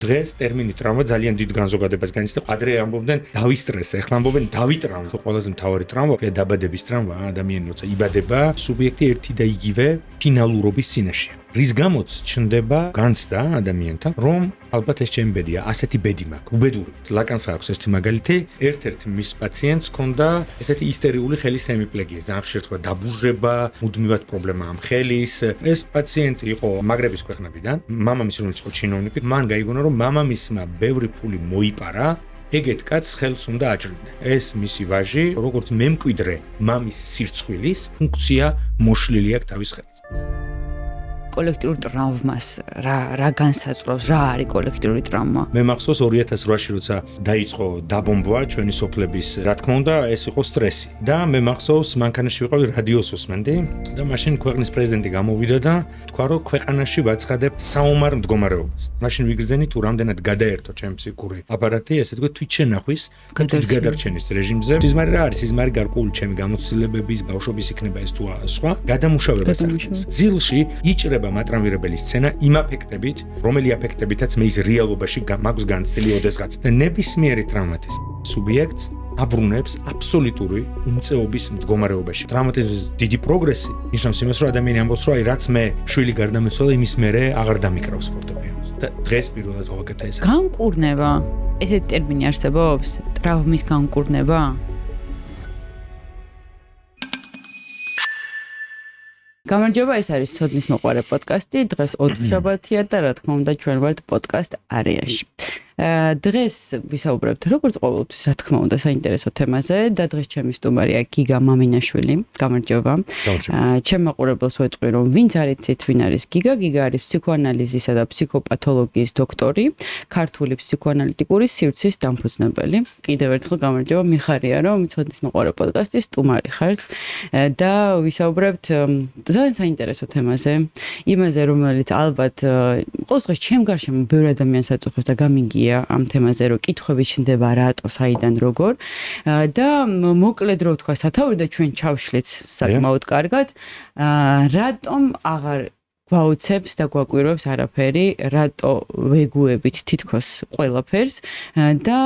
დღეს ტერმინი ტრავმა ძალიან დიდ განზოგადებას განიცდის. ადრე ამბობდნენ დავისტრესე, ახლა ამბობენ დავიტრამვე. ყველაზე მთავარი ტრავმა დაბადების ტრავმა, ადამიანი როცა იბადება, სუბიექტი ერთი და იგივე ფინალურობის წინაშეა. რის გამოც ჩნდება განცდა ადამიანთან, რომ ალბათ ეს ჩემი ბედია, ასეთი ბედი მაქვს, უბედური. ლაკანს აქვს ესეთი მაგალითი, ერთ-ერთ მის პაციენტს ჰქონდა ესეთი ისტერიული ხელის ჰემიპლეგია, ძალიან ხშირად დაბურჟება, მუდმივად პრობლემა ამ ხელის. ეს პაციენტი იყო მაგრების ქვეყნებიდან, მამამისი რომელიც იყო ჩინოვნიკი, მან გაიგონა რომ მამამისმა ბევრი ფული მოიპარა, ეგეთ კაცს ხელს უნდა აჭრიდნენ. ეს მისი ვაჟი, როგორც მემკვიდრე მამის სირცხვილის ფუნქცია მოშლილი აქვს თავის ხელს. კოლექტიურ ტრავმას რა განსაზღვრავს, რა არის კოლექტიური ტრავმა? მე მახსოვს 2008-ში როცა დაიწყო დაბომბვა ჩვენი სოფლების, რა თქმა უნდა, ეს იყო სტრესი. და მე მახსოვს მანქანაში ვიყავი რადიოს უსმენდი და მაშინ ქვეყნის პრეზიდენტი გამოვიდა და თქვა რომ ქვეყანაში ვაცხადებთ საომარ მდგომარეობას. მაშინ ვიგრძენი თუ რამდენად გადაერთო ჩემი ფსიქიკური აპარატი, ესე თქვა თვითშენახვის, გადარჩენის რეჟიმზე. სიზმარი რა არის? სიზმარი გარკვეული ჩემი გამოცდილებების, ბავშვობის იქნება ეს თუ სხვა, გადამუშავებას ახდენს. ძილში იჭრება მატრამვირებელი სცენა იმ აფექტებით, რომელი აფექტებითაც მე ის რეალობაში მაქვს განცდილი ოდესღაც. და ნებისმიერი ტრავმატიზმი სუბიექტს აბრუნებს აბსოლუტური უმწეობის მდგომარეობაში. ტრავმატიზმის დიდი პროგრესი ნიშნავს იმას, რომ ადამიანი ამბობს, რომ აი რაც მე შვილი გარდამეცვალა, იმის მერე აღარ დამიკრავს ფორტეპიანოს. და დღეს პირველად ვაკეთე ეს. განკურნება. ესეთი ტერმინი არსებობს? ტრავმის განკურნება? გამარჯობა, ეს არის ცოდნის მოყვარე პოდკასტი. დღეს 4 შაბათია და რა თქმა უნდა ჩვენ ვართ პოდკასტ არეაში. დღეს ვისაუბრებთ როგორც ყოველთვის, რა თქმა უნდა, საინტერესო თემაზე და დღეს ჩემი სტუმარია გიგა მამინაშვილი. გამარჯობა. ჩემ მაყურებელს ვეთქვი, რომ ვინც არ იცით, ვინ არის გიგა? გიგა არის ფსიქოანალიზისა და ფსიქოპათოლოგიის დოქტორი, ქართული ფსიქოანალიტიკური სივრცის დამფუძნებელი. კიდევ ერთხელ გამარჯობა, მიხარია, რომ ცოდნის მოყვარე პოდკასტის სტუმარი ხართ და ვისაუბრებთ ძალიან საინტერესო თემაზე, იმაზე, რომელიც ალბათ ყოველ დღეს ჩემ გარშემო ბევრი ადამიანს აწუხებს და გამიგია ამ თემაზე, რომ კითხვები ჩნდება რატო, საიდან, როგორ და მოკლედ რო ვთქვა სათავე და ჩვენ ჩავშლით საკმაოდ კარგად, რატომ აღარ გვაუცებს და გვაკვირვებს არაფერი, რატო ვეგუებით თითქოს ყველაფერს და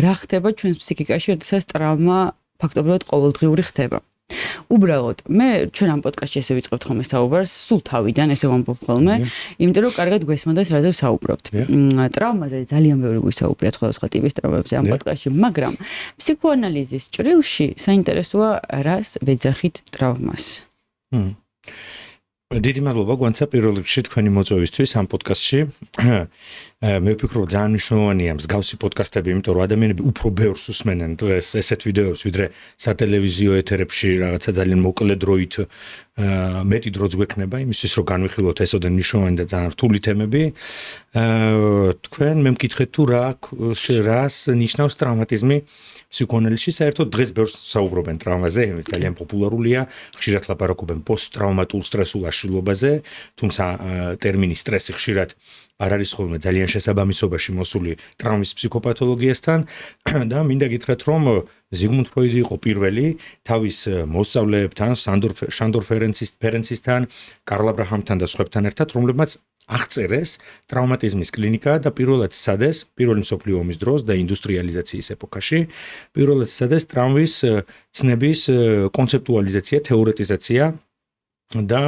რა ხდება ჩვენს ფსიქიკაში, როდესაც ტრავმა ფაქტობრივად ყოველდღიური ხდება. უბრალოდ, მე ჩვენ ამ პოდკასტში ესე ვიწყებთ ხოლმე საუბარს, სულ თავიდან ესე ვამბობ ხოლმე, იმიტომ რომ კარგად გვესმოდას რაზე ვსაუბრობთ. ტრავმაზე ძალიან ბევრი გვისაუბრეთ სხვადასხვა ტიპის ტრავმებზე ამ პოდკასტში, მაგრამ ფსიქოანალიზის ჭრილში საინტერესოა რას ვეძახით ტრავმას. დიდი მადლობა გვანცა პირველ რიგში თქვენი მოწვევისთვის ამ პოდკასტში. მე ვფიქრობ ძალიან მნიშვნელოვანია მსგავსი პოდკასტები, იმიტომ რომ ადამიანები უფრო ბევრს უსმენენ დღეს ესეთ ვიდეოებს, ვიდრე სატელევიზიო ეთერებში რაღაცა ძალიან მოკლე დროით მეტი დროც გვექნება იმისთვის, რომ განვიხილოთ ესოდენ მნიშვნელოვანი და ძალიან რთული თემები. თქვენ მე მკითხეთ თუ რას ნიშნავს ტრავმატიზმი ფსიქოანალიზში. საერთოდ დღეს ბევრს საუბრობენ ტრავმაზე, ეს ძალიან პოპულარულია, ხშირად ლაპარაკობენ პოსტტრავმატულ სტრესულ აშლილობაზე, თუმცა ტერმინი სტრესი ხშირად არ არის ხოლმე ძალიან შესაბამისობაში მოსული ტრავმის ფსიქოპათოლოგიასთან და მინდა გითხრათ, რომ ზიგმუნდ ფროიდი იყო პირველი თავის მოსწავლეებთან, შანდორ ფერენცისთან, კარლ აბრაჰამთან და სხვებთან ერთად, რომლებმაც აღწერეს ტრავმატიზმის კლინიკა და პირველად სცადეს პირველი მსოფლიო ომის დროს და ინდუსტრიალიზაციის ეპოქაში, პირველად სცადეს ტრავმის ცნების კონცეპტუალიზაცია, თეორეტიზაცია და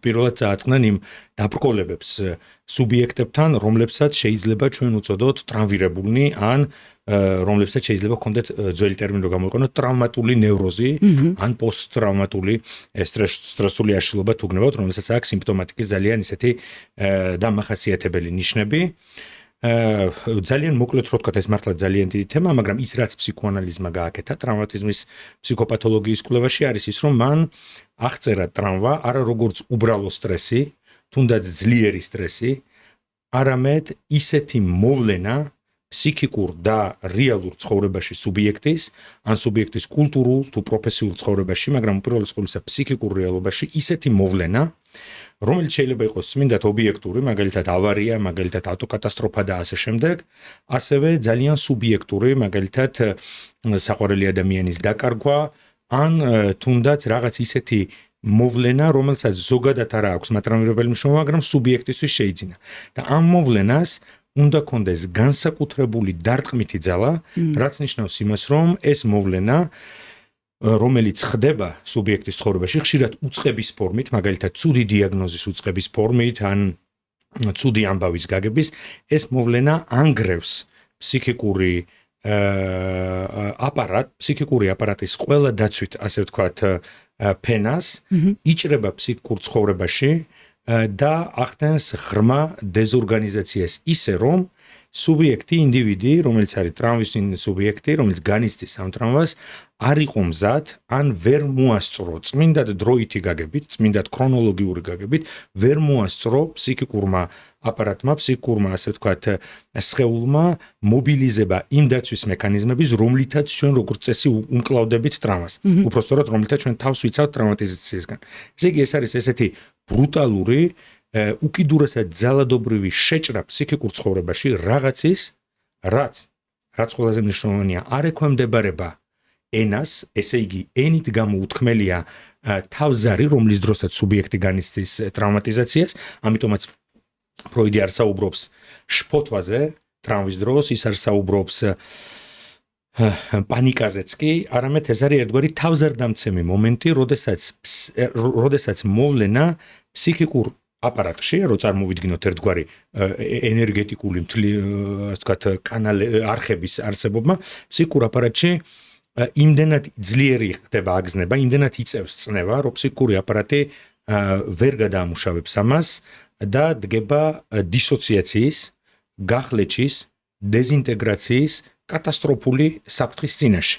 პირველად წააწყდნენ იმ დაბრკოლებებს სუბიექტებთან, რომლებსაც შეიძლება ჩვენ უწოდოთ ტრავმირებულნი ან რომლებსაც შეიძლება ჰქონდეთ ძველი ტერმინი რო გამოიყენოთ ტრავმატული ნევროზი ან პოსტტრავმატული სტრესული აშლილობა თუ გნებავთ, რომელსაც აქვს სიმპტომატიკის ძალიან ისეთი დამახასიათებელი ნიშნები. ძალიან მოკლედ რო ვთქვათ, ეს მართლა ძალიან დიდი თემა, მაგრამ ის რაც ფსიქოანალიზმა გააკეთა ტრავმატიზმის ფსიქოპათოლოგიის კვლევაში არის ის, რომ მან აღწერა ტრავმა არა როგორც უბრალო სტრესი, თუნდაც ძლიერი სტრესი, არამედ ისეთი მოვლენა ფსიქიკურ და რეალურ ცხოვრებაში სუბიექტის, ან სუბიექტის კულტურულ თუ პროფესიულ ცხოვრებაში, მაგრამ უპირველეს ყოვლისა ფსიქიკურ რეალობაში ისეთი მოვლენა, რომელიც შეიძლება იყოს წმინდად ობიექტური, მაგალითად ავარია, მაგალითად ავტოკატასტროფა და ასე შემდეგ, ასევე ძალიან სუბიექტური, მაგალითად საყვარელი ადამიანის დაკარგვა, ან თუნდაც რაღაც ისეთი მოვლენა, რომელსაც ზოგადად არ აქვს მატრამირებელი მნიშვნელობა, მაგრამ სუბიექტისთვის შეიძინა. და ამ მოვლენას უნდა კონდეს განსაკუთრებული დარტყმითი ძალა, რაც ნიშნავს იმას, რომ ეს მოვლენა რომელიც ხდება სუბიექტის ცხოვრებაში, ხშირად უწყების ფორმით, მაგალითად, ცუდი დიაგნოზის უწყების ფორმით, ან ცუდი ამბავის გაგების, ეს მოვლენა ანგრევს ფსიქიკური აპარატის ყველა დაცვით, ასე ვთქვათ, ფენას, იჭრება ფსიქიკურ ცხოვრებაში და ახდენს ღრმა დეზორგანიზაციას ისე, რომ სუბიექტი, ინდივიდი, რომელიც არის ტრავმის სუბიექტი, რომელიც განიცდის ამ ტრავმას, არ იყო მზად, ან ვერ მოასწრო წმინდად დროითი გაგებით, წმინდად ქრონოლოგიური გაგებით, ვერ მოასწრო ფსიქიკურმა აპარატმა, ფსიქიკურმა, ასე ვთქვათ, სხეულმა მობილიზება იმ დაცვის მექანიზმების, რომლითაც ჩვენ როგორც წესი უმკლავდებით ტრავმას. უпростоრად, რომლითაც ჩვენ თავს ვიცავთ ტრავმატიზაციისგან. ესე იგი, ეს არის ესეთი ბრუტალური უკიდურესად ძალადობრივი შეჭრა ფსიქიკურ ცხოვრებაში რაღაცის, რაც ყველაზე მნიშვნელოვანია, არ ექვემდებარება ენას, ესე იგი, ენით გამოუთქმელია თავზარი, რომლის დროსაც სუბიექტი განიცდის ტრავმატიზაციას, ამიტომაც ფროიდი არ საუბრობს შფოთვაზე, ტრავმის დროს, ის არ საუბრობს პანიკაზეც კი, არამედ ეს არის ერთგვარი თავზარდამცემი მომენტი, როდესაც მოვლენა ფსიქიკურ აპარატში, რო წარმოვიდგინოთ ერთგვარი ენერგეტიკული არხების არსებობა, ფსიქიკურ აპარატში იმდენად ძლიერი ხდება აგზნება, იმდენად იწევს წნევა, რომ ფსიქიკური აპარატი ვერ გადაამუშავებს ამას და დგება დისოციაციის, გახლეჩის, დეზინტეგრაციის კატასტროფული საფრთხის წინაშე.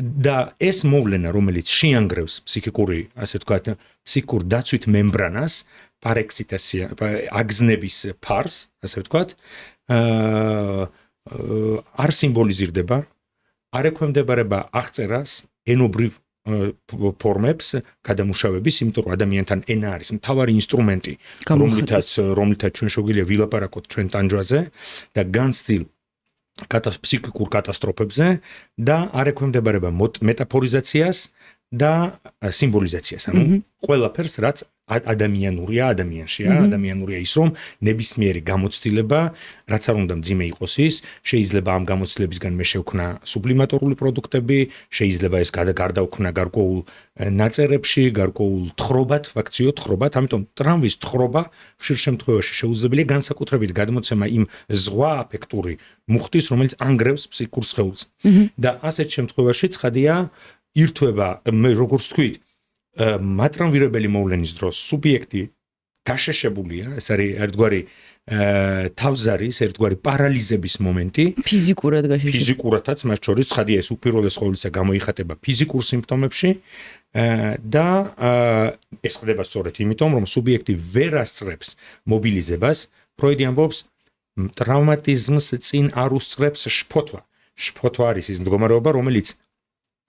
და ეს მოვლენა, რომელიც შეანგრევს ფსიქიკური, ასე ვთქვათ, ფსიქიკურ დაცვით მემბრანას, პარექსიტაცია, აგზნების ფარს, ასე ვთქვათ, არ სიმბოლიზირდება, არ ექვემდებარება აღწერას, ენობრივ ფორმებს გადამუშავების, იმიტომ რომ ადამიანთან ენა არის მთავარი ინსტრუმენტი, რომლითაც ჩვენ შეგვიძლია ვილაპარაკოთ ჩვენ ტანჯვაზე და განცდილ ფსიქიკურ კატასტროფებზე და არ ექვემდებარება მეტაფორიზაციას და სიმბოლიზაციას, ანუ ყველაფერს, რაც ადამიანურია ადამიანშია, ადამიანურია ის, რომ ნებისმიერი გამოცდილება, რაც არ უნდა მძიმე იყოს ის, შეიძლება ამ გამოცდილებისგან მე შევქნა სუბლიმატორული პროდუქტები, შეიძლება ეს გარდავქნა გარკვეულ ნაწერებში, გარკვეულ თხრობად, ფაქციო თხრობად, ამიტომ ტრავმის თხრობა ხშირ შემთხვევაში შეუძლებელია განსაკუთრებით გადმოცემა იმ ზღვა აფექტური მუხტის, რომელიც ანგრევს ფსიქიკურ სხეულს. და ასეთ შემთხვევაში ცხადია ირთვება, მე როგორც ვთქვით, მატრამვირებელი მოვლენის დროს სუბიექტი გაშეშებულია, ეს არის ერთგვარი თავზარის, ერთგვარი პარალიზების მომენტი, ფიზიკურადაც, მათ შორის ცხადია ეს უპირველეს ყოვლისა გამოიხატება ფიზიკურ სიმპტომებში და ეს ხდება სწორედ იმიტომ, რომ სუბიექტი ვერ ასწრებს მობილიზებას, ფროიდი ამბობს, ტრავმატიზმს წინ არ უსწრებს შფოთვა. შფოთვა არის ის მდგომარეობა, რომელიც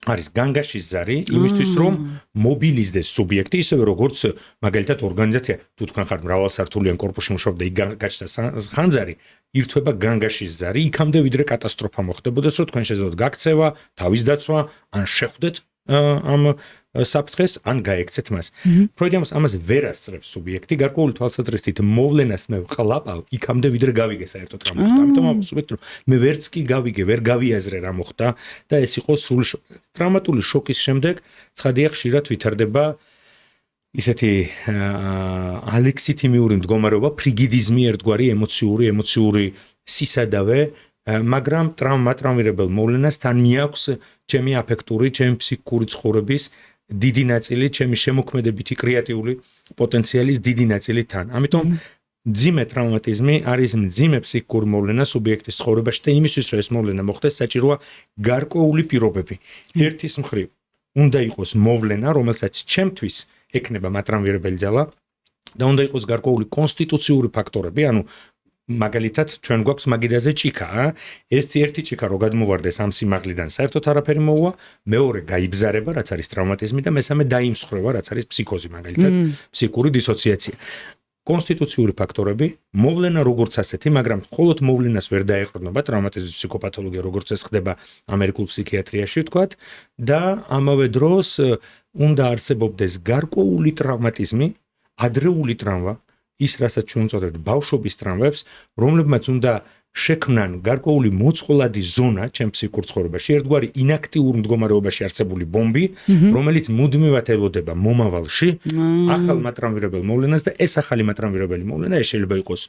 არის განგაშის ზარი იმისთვის, რომ მობილიზდეს სუბიექტი, ისევე როგორც მაგალითად ორგანიზაცია, თუ თქვენ ხართ მრავალსართულიან კორპუსში მუშაობ და იქ გაჩნდა ხანძარი, ირთვება განგაშის ზარი, იქამდე ვიდრე კატასტროფა მოხდებოდეს, რომ თქვენ შეძლოთ გაქცევა, თავის დაცვა, ან შეხვდეთ ამ საფრთხეს, ან გაექცეთ მას. ფროიდი ამას ვერ ასწრებს სუბიექტი, გარკვეული თვალსაზრისით მოვლენას მე ვყლაპავ, იქამდე ვიდრე გავიგე საერთოდ რა მოხდა. ამიტომ ამ სუბიექტი მე ვერც კი გავიგე, ვერ გავიაზრე რა მოხდა და ეს იყო სრული ტრავმატული შოკის შემდეგ, ცხადია ხშირად ვითარდება ისეთი ალექსითიმიური მდგომარეობა, ფრიგიდიზმი ერთგვარი ემოციური სისადავე, მაგრამ ტრავმირებელ მოვლენას თან მიაქვს ჩემი აფექტური, ჩემი ფსიქიკური ცხოვრების დიდი ნაწილი, ჩემი შემოქმედებითი კრეატიული პოტენციალის დიდი ნაწილი თან. ამიტომ მძიმე ტრავმატიზმი არის მძიმე ფსიქიკური მოვლენა სუბიექტის ცხოვრებაში და იმისთვის, რომ ეს მოვლენა მოხდეს, საჭიროა გარკვეული პირობები. ერთის მხრივ უნდა იყოს მოვლენა, რომელსაც ჩემთვის ექნება მატრამვირებელი ძალა და უნდა იყოს გარკვეული კონსტიტუციური ფაქტორები, ანუ მაგალითად ჩვენ გვაქვს მაგიდაზე ჭიქა, ეს ერთი ჭიქა რო გადმოვარდეს ამ სიმაღლიდან, საერთოდ არაფერი მოუვა, მეორე გაიბზარება, რაც არის ტრავმატიზმი და მესამე დაიმსხვრევა, რაც არის ფსიქოზი, მაგალითად, ფსიქიკური დისოციაცია. კონსტიტუციური ფაქტორები, მოვლენა როგორც ასეთი, მაგრამ მხოლოდ მოვლენას ვერ დაეყრდნობა ტრავმატიზმის ფსიქოპათოლოგია, როგორც ეს ხდება ამერიკულ ფსიქიატრიაში, ვთქვათ, და ამავე დროს უნდა არსებობდეს გარკვეული ტრავმატიზმი, ადრეული ტრავმა, ის რასაც ჩვენ ვწოდებთ ბავშვობის ტრამვებს, რომლებმაც უნდა შექმნან გარკვეული მოწყვლადი ზონა ჩემ ფსიქიკურ ცხოვრებაში, ერთგვარი ინაქტიურ მდგომარეობაში არსებული ბომბი, რომელიც მუდმივად ელოდება მომავალში ახალ მატრამვირებელ მოვლენას და ეს ახალი მატრამვირებელი მოვლენა ეს შეიძლება იყოს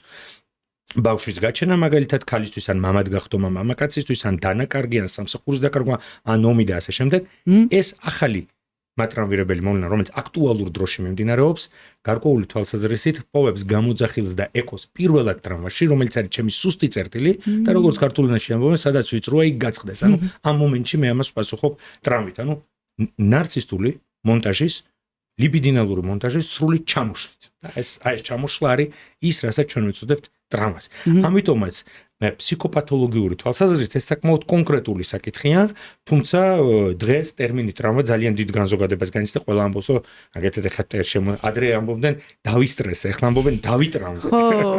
ბავშვის გაჩენა, მაგალითად, ქალისთვის ან მამად გახდომა, მამაკაცისთვის ან დანაკარგი, ან სამსახურის დაკარგვა, ან ომი და ასე შემდეგ. ეს ახალი მატრამვირებელი მოვლენა, რომელიც აქტუალურ დროში მიმდინარეობს, გარკვეული თვალსაზრისით პოვებს გამოძახილს და ეკოს პირველად ტრამვაში, რომელიც არის ჩემი სუსტი წერტილი და როგორც ქართულ ენაში ამბობენ, სადაც ვიწროა იქ გაწყდეს. ანუ ამ მომენტში მე ამას ვპასუხობ ტრამვით. ანუ ნარცისტული მონტაჟის, ლიბიდინალური მონტაჟის სრული ჩამოშლით. და ეს ჩამოშლა არის ის, რასაც ჩვენ ვეწოდებთ ტრამას. ამიტომაც ფსიქოპათოლოგიური თვალსაზრისით ეს საკმაოდ კონკრეტული საკითხია, თუმცა დღეს ტერმინი ტრამა ძალიან დიდ განზოგადებას განიცდა ყველა ამბობს, რომ აგეთეთ ეხლა ადრე ამბობდნენ დავისტრესე, ეხლა ამბობენ დავიტრამვე.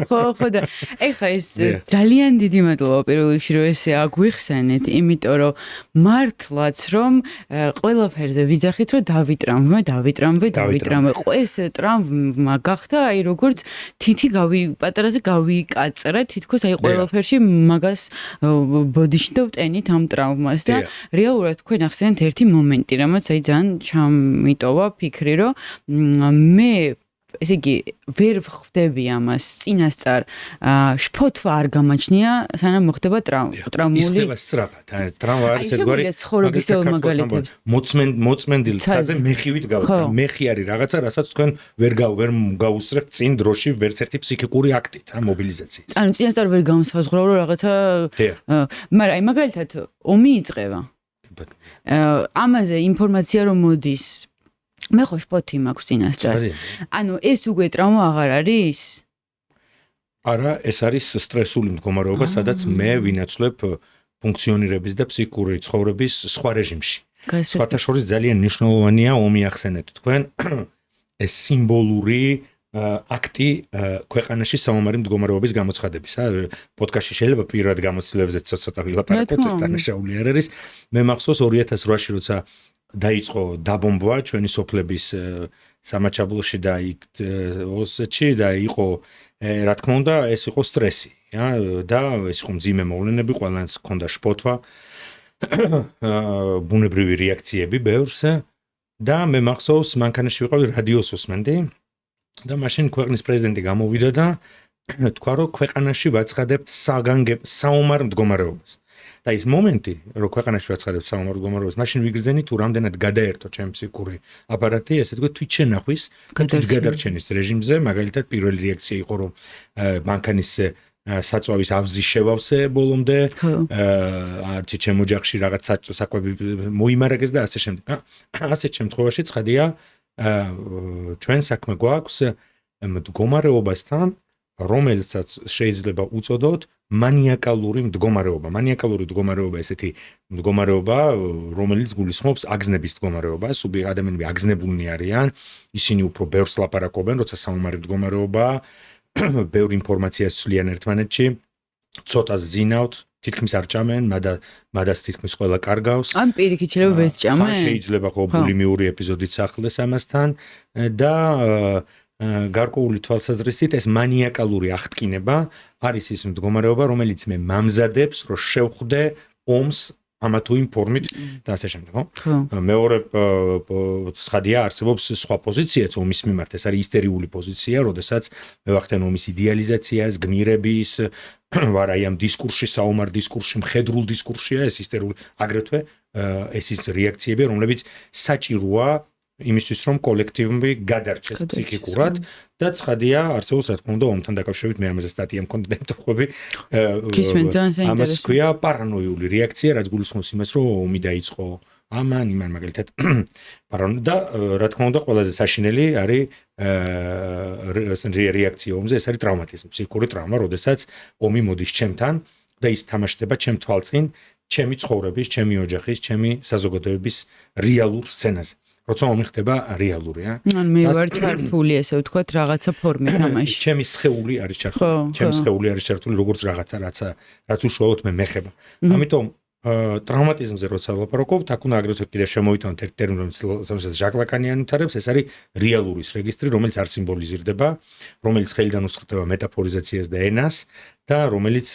ხო და ეხლა ეს ძალიან დიდი მადლობა პირველ რიგში რომ ესე აგვიხსენეთ, იმიტომ რომ მართლაც რომ ყველაფერზე ვიძახით რომ დავიტრამვე. ეს ტრამვა გახდა აი როგორც თითი პატარაზე გავიკაწრე, თითქოს აი ყველაფერში მაგას ბოდიში და ვტენით ამ ტრაუმას და რეალურად თქვენ ახსენეთ ერთი მომენტი, რამაც აი ძალიან ჩამიტოვა ფიქრი, რომ მე ესე იგი ვერ ვხვდები ამას წინასწარ შფოთვა არ გამაჩნია სანამ მოხდება ტრაუმული ისხდება სწრაფად ტრაუმა არის ერთგვარი ცხოვრებისეულ მაგალითებს მოწმენდილსაზე მეხივით გავდა მეხი არის რაღაცა რასაც თქვენ ვერ გაუსწრებთ წინ დროში ვერც ერთი ფსიქიკური აქტით მობილიზაციით ანუ წინასწარ ვერ გამოსაზღვრავ რომ რაღაცა მაგრამ აი მაგალითად ომი იწყება ამაზე ინფორმაცია რომ მოდის მე ხო შფოთი მაქვს წინასწარ. ანუ ეს უკვე ტრაუმა აღარ არის? არა, ეს არის სტრესული მდგომარეობა, სადაც მე ვინაცვლებ ფუნქციონირების და ფსიქიკური ცხოვრების სხვა რეჟიმში. სხვათა შორის ძალიან მნიშვნელოვანია ომი ახსენეთ თქვენ, ეს სიმბოლური აქტი ქვეყანაში საომარი მდგომარეობის გამოცხადების. პოდკასტში შეიძლება პირად გამოცდილებებზე ცოტა ვილაპარაკოთ, ეს თანაშაული არ არის. მე მახსოვს 2008-ში როცა დაიწყო დაბომბვა ჩვენი სოფლების სამაჩაბლოში და იქ ოსეთში და იყო რა თქმა უნდა ეს იყო სტრესი და ეს იყო მძიმე მოვლენები ყველანს ჰქონდა შფოთვა ბუნებრივი რეაქციები ბევრს და მე მახსოვს მანქანაში ვიყავი რადიოს უსმენდი და მაშინ ქვეყნის პრეზიდენტი გამოვიდა და თქვა რომ ქვეყანაში ვაცხადებთ საომარ მდგომარეობას და ის მომენტი, რომ ქვეყანაში ვაცხადებთ საომარ მდგომარეობას, მაშინ ვიგრძენი თუ რამდენად გადაერთო ჩემი ფსიქიკური აპარატი, ესე თქვა თვითშენახვის, გადარჩენის რეჟიმზე, მაგალითად პირველი რეაქცია იყო, რომ მანქანის საწვავის ავზი შევავსე ბოლომდე, არჩი ჩემ ოჯახში რაღაც საკვები მოიმარაგეს და ასე შემდეგ. ასეთ შემთხვევაში ცხადია, ჩვენ საქმე გვაქვს მდგომარეობასთან, რომელსაც შეიძლება უწოდოთ მანიაკალური მდგომარეობა. მანიაკალური მდგომარეობა ესეთი მდგომარეობა, რომელიც გულისხმობს აგზნების მდგომარეობას, ადამიანები აგზნებულნი არიან, ისინი უფრო ბევრს ლაპარაკობენ, როცა საომარი მდგომარეობა, ბევრ ინფორმაციას ცვლიან ერთმანეთში, ცოტას ზინავთ, თითქმის არ ჭამენ, მადას თითქმის ყველა კარგავს. ან პირიქით შეიძლება ვეჭამენ? შეიძლება ხო ბულიმიური ეპიზოდიც ახლდეს ამასთან და გარკვეული თვალსაზრისით ეს მანიაკალური აღტკინება არის ის მდგომარეობა, რომელიც მე მამზადებს, რომ შევხვდე ომს ამა თუ იმ ფორმით და ასე შემდეგ, ხო? მეორე ცხადია არსებობს სხვა პოზიციაც ომის მიმართ, ეს არის ისტერიული პოზიცია, როდესაც მე ვახდენ ომის იდეალიზაციას, გმირების, ვარ აი ამ დისკურსში, საომარ დისკურსში, მხედრულ დისკურსშია ეს ისტერიული, აგრეთვე ეს ის რეაქციები, რომლებიც საჭიროა იმისთვის რომ კოლექტივი გადარჩეს ფსიქიკურად და ცხადია არსებობს რა თქმა უნდა ომთან დაკავშირებით მე ამაზე სტატია მქონდა დამტოხები ამას ქვია პარანოიული რეაქცია რაც გულისხმობს იმას რომ ომი დაიწყო ამან იმან მაგალითად და რა თქმა უნდა ყველაზე საშინელი არის რეაქცია ომზე ეს არის ტრავმატიზმი ფსიქიკური ტრავმა როდესაც ომი მოდის ჩემთან და ის თამაშდება ჩემ თვალწინ ჩემი ცხოვრების ჩემი ოჯახის ჩემი საზოგადოების რეალურ სცენაზე როცა ომი ხდება რეალურია. ან მე ვარ ჩართული, ესე ვთქვათ, რაღაცა ფორმით ამაში. ჩემი სხეული არის ჩართული. ჩემი სხეული არის ჩართული როგორც რაღაცა, რაც უშუალოდ მე მეხება. ამიტომ ტრავმატიზმზე როცა ვლაპარაკობთ, აქ უნდა აგრეთვე კიდე შემოვიტანოთ ერთი ტერმინი, რომელსაც ჟაკ ლაკანი ანვითარებს, ეს არის რეალურის რეგისტრი, რომელიც არ სიმბოლიზირდება, რომელიც ხელიდან უსწრდება მეტაფორიზაციას და ენას და რომელიც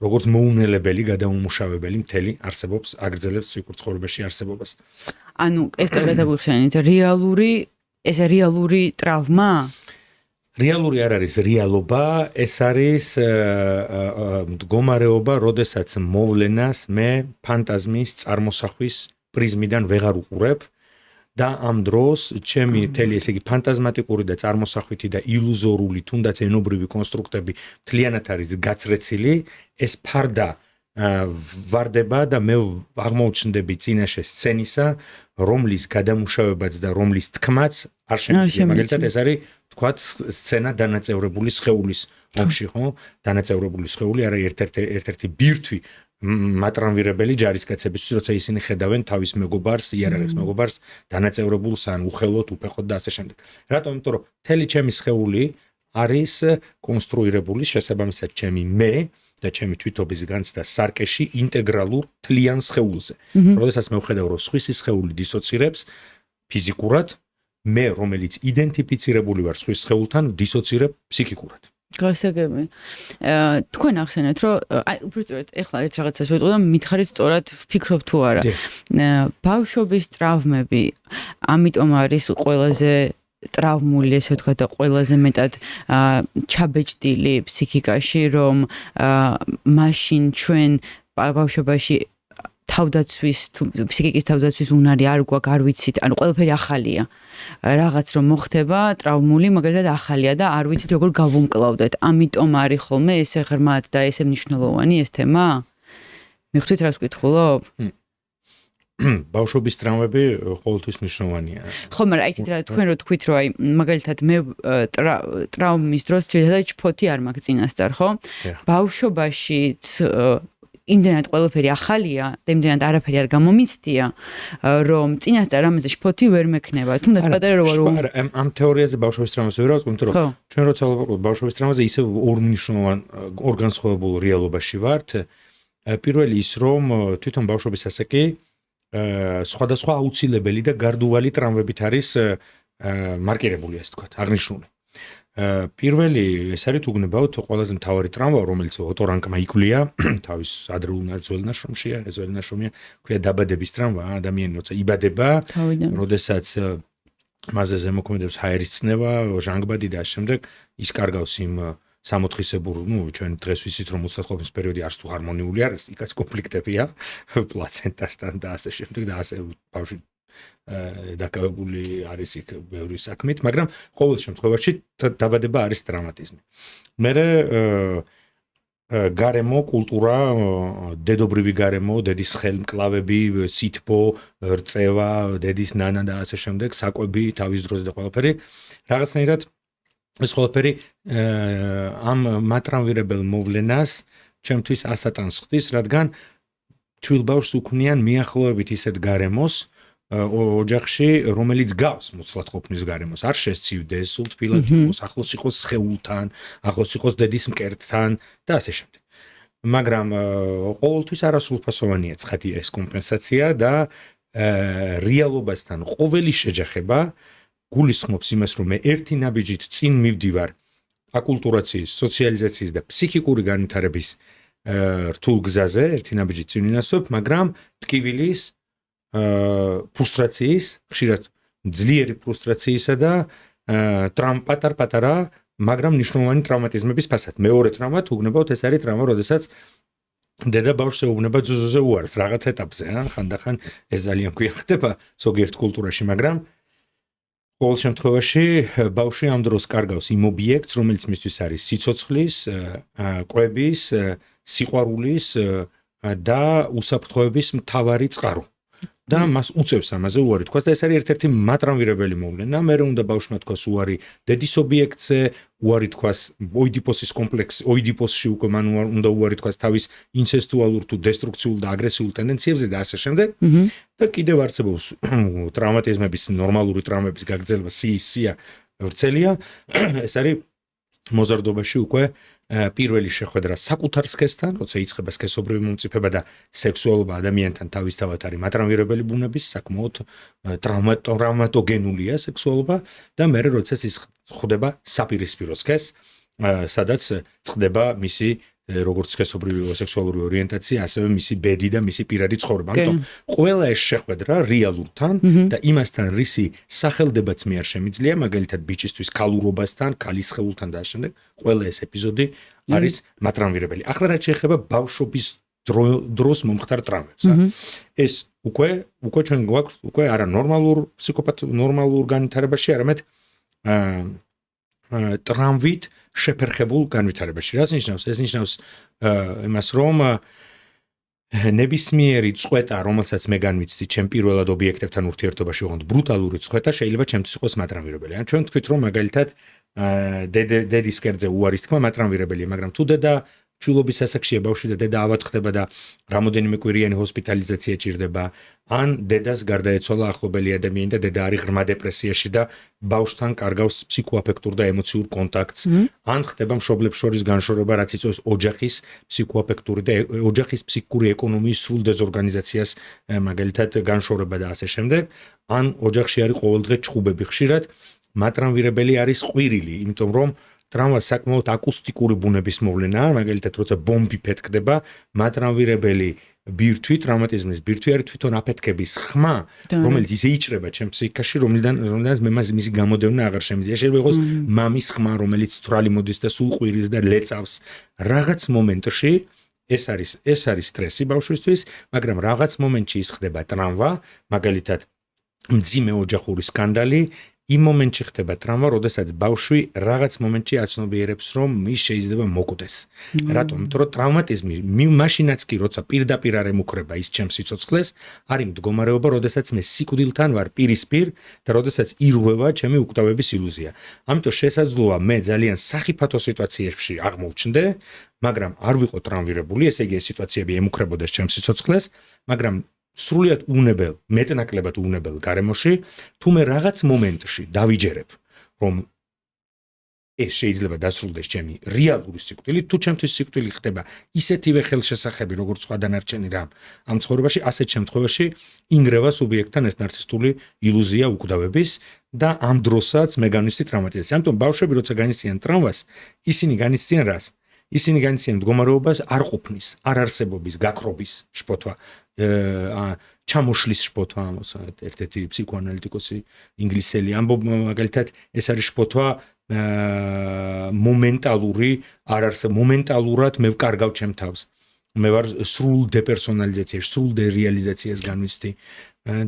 როგორც მოუნელებელი, გადაუმუშავებელი მთელი არსებობს, აგრძელებს ცვიკურ ცხოვრებაში არსებობას. ანუ ეს კარგად აგვიხსენეთ, ეს რეალური ტრავმა? რეალური არ არის რეალობა, ეს არის მდგომარეობა, როდესაც მოვლენას მე ფანტაზმის წარმოსახვის პრიზმიდან ვეღარ უყურებ და ამ დროს ჩემი მთელი ესე იგი ფანტაზმატიკური და წარმოსახვითი და ილუზორული, თუნდაც ენობრივი კონსტრუქტები მთლიანად არის გაცრეცილი, ეს ფარდა ვარდება და მე აღმოჩნდები წინაშე სცენისა, რომლის გადამუშავებაც და რომლის თქმაც არ შემიძლია. მაგალითად ეს არის თქვათ სცენა დანაწევრებული სხეულის ომში, ხო? დანაწევრებული სხეული არა ერთ-ერთი ბირთვი მატრანვირებელი ჯარისკაცებისთვის, როცა ისინი ხედავენ თავის მეგობარს, იარაღის მეგობარს დანაწევრებულს ან უხელოდ, უფეხოდ და ასე შემდეგ. რატომ? იმიტომ რომ მთელი ჩემი სხეული არის კონსტრუირებული შესაბამისად ჩემი მე და ჩემი თვითობის განცდა სარკეში ინტეგრალურ თლიან სხეულზე. როდესაც მე ვხედავ, რომ სხვისი სხეული დისოცირებს ფიზიკურად, მე რომელიც იდენტიფიცირებული ვარ სხვის სხეულთან, ვდისოცირებ ფსიქიკურად. გასაგები. თქვენ ახსენეთ, რომ უბრალოდ ეხლა ერთ რაღაცას ვიტყვი და მითხარით სწორად ვფიქრობ თუ არა. ბავშვობის ტრავმები ამიტომ არის ყველაზე ტრავმული, ესე ვთქვათ, და ყველაზე მეტად ჩაბეჭდილი ფსიქიკაში, რომ მაშინ ჩვენ ბავშვობაში თავდაცვის ფსიქიკის თავდაცვის უნარი არ გვაქვს, არ ვიცით, ანუ ყველაფერი ახალია. რაღაც რომ მოხდება, ტრავმული, მაგალითად ახალია და არ ვიცით როგორ გავუმკლავდეთ. ამიტომ არის ხოლმე ესე ღრმად და ესე მნიშვნელოვანი ეს თემა? მიხვდით რას ვკითხულობ? ბავშვობის ტრავმები ყოველთვის მნიშვნელოვანია. ხო, მაგრამ აი რა თქვენ რო თქვით, რომ აი მაგალითად მე ტრავმის დროს შეიძლება ჩფოთი არ მაქვს წინასწარ, ხო? ბავშვობაშიც იმდენად ყველაფერი ახალია და იმდენად არაფერი არ გამომიცდია, რომ წინასწარ ამაზე შფოთი ვერ მექნება. თუნდაც პატარა რო ვარ. ამ თეორიაზე ბავშვობის ტრავმას ვერ ავწყვეტ, იმიტომ რომ ჩვენ როცა ვაპარაკობთ ბავშვობის ტრავმაზე, ისევ ორმნიშვნელოვან ორგანსხვავებულ რეალობაში ვართ. პირველი ის, რომ თვითონ ბავშვობის ასაკი სხვადასხვა აუცილებელი და გარდუვალი ტრავმებით არის მარკირებული, ასე ვთქვათ, აღნიშნული. პირველი ეს არის უგნებავთ ყველაზე მთავარი ტრავმა, რომელიც ოტორანკმა იკვლია თავის ადრეულ ძველნაშრომშია, ეს ძველნაშრომია, ქვია დაბადების ტრავმა, ადამიანი როცა იბადება, როდესაც მასზე ზემოქმედებს ჰაერის წნევა, ჟანგბადი და ამ შემდეგ ის კარგავს იმ 60-ისებურ, ჩვენ დღეს ვიცით რომ უსახყოფის პერიოდი არც თუ ჰარმონიული არის, იქაც კონფლიქტებია პლაცენტასთან და ასე შემდეგ და ასე ბავშვი დაკავებული არის იქ ბევრი საქმით, მაგრამ ყოველ შემთხვევაში დაბადება არის ტრავმატიზმი. მერე გარემო, კულტურა, დედობრივი გარემო, დედის ხელმკლავები, სითბო, რწევა, დედის ნანა და ასე შემდეგ, საკვები, თავის დროზე და ყველაფერი, რაღაცნაირად ეს ყველაფერი ამ მატრანვირებელ მოვლენას ჩემთვის ასატანს ხდის, რადგან ჩვილ ბავშვს უქმნიან მიახლოებით ისეთ გარემოს ოჯახში, რომელიც გავს მოცლად ყოფნის გარემოს. არ შესცივდეს, სულ თბილად იყოს, ახლოს იყოს სხეულთან, ახლოს იყოს დედის მკერდთან და ასე შემდეგ. მაგრამ ყოველთვის არასრულფასოვანია ცხადი ეს კომპენსაცია და რეალობასთან ყოველი შეჯახება გულისხმობს იმას, რომ მე ერთი ნაბიჯით წინ მივდივარ აკულტურაციის, სოციალიზაციის და ფსიქიკური განვითარების რთულ გზაზე, ერთი ნაბიჯით წინ ვინასწრებ, მაგრამ ტკივილის, ფრუსტრაციის, ხშირად ძლიერი ფრუსტრაციისა და პატარ-პატარა, მაგრამ მნიშვნელოვანი ტრავმატიზმების ფასად. მეორე ტრავმა თუ უგნებავთ, ეს არის ტრავმა, როდესაც დედა ბავშვს ეუბნება ძუძუზე უარს რაღაც ეტაპზე, ხანდახან ეს ძალიან ქვია ხდება ზოგიერთ კულტურაში, მაგრამ ყოველ შემთხვევაში ბავშვი ამ დროს კარგავს იმ ობიექტს, რომელიც მისთვის არის სიცოცხლის, კვების, სიყვარულის და უსაფრთხოების მთავარი წყარო. და მას უწევს ამაზე უარი თქვას და ეს არის ერთ-ერთი მატრანვირებელი მოვლენა. მერე უნდა ბავშვმა თქვას უარი დედის ობიექტზე, უარი თქვას ოიდიპოსის კომპლექსი, ოიდიპოსში უკვე მან უნდა უარი თქვას თავის ინცესტუალურ თუ დესტრუქციულ და აგრესიულ ტენდენციებზე და ასე შემდეგ. და კიდევ არსებობს ტრავმატიზმების, ნორმალური ტრავმების გაგრძელება, სია ვრცელია. ეს არის მოზარდობაში უკვე პირველი შეხვედრა საკუთარ სქესთან, როცა იწყება სქესობრივი მომწიფება და სექსუალობა ადამიანთან თავისთავად არის მატრამვირებელი ბუნების, საკმაოდ ტრავმატოგენულია სექსუალობა და მერე როდესაც ის ხდება საპირისპირო სქესს, სადაც წყდება მისი როგორც სქესობრივი სექსუალური ორიენტაცია, ასევე მისი ბედი და მისი პირადი ცხოვრება. ამიტომ ყველა ეს შეხვედრა რეალურთან და იმასთან რისი სახელდებაც მე არ შემიძლია, მაგალითად ბიჭისთვის ქალურობასთან, ქალის სხეულთან და ამავდროულად ყველა ეს ეპიზოდი არის მატრამვირებელი. ახლა რაც შეეხება ბავშვობის დროს მომხდარ ტრამვებს, ეს უკვე ჩვენ გვაქვს უკვე არა ნორმალურ განვითარებაში, არამედ ტრამვით შეფერხებულ განვითარებაში. რას ნიშნავს? ეს ნიშნავს იმას, რომ ნებისმიერი წვეტა, რომელსაც მე განვიცდი ჩემ პირველად ობიექტებთან ურთიერთობაში, ოღონდ ბრუტალური წვეტა შეიძლება ჩემთვის იყოს მატრამვირებელი. ან ჩვენ თქვით, რომ მაგალითად დედის კერძზე უარის თქმა მატრამვირებელია, მაგრამ თუ დედა ჩვილობის ასაკშია ბავშვი და დედა ავადდება და რამოდენიმე კვირიანი ჰოსპიტალიზაცია ჭირდება, ან დედას გარდაეცვალა ახლობელი ადამიანი და დედა არის ღრმა დეპრესიაში და ბავშვთან კარგავს ფსიქოაფექტურ და ემოციურ კონტაქტს, ან ხდება მშობლებს შორის განშორება, რაც იწვევს ოჯახის ფსიქოაფექტური და ოჯახის ფსიქიკური ეკონომიის სრულ დეზორგანიზაციას, მაგალითად განშორება და ასე შემდეგ, ან ოჯახში არის ყოველდღე ჩხუბები. ხშირად მატრამვირებელი არის ყვირილი, იმიტომ რომ ტრამვა საკმაოდ აკუსტიკური ბუნების მოვლენაა, მაგალითად, როცა ბომბი ფეთქდება, მატრამვირებელი ბირთვი, ტრაუმატიზმის ბირთვი არის თვითონ აფეთქების ხმა, რომელიც ისე იჭრება ჩემ ფსიქიკაში, რომლიდანაც მე მისი გამოდევნა აღარ შემიძლია. შეიძლება იყოს მამის ხმა, რომელიც თვრალი მოდის და სულ ყვირის და ლეწავს. რაღაც მომენტში ეს არის სტრესი ბავშვისთვის, მაგრამ რაღაც მომენტში ის ხდება ტრამვა, მაგალითად, მძიმე ოჯახური სკანდალი. იმ მომენტში ხდება ტრამვა, როდესაც ბავშვი რაღაც მომენტში აცნობიერებს, რომ ის შეიძლება მოკვდეს. რატომ? იმიტომ რომ ტრაუმატიზმი მაშინაც კი, როცა პირდაპირ არ ემუქრება ის ჩემს სიცოცხლეს, არის მდგომარეობა, როდესაც მე სიკვდილთან ვარ პირისპირ და როდესაც ირღვევა ჩემი უკვდავების ილუზია. ამიტომ შესაძლოა მე ძალიან სახიფათო სიტუაციებში აღმოვჩნდე, მაგრამ არ ვიყო ტრამვირებული, ესე იგი ეს სიტუაციები ემუქრებოდეს ჩემს სიცოცხლეს, მაგრამ სრულიად უნებელ, მეტნაკლებად უნებელ გარემოში, თუ მე რაღაც მომენტში დავიჯერებ, რომ ეს შეიძლება დასრულდეს ჩემი რეალური სიკვდილით, თუ ჩემთვის სიკვდილი ხდება ისეთივე ხელშესახები, როგორც სხვა დანარჩენი რამ ამ ცხოვრებაში, ასეთ შემთხვევაში ინგრევა სუბიექტთან ეს ნარცისტული ილუზია უკვდავების და ამ დროსაც მე განვიცდი ტრაუმატიზაციას. ამიტომ ბავშვები როცა განიცდიან ტრამვას, ისინი განიცდიან რას? ისინი განიცდიან მდგომარეობას არ ყოფნის, არ არსებობის, გაქრობის შფოთვა, ჩამოშლის შფოთვა, ერთ-ერთი ფსიქოანალიტიკოსი ინგლისელი ამბობს, მაგალითად, ეს არის შფოთვა მომენტალურად მე ვკარგავ ჩემ თავს. მე ვარ სრულ დეპერსონალიზაციაში, სრულ დერეალიზაციას განვიცდი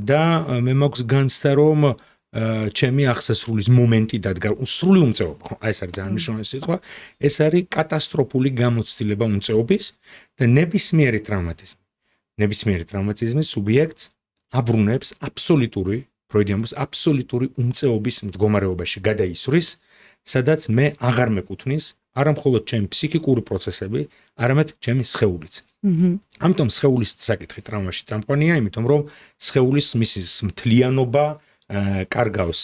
და მე მაქვს განცდა, რომ ჩემი აღსასრულის მომენტი დადგა სრული უმწეობა, ხო, ეს არის ძალიან მნიშვნელოვანი სიტყვა, ეს არის კატასტროფული გამოცდილება უმწეობის და ნებისმიერი ტრაუმატიზმის სუბიექტს აბრუნებს აბსოლუტური უმწეობის მდგომარეობაში გადაისვრის, სადაც მე აღარ მეკუთვნის არა მხოლოდ ჩემი ფსიქიკური პროცესები, არამედ ჩემი სხეულიც. ამიტომ სხეულის საკითხი ტრამვაში წამყვანია, იმიტომ რომ სხეულის მისის მთლიანობა კარგავს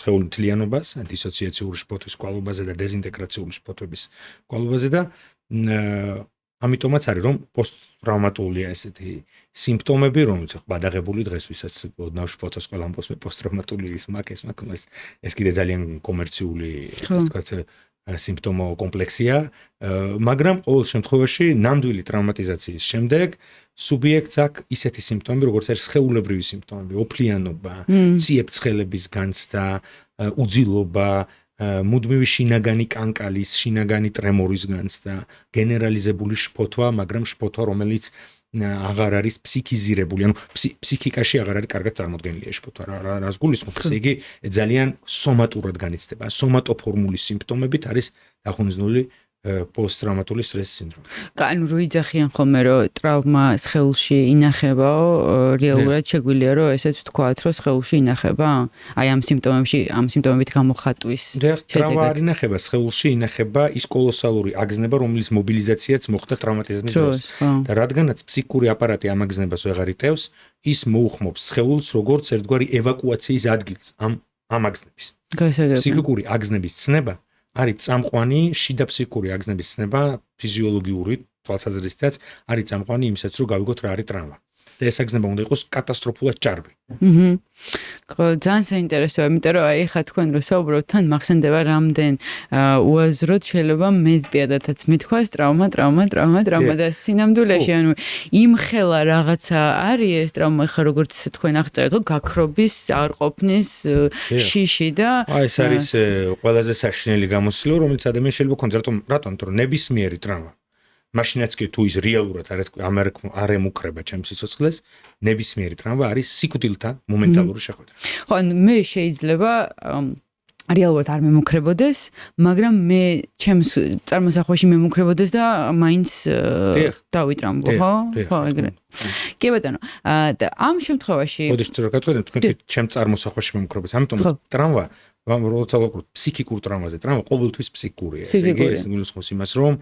სხეული მთლიანობას, დისოციაციური შფოთვის კვალობაზე და დეზინტეგრაციული შფოთვების კვალობაზე და ამიტომაც არის რომ პოსტტრაუმატულია ესეთი სიმპტომები, რომელიც ბადაღებული დღეს ვისაც ოდნავ შფოთოს ყველა ამბობს მე პოსტტრაუმატული ის მაქვს, ეს კიდე ძალიან კომერციული, ასე ვთქვათ, სიმპტომო კომპლექსია, მაგრამ ყოველ შემთხვევაში ნამდვილი ტრაუმატიზაციის შემდეგ სუბიექტს აქვს ისეთი სიმპტომები, როგორც არის სხეულებრივი სიმპტომები, ოფლიანობა, ციებ-ცხელების განცდა, უძილობა, მუდმივი შინაგანი კანკალის, შინაგანი ტრემორის განცდა, გენერალიზებული შფოთვა, მაგრამ შფოთვა, რომელიც აღარ არის ფსიქიზირებული, ანუ ფსიქიკაში აღარ არის კარგად წარმოდგენილი შფოთვა, რას გულისხმობს, ესე იგი ძალიან სომატურად განიცდება. სომატოფორმული სიმპტომებით არის დახუნძნული პოსტტრაუმატული სტრესის სინდრომი. ანუ რო იძახიან ხოლმე რომ ტრავმა სხეულში ინახებაო, რეალურად შეგვიძლია რომ ესეც ვთქვათ, რომ სხეულში ინახება? აი ამ სიმპტომებით გამოხატვის შედეგად. ტრავმა არ ინახება სხეულში, ინახება ის კოლოსალური აგზნება, რომლის მობილიზაციაც მოხდა ტრაუმატიზმის დროს. და რადგანაც ფსიქიკური აპარატი ამ აგზნებას ვეღარ იტევს, ის მოუხმობს სხეულს როგორც ერთგვარი ევაკუაციის ადგილს ამ აგზნების. ფსიქიკური აგზნების ცნება არის წამყვანი შიდა ფსიქიკური აგზნების ცნება ფიზიოლოგიური თვალსაზრისითაც არის წამყვანი იმისაც რომ გავიგოთ რა არის ტრამვა. და ეს აგზნება უნდა იყოს კატასტროფულად ჭარბი. ხო, ძალიან საინტერესოა, იმიტომ რომ აი ხა თქვენ რო საუბრობთ, თან მახსენდება რამდენ უაზროდ შეიძლება მე პირადადაც მithქვას ტრავმა და სინამდვილეში ანუ იმხელა რაღაცა არის ეს ტრავმა ხა როგორც თქვენ აღწერეთ, გაქრობის, არყოფნის, შიში და აი ეს არის ყველაზე საშინელი გამოცდილება, რომელიც ადამიანს შეიძლება ქონდეს, რატომ რომ ნებისმიერი ტრავმა მაშინაც კი თუ ის რეალურად არ ემუქრება ჩემს სიცოცხლეს, ნებისმიერი ტრავმა არის სიკვდილთან მომენტალური შეხვედრა. ხო, მე შეიძლება რეალურად არ მემუქრებოდეს, მაგრამ მე ჩემს წარმოსახვაში მემუქრებოდეს და მაინც დავიტრამბო, ხო? ხო, ეგრე. კი ბატონო, და ამ შემთხვევაში მოდით რა გეტყვით, თქვენ ჩემს წარმოსახვაში მემუქრებოდეს, ამიტომ ტრავმა როცა ვაკეთებ ფსიქიკურ ტრავმაზე, ტრავმა ყოველთვის ფსიქიკურია. ეს გულისხმობს იმას, რომ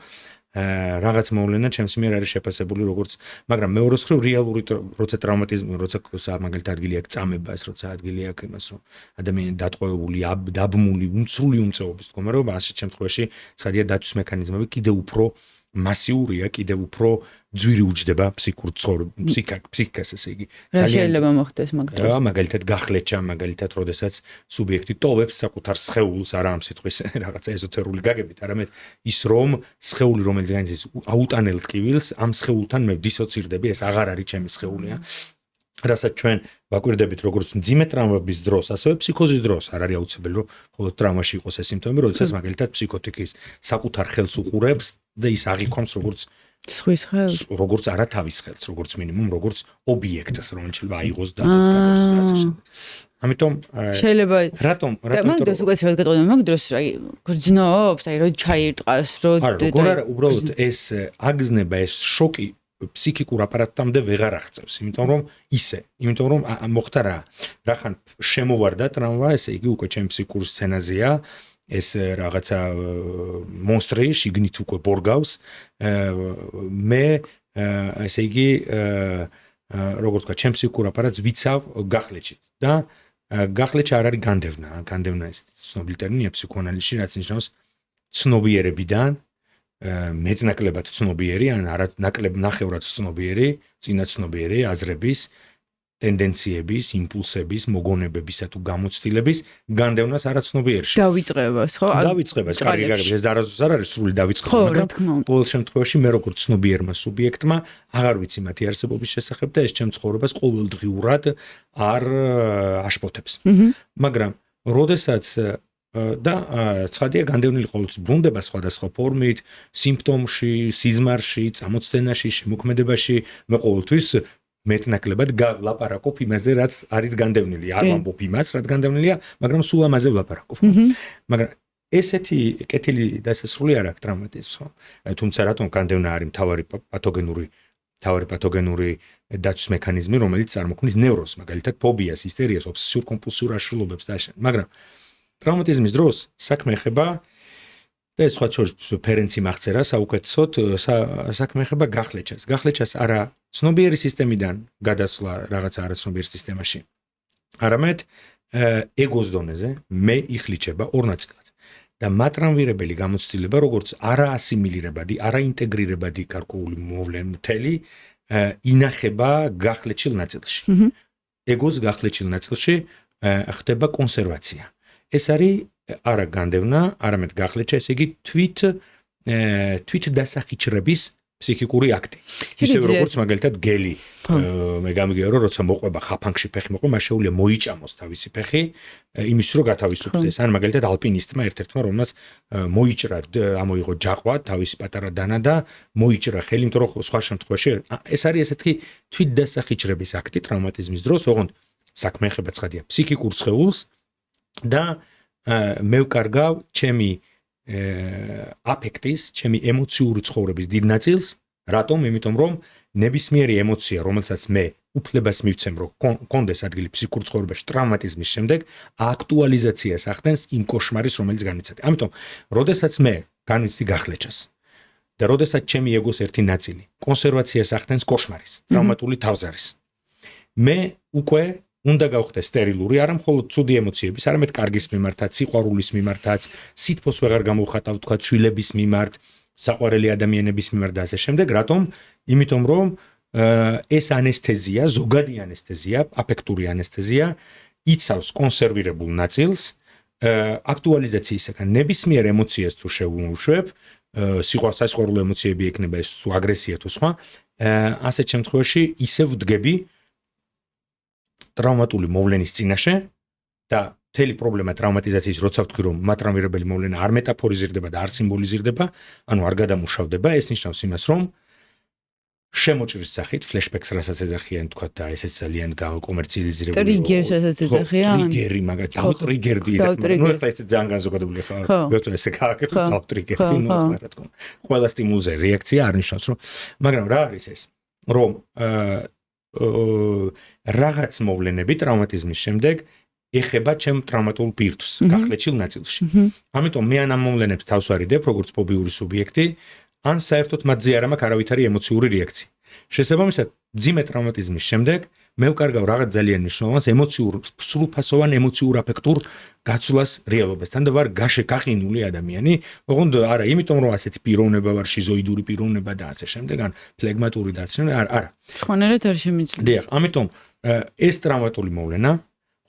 რაღაც მოვლენა ჩემს მიერ არის შეფასებული როგორც, მაგრამ მეორეს მხრივ რეალური როცა ტრავმატიზმი, როცა მაგალითად ადგილი აქვს წამებას, როცა ადგილი აქვს იმას, რომ ადამიანი დატყვევებული, დაბმული, სრული უმწეობის მდგომარეობა, ასეთ შემთხვევაში ცხადია დაცვის მექანიზმები კიდევ უფრო მასიურია, კიდევ უფრო ძვირი უჯდება ფსიქიკურ ფსიქიკას, ესე იგი. რა შეიძლება მოხდეს მაგდროს? მაგალითად გახლეჩა, მაგალითად, როდესაც სუბიექტი ტოვებს საკუთარ სხეულს, არა ამ სიტყვის რაღაცა ეზოთერული გაგებით, არამედ ის რომ სხეული, რომელიც განიცდის აუტანელ ტკივილს, ამ სხეულთან მე დისოცირდები, ეს აღარ არის ჩემი სხეულია. რასაც ჩვენ ვაკვირდებით როგორც მძიმე ტრავმების დროს, ასევე ფსიქოზის დროს, არ არის აუცილებელი, რომ მხოლოდ ტრავმაში იყოს ეს სიმპტომები, როდესაც მაგალითად ფსიქოტიკის საკუთარ ხელს უყურებს და ის აღიქვამს როგორც სხვის ხელს, როგორც არა თავის ხელს, როგორც მინიმუმ, როგორც ობიექტს, რომელიც შეიძლება აიღოს და გადაწყვეტოს და ასე შემდეგ. ამიტომ შეიძლება რატომ მაგდროს უკეთესად გეტყვი, მაგდროს აი გრძნობს, აი რო ჩაირტყას, არა, უბრალოდ ეს აგზნება, ეს შოკი ფსიქიკურ აპარატამდე ვეღარ აღწევს, იმიტომ რომ მოხდა რახან შემოვარდა ტრავმა, ესე იგი უკვე ჩემ ფსიქიკურ სცენაზეა, ეს რაღაცა მონსტრი შიგნით უკვე ბორგავს, მე ესე იგი როგორც ვთქვა, ჩემ ფსიქიკურ აპარატს ვიცავ გახლეჩით და გახლეჩა არ არის განდევნა ეს ცნობილი ტერმინია ფსიქოანალიზში, რაც ნიშნავს ცნობიერებიდან მეწნაკლებად ცნობიერი, ან არა ნახევრად ცნობიერი, წინაცნობიერი აზრების, ტენდენციების, იმპულსების, მოგონებებისა თუ გამოცდილების განდევნას არაცნობიერში. დავიწყებას, ხო? დავიწყებას, კარგი გაგები, ეს დარაზოს არ არის სრული დავიწყება, მაგრამ ყოველ შემთხვევაში მე როგორც ცნობიერმა სუბიექტმა აღარ ვიცი მათი არსებობის შესახებ და ეს ჩემ ცხოვრებას ყოველდღიურად არ აშფოთებს. მაგრამ როდესაც და ცხადია განდევნილი ყოველთვის ბრუნდება სხვადასხვა ფორმით, სიმპტომში, სიზმარში, წამოწდენაში, შემოქმედებაში, მე ყოველთვის მეტნაკლებად ვლაპარაკობ იმაზე, რაც არის განდევნილი. არ ვამბობ იმას, რაც განდევნილია, მაგრამ სულ ამაზე ვლაპარაკობ. მაგრამ ესეთი კეთილი დასასრული არ აქვს ტრავმატიზმს, ხო? თუმცა რატომ განდევნა არის მთავარი პათოგენური დაცვის მექანიზმი, რომელიც წარმოქმნის ნევროზს, მაგალითად ფობიას, ისტერიას, ობსესიურ-კომპულსიურ აშლილობებს და ასე. მაგრამ ტრავმატიზმის დროს საქმე ეხება და ეს სხვა შორის ფერენცი მაღწერა საუკეთესოდ საქმე ეხება გახლეჩას. გახლეჩას არა ცნობიერი სისტემიდან გადასვლა რაღაცა არაცნობიერ სისტემაში. არამედ ეგოს დონეზე მე იხლიჩება ორ ნაწილად. და მატრამვირებელი გამოცდილება, როგორც არაასიმილირებადი, არაინტეგრირებადი გარკვეული მოვლენა მთელი ინახება გახლეჩილ ნაწილში. ეგოს გახლეჩილ ნაწილში ხდება კონსერვაცია. ეს არის არა განდევნა, არამედ გახლეჩა, ესე იგი თვით დასახიჩრების ფსიქიკური აქტი. ისე როგორც მაგალითად გელი, მე გამიგია რომ როცა მოყვება ხაფანგში ფეხი მოყვება, მას შეუძლია მოიჭამოს თავისი ფეხი, იმის რომ გათავისუფლდეს. ან მაგალითად ალპინისტმა ერთ-ერთმა რომელსაც მოიჭრა, ამოიღო ჯაყვა, თავისი პატარა დანა და მოიჭრა ხელი, იმიტომ რომ სხვა შემთხვევაში ეს არის ესეთი თვით დასახიჩრების აქტი ტრავმატიზმის დროს, ოღონდ საქმე ეხება ცხადია ფსიქიკურ სხეულს და მე ვკარგავ ჩემი აფექტის, ჩემი ემოციური ცხოვრების დიდ ნაწილს, რატომ? იმიტომ რომ ნებისმიერი ემოცია, რომელსაც მე უფლებას მივცემ, რომ კონდეს ადგილი ფსიქიკურ ცხოვრებაში ტრავმატიზმის შემდეგ, აქტუალიზაციას ახდენს იმ კოშმარის, რომელიც განიცადი. ამიტომ, როდესაც მე განვიცდი გახლეჩას და როდესაც ჩემი ეგოს ერთი ნაწილი კონსერვაციას ახდენს კოშმარის, ტრავმატული თავზარის, მე უკვე უნდა გავხდეს სტერილური, არა მხოლოდ ცუდი ემოციების, არამედ კარგის მიმართაც, სიყვარულის მიმართაც, სითბოს ვეღარ გამოვხატავ თქვა შვილების მიმართ, საყვარელი ადამიანების მიმართ და ასე შემდეგ, რატომ? იმიტომ რომ ეს ანესთეზია, ზოგადი ანესთეზია, აფექტური ანესთეზია იცავს კონსერვირებულ ნაწილს, აქტუალიზაციისაგან ნებისმიერ ემოციას თუ შევუშვებ, სიყვარულო ემოციები ექნება ეს თუ აგრესია თუ სხვა, ასეთ შემთხვევაში ისევ ვდგები ტრავმატული მოვლენის წინაშე და მთელი პრობლემა ტრავმატიზაციის როცა ვთქვი რომ მატრამვირებელი მოვლენა არ მეტაფორიზირდება და არ სიმბოლიზირდება, ანუ არ გადამუშავდება, ეს ნიშნავს იმას რომ შემოჭრის სახით ფლეშბექს რასაც ეძახიან თქვა და ესეც ძალიან კომერციალიზირებული ტრიგერს რასაც ეძახიან ტრიგერი მაგათ დავტრიგერდი ნუ ეხლა ესე ძალიან განზოგადებული ხარ ვერტო ესე გააკეთე დავტრიგერდი ნუ ეხლა რა თქმა უნდა ყველა სტიმულზე რეაქცია არ ნიშნავს რომ მაგრამ რა არის ეს რომ რაღაც მოვლენები ტრავმატიზმის შემდეგ ეხება ჩემ ტრავმატულ პირთვს გახლეჩილ ნაწილში ამიტომ მე ამ მოვლენებს თავს ვარიდებ როგორც ფობიური სუბიექტი ან საერთოდ მათზე არ მაქვს არავითარი ემოციური რეაქცია. შესაბამისად, ძიმე ტრავმატიზმის შემდეგ მე ვკარგავ რაღაც ძალიან მნიშვნელოვანს ემოციურ, სრულფასოვან ემოციურ აფექტურ გაცვლას რეალობასთან და ვარ გახინული ადამიანი, ოღონდ არა, იმიტომ რომ ასეთი პიროვნება ვარ, შიზოიდური პიროვნება და ასე შემდეგ, ან ფლეგმატური და ასე შემდეგ, არა. სხვანაირად არ შემიძლია. დიახ, ამიტომ ეს ტრავმატული მოვლენა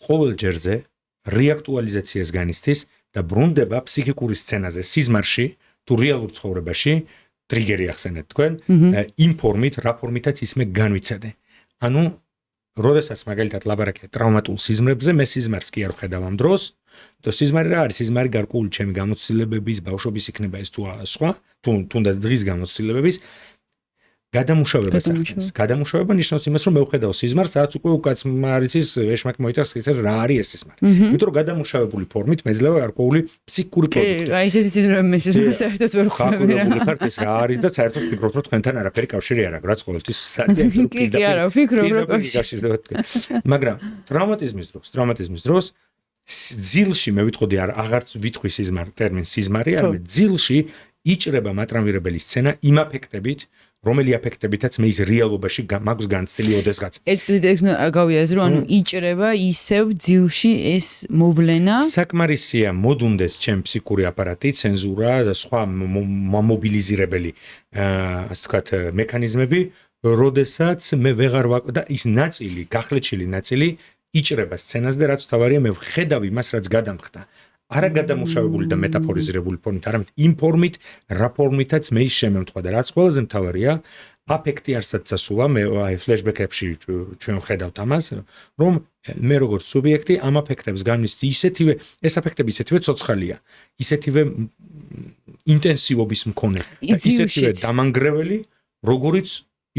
ყოველ ჯერზე რეაქტუალიზაციას განიცდის და ბრუნდება ფსიქიკური სცენაზე, სიზმარში თუ რეალურ ცხოვრებაში ტრიგერი ახსენეთ თქვენ იმ ფორმით, რა ფორმითაც ისმე განვიცადე. ანუ, როდესაც მაგალითად ლაბარაკია ტრავმატულ სიზმრებზე, მე სიზმარს კი არ ვხედავ ამ დროს, და სიზმარი რა არის? სიზმარი გარკვეული ჩემი გამოცდილებების, ბავშვობის იქნება ეს თუ სხვა, თუნდაც დღის გამოცდილებების გადამუშავებას ახდენს. გადამუშავება ნიშნავს იმას, რომ მე ვხედავ სიზმარს, რაც უკვე უკაც მარიცის ეშმაკი მოიტანს, ისე რა არის ეს სიზმარი. იმიტომ რომ გადამუშავებული ფორმით მეძლევა გარკვეული ფსიქიკური პროდუქტი. აი ესეთი სიზმრები მე სიზმარს საერთოდ ვერ ხვდები რა. ხართ ეს რა არის და საერთოდ ფიქრობ რომ თქვენთან არაფერი კავშირი არ აქვს, რაც ყოველთვის საერთოდ კი არა, ვფიქრობ რომ კავშირდება თქვენ. მაგრამ ტრავმატიზმის დროს ძილში მე ვიტყოდი აღარც ვიტყვი სიზმარი, ტერმინს სიზმარი, არამედ ძილში იჭრება მატრამვირებელი სცენა იმ აფექტებით რომელი აფექტებითაც მე ის რეალობაში მაქვს განცდილი ოდესღაც. ეს გავიაზრო, ანუ იჭრება ისევ ძილში ეს მოვლენა. საკმარისია მოდუნდეს ჩემ ფსიქური აპარატი, ცენზურა და სხვა მომობილიზირებელი ასე ვთქვათ მექანიზმები, როდესაც მე ვეღარ და ის ნაწილი, გახლეჩილი ნაწილი იჭრება სცენას და რაც თავარია მე ვხედავ იმას, რაც გადამხდა. არა გადამუშავებული და მეტაფორიზირებული ფორმით, არამედ იმ ფორმით, რა ფორმითაც მე ის შემემთხვევა და რაც ყველაზე მთავარია, აფექტი არსად წასულა, მე აი ფლეშბექებში ჩვენ ვხედავთ ამას, რომ მე როგორც სუბიექტი ამ აფექტებს განვიცდი ისეთივე, ეს აფექტები ისეთივე ცოცხალია, ისეთივე ინტენსივობის მქონე და ისეთივე დამანგრეველი, როგორიც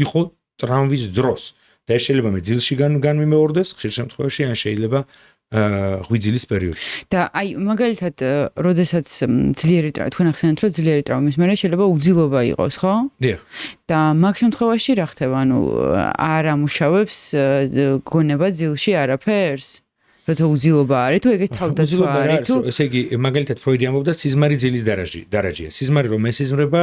იყო ტრავმის დროს. და ეს შეიძლება მე ძილში განვიმეორდეს, ხშირ შემთხვევაში ან შეიძლება ღვიძილის პერიოდში. და აი მაგალითად, როდესაც ძლიერი თქვენ ახსენეთ, რომ ძლიერი ტრავმის მერე შეიძლება უძილობა იყოს, ხო? დიახ. და მაგ შემთხვევაში რა ხდება? ანუ არ ამუშავებს გონება ძილში არაფერს? როცა უძილობა არის, თუ ეგეთ თავდაცვა არის, თუ ესე იგი, მაგალითად ფროიდი ამბობდა სიზმარი ძილის დარაჯია. სიზმარი რომ ესიზმრება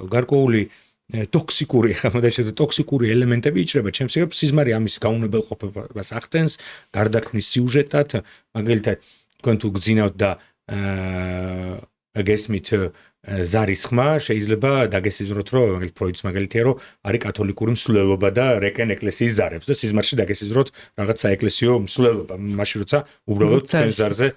გარკვეული ტოქსიკური, ხამოდაშე ტოქსიკური ელემენტები იჭრება ჩემს სიზმარი ამის გაუნებელყოფებას ახდენს, გარდაქმნის სიუჟეტად, მაგალითად თქვენ თუ გძინავთ და გესმით ზარის ხმა შეიძლება დაგესიზმროთ, რომ მაგალითად ფროიდის მაგალითია, რომ არის კათოლიკური მსვლელობა და რეკენ ეკლესიის ზარებს და სიზმარში დაგესიზმროთ რაღაც საეკლესიო მსვლელობა, მაშინ როცა უბრალოდ თქვენ ზარზე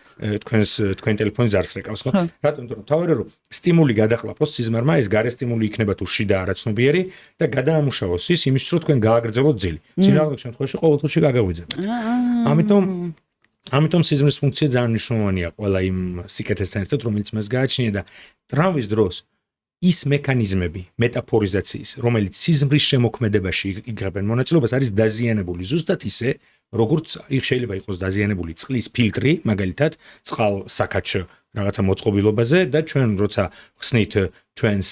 თქვენ ტელეფონი ზარს რეკავს, ხო? რატომ? იმიტომ რომ თავარია რომ სტიმული გადახლაპოს სიზმარმა, ეს გარე სტიმული იქნება თუ შიდა არაცნობიერი და გადაამუშავოს ის იმის რომ თქვენ გააგრძელოთ ძილი. წინააღმდეგ შემთხვევაში ყოველთვის გაგაღვიძებთ. ამიტომ სიზმრის ფუნქცია ძალიან მნიშვნელოვანია ყველა იმ სიკეთესთან ერთად, რომელიც მას გააჩნია და ტრავმის დროს ის მექანიზმები მეტაფორიზაციის, რომელიც სიზმრის შემოქმედებაში იღებენ მონაწილეობას, არის დაზიანებული ზუსტად ისე, როგორც შეიძლება იყოს დაზიანებული წყლის ფილტრი, მაგალითად, წყალსაქაჩ რაღაცა მოწყობილობაზე და ჩვენ როცა ხსნით ჩვენს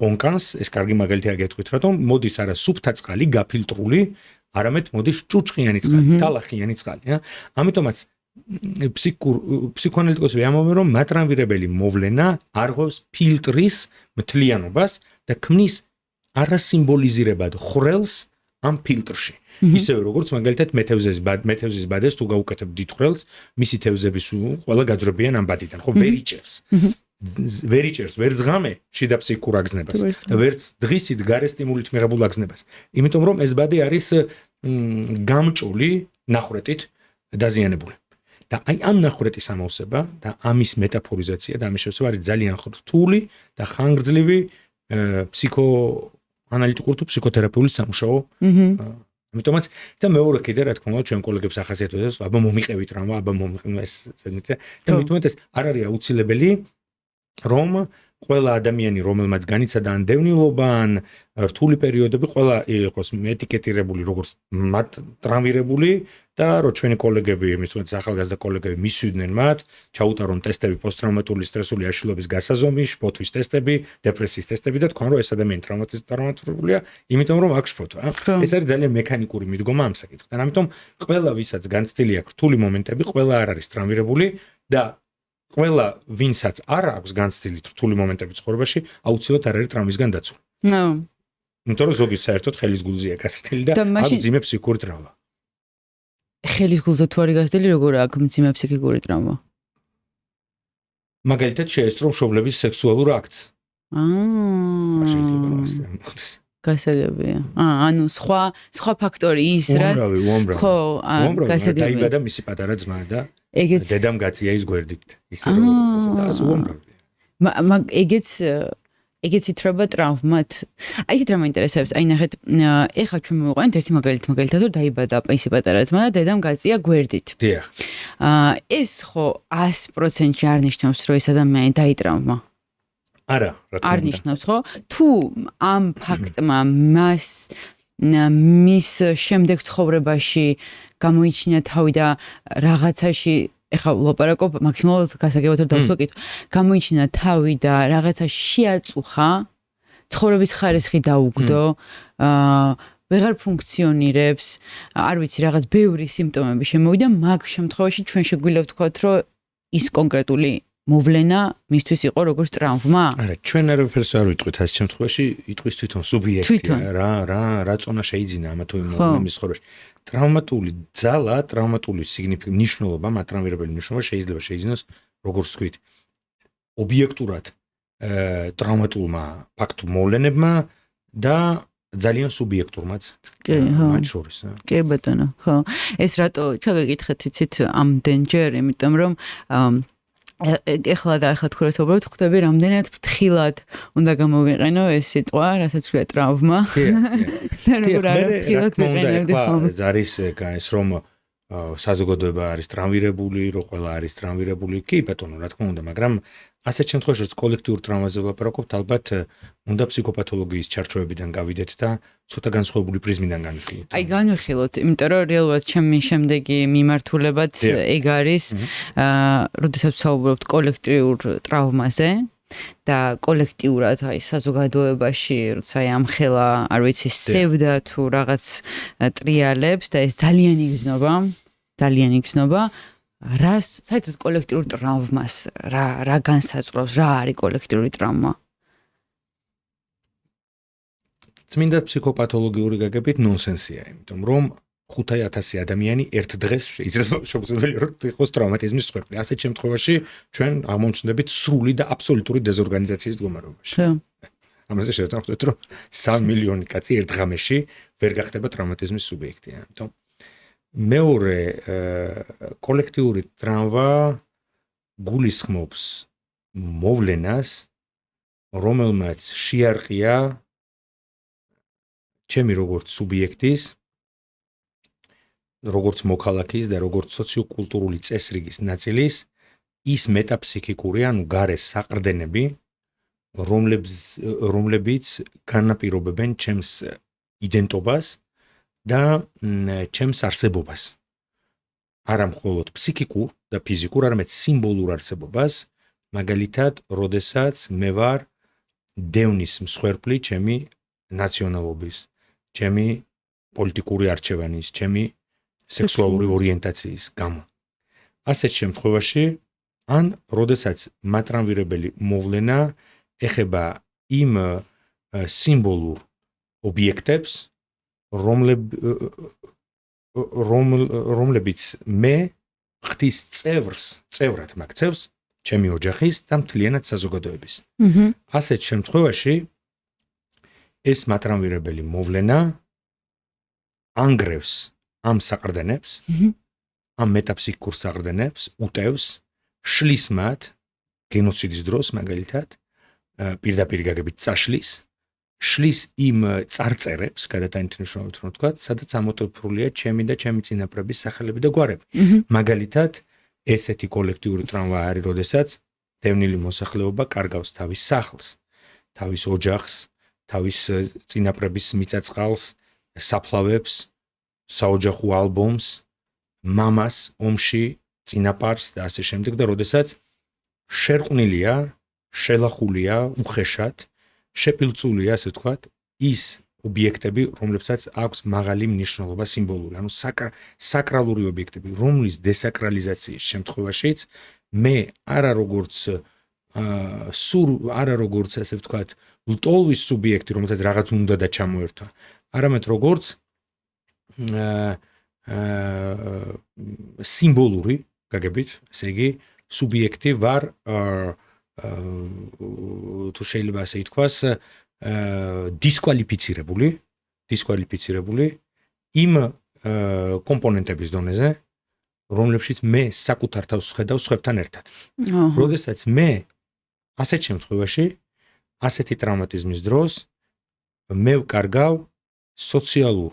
ონკანს, ეს კარგი მაგალითია გეტყვით, რატომ მოდის არა სუფთა წყალი გაფილტრული, არამედ მოდის ჭუჭყიანი წყალი, ტალახიანი წყალი, ამიტომაც ფსიქოანალიტიკოსები ამბობენ, რომ მატრამვირებელი მოვლენა არღვევს ფილტრის მთლიანობას და ქმნის არასიმბოლიზირებად ხრელს ამ ფილტრში. ისევე როგორც მაგალითად მეთევზის ბადეს თუ გაუკეთებ დიდხვრელს, მისი თევზების ყველა გაძრებიან ამ ბადიდან, ხო, ვერ იჭერს. ვერ იჭერს ვერც ღამე შიდა ფსიქიკურ აგზნებას და ვერც დღისით გარე სტიმულით მიღებულ აგზნებას. იმიტომ რომ ეს ბადი არის გამჭოლი ნახრეტით დაზიანებული. და აი ამ ნახრეტის ამოვსება და ამის მეტაფორიზაცია და ამის შესაძლებლობა არის ძალიან რთული და ხანგრძლივი ფსიქოანალიტიკური თუ ფსიქოთერაპიული სამუშაო. ამიტომაც და მეორე კიდე რა თქმა უნდა ჩვენ კოლეგებს ახასიათებს აბა მომიყევით რამო აბა მომიყევით ეს და მithumet ეს არ არის აუცილებელი რომ ყველა ადამიანი რომელმაც განიცადა ან დევნილობა ან რთული პერიოდები ყველა იყოს ეტიკეტირებული როგორც მათ ტრამვირებული და რომ ჩვენი კოლეგები მithumet ახალგაზრდა კოლეგები მისვიდნენ მათ ჩაუტარონ ტესტები პოსტტრაუმატული სტრესული აშლილობის გასაზომი შფოთვის ტესტები დეპრესიის ტესტები და თქვენ რომ ეს ადამიანი ტრავმატიზებულია იმიტომ რომ აქვს შფოთვა ეს არის ძალიან მექანიკური მიდგომა ამ საკითხთან ამიტომ ყველა ვისაც განცდილი აქვს რთული მომენტები ყველა არ არის ტრამვირებული და ყველა ვინსაც არ აქვს განცდილი რთული მომენტები ცხოვრებაში, აუცილებლად არ არის ტრამვისგან დაცული. იმიტომ რომ ზოგი საერთოდ ხელის გულზეა გასცდილი და აქვს მძიმე ფსიქიკური ტრავმა. ხელის გულზე თუ არის გასცდილი, როგორ აქვს მძიმე ფსიქიკური ტრავმა? მაგალითად შეესწრო მშობლების სექსუალურ აქტს. შეიძლება მოხდეს. გასაგებია. ანუ სხვა ფაქტორი ის რა. ხო, გასაგებია. დაიბადა მისი პატარა ძმა და დედამ გაწია ის გვერდით. ისე რომ და უამრავია. მაგ ეგეც ითრება ტრავმად. აი ეს რა მაინტერესებს. აი ნახეთ, ეხლა ჩვენ მოვიყვანეთ ერთი მაგალითად რომ დაიბადა ისი პატარა ძმა და დედამ გაწია გვერდით. დიახ. ეს ხო 100%-ში არ ნიშნავს რომ ეს ადამიანი დაიტრაუმა. არა, რა თქმა უნდა. არ ნიშნავს, ხო? თუ ამ ფაქტმა მის შემდეგ ცხოვრებაში გამოიჩინა თავი და რაღაცაში ეხლა ლაპარაკობ მაქსიმალურად გასაგებად რომ დავსვაკით გამოიჩინა თავი და რაღაცაში შეაწუხა ცხოვრების ხარისხი დაუგდო ვეღარ ფუნქციონირებს არ ვიცი რაღაც ბევრი სიმპტომები შემოვიდა მაგ შემთხვევაში ჩვენ შეგვიძლია ვთქვათ რომ ის კონკრეტული მოვლენა მისთვის იყო როგორც ტრავმა? არა, ჩვენ არაფერს არ ვიტყვით ამ შემთხვევაში, იტყვის თვითონ სუბიექტი, რა წონა შეიძინა ამა თუ იმ მოვლენის ცხოვრებაში. ტრავმატული ძალა, ტრავმატული ნიშნულობა, მატრამვირებელი ნიშნულობა შეიძლება შეიძინოს, როგორც ვთქვით, ობიექტურად ტრავმატულმა ფაქტურ მოვლენებმა და ძალიან სუბიექტურმაც. მათ შორის. კი ბატონო, ხო. ეს რატო ჩაგეკითხეთ იცით ამდენჯერ, იმიტომ რომ ეხლა თქვენ უბრალოდ ხვდები რამდენად ფრთხილად უნდა გამოვიყენო ეს სიტყვა, რასაც ქვია ტრავმა. და როგორ არ ფრთხილად ვიყენებდი ხომ? არის ეს რომ საზოგადოება არის ტრამვირებული, რომ ყველა არის ტრამვირებული. კი ბატონო, რა თქმა უნდა, მაგრამ ასეთ შემთხვევაში რაც კოლექტიურ ტრავმაზე ვლაპარაკობთ, ალბათ უნდა ფსიქოპათოლოგიის ჩარჩოებიდან გავიდეთ და ცოტა განსხვავებული პრიზმიდან განვიხილოთ. აი განვიხილოთ, იმიტომ რომ რეალურად ჩემი შემდეგი მიმართულებაც ეგ არის, როდესაც ვსაუბრობთ კოლექტიურ ტრავმაზე და კოლექტიურად აი საზოგადოებაში, როცა აი ამხელა, არ ვიცი, სევდა თუ რაღაც ტრიალებს და ეს ძალიან იგრძნობა. რას საერთოდ კოლექტიურ ტრავმას რა განსაზღვრავს რა არის კოლექტიური ტრავმა? წმინდა ფსიქოპათოლოგიური გაგებით ნონსენსია, იმიტომ რომ 5,000 ადამიანი ერთ დღეს შეიძლება შეგვიძლია რომ იყოს ტრავმატიზმის მსხვერპლი. ასეთ შემთხვევაში ჩვენ აღმოჩნდებით სრული და აბსოლუტური დეზორგანიზაციის მდგომარეობაში. ამაზე შევთანხმდით რომ 3 მილიონი კაცი ერთ ღამეში ვერ გახდება ტრავმატიზმის სუბიექტი. ამიტომ მეორე კოლექტიური ტრავმა გულისხმობს მოვლენას, რომელმაც შეარყია ჩემი როგორც სუბიექტის, როგორც მოქალაქის და როგორც სოციოკულტურული წესრიგის ნაწილის ის მეტაფსიქიკური, ანუ გარე საყრდენები, რომლებიც განაპირობებენ ჩემს იდენტობას და ჩემს არსებობას. არა მხოლოდ ფსიქიკურ და ფიზიკურ, არამედ სიმბოლურ არსებობას, მაგალითად, როდესაც მე ვარ დევნის მსხვერპლი ჩემი ნაციონალობის, ჩემი პოლიტიკური არჩევანის, ჩემი სექსუალური ორიენტაციის გამო. ასეთ შემთხვევაში, ან როდესაც მატრამვირებელი მოვლენა ეხება იმ სიმბოლურ ობიექტებს, რომლებიც მე ხდის წევრად მაგცევს ჩემი ოჯახის და მთლიანად საზოგადოების. ასეთ შემთხვევაში ეს მატრამვირებელი მოვლენა ანგრევს ამ საყრდენებს, ამ მეტაფსიქიკურ საყრდენებს, უტევს, შლის მათ გენოციდის დროს მაგალითად, პირდაპირ გაგებით წაშლის, შლის იმ წარწერებს, გადატანით მნიშვნელობით რომ ვთქვა, სადაც ამოტვიფრულია ჩემი და ჩემი წინაპრების სახელები და გვარები. მაგალითად, ესეთი კოლექტიური ტრავმა არის, როდესაც დევნილი მოსახლეობა კარგავს თავის სახლს, თავის ოჯახს, თავის წინაპრების მიწაწყალს, საფლავებს, საოჯახო ალბომს, მამას, ომში, წინაპარს და ასე შემდეგ და როდესაც შერყვნილია, შელახულია უხეშად, შეპილწულია, ასე ვთქვათ, ის ობიექტები, რომლებსაც აქვს მაღალი მნიშვნელობა სიმბოლური, ანუ საკრალური ობიექტები, რომლის დესაკრალიზაციის შემთხვევაშიც მე არა როგორც ასე ვთქვათ, ლტოლვის სუბიექტი, რომელსაც რაღაც უნდა და ჩამოერთვა, არამედ როგორც სიმბოლური, გაგებით, ესე იგი, სუბიექტი ვარ თუ შეიძლება ასე ითქვას, დისკვალიფიცირებული იმ კომპონენტების დონეზე, რომლებშიც მე საკუთარ თავს ვხედავ სხვებთან ერთად. როდესაც მე ასეთ შემთხვევაში, ასეთი ტრავმატიზმის დროს მე ვკარგავ სოციალურ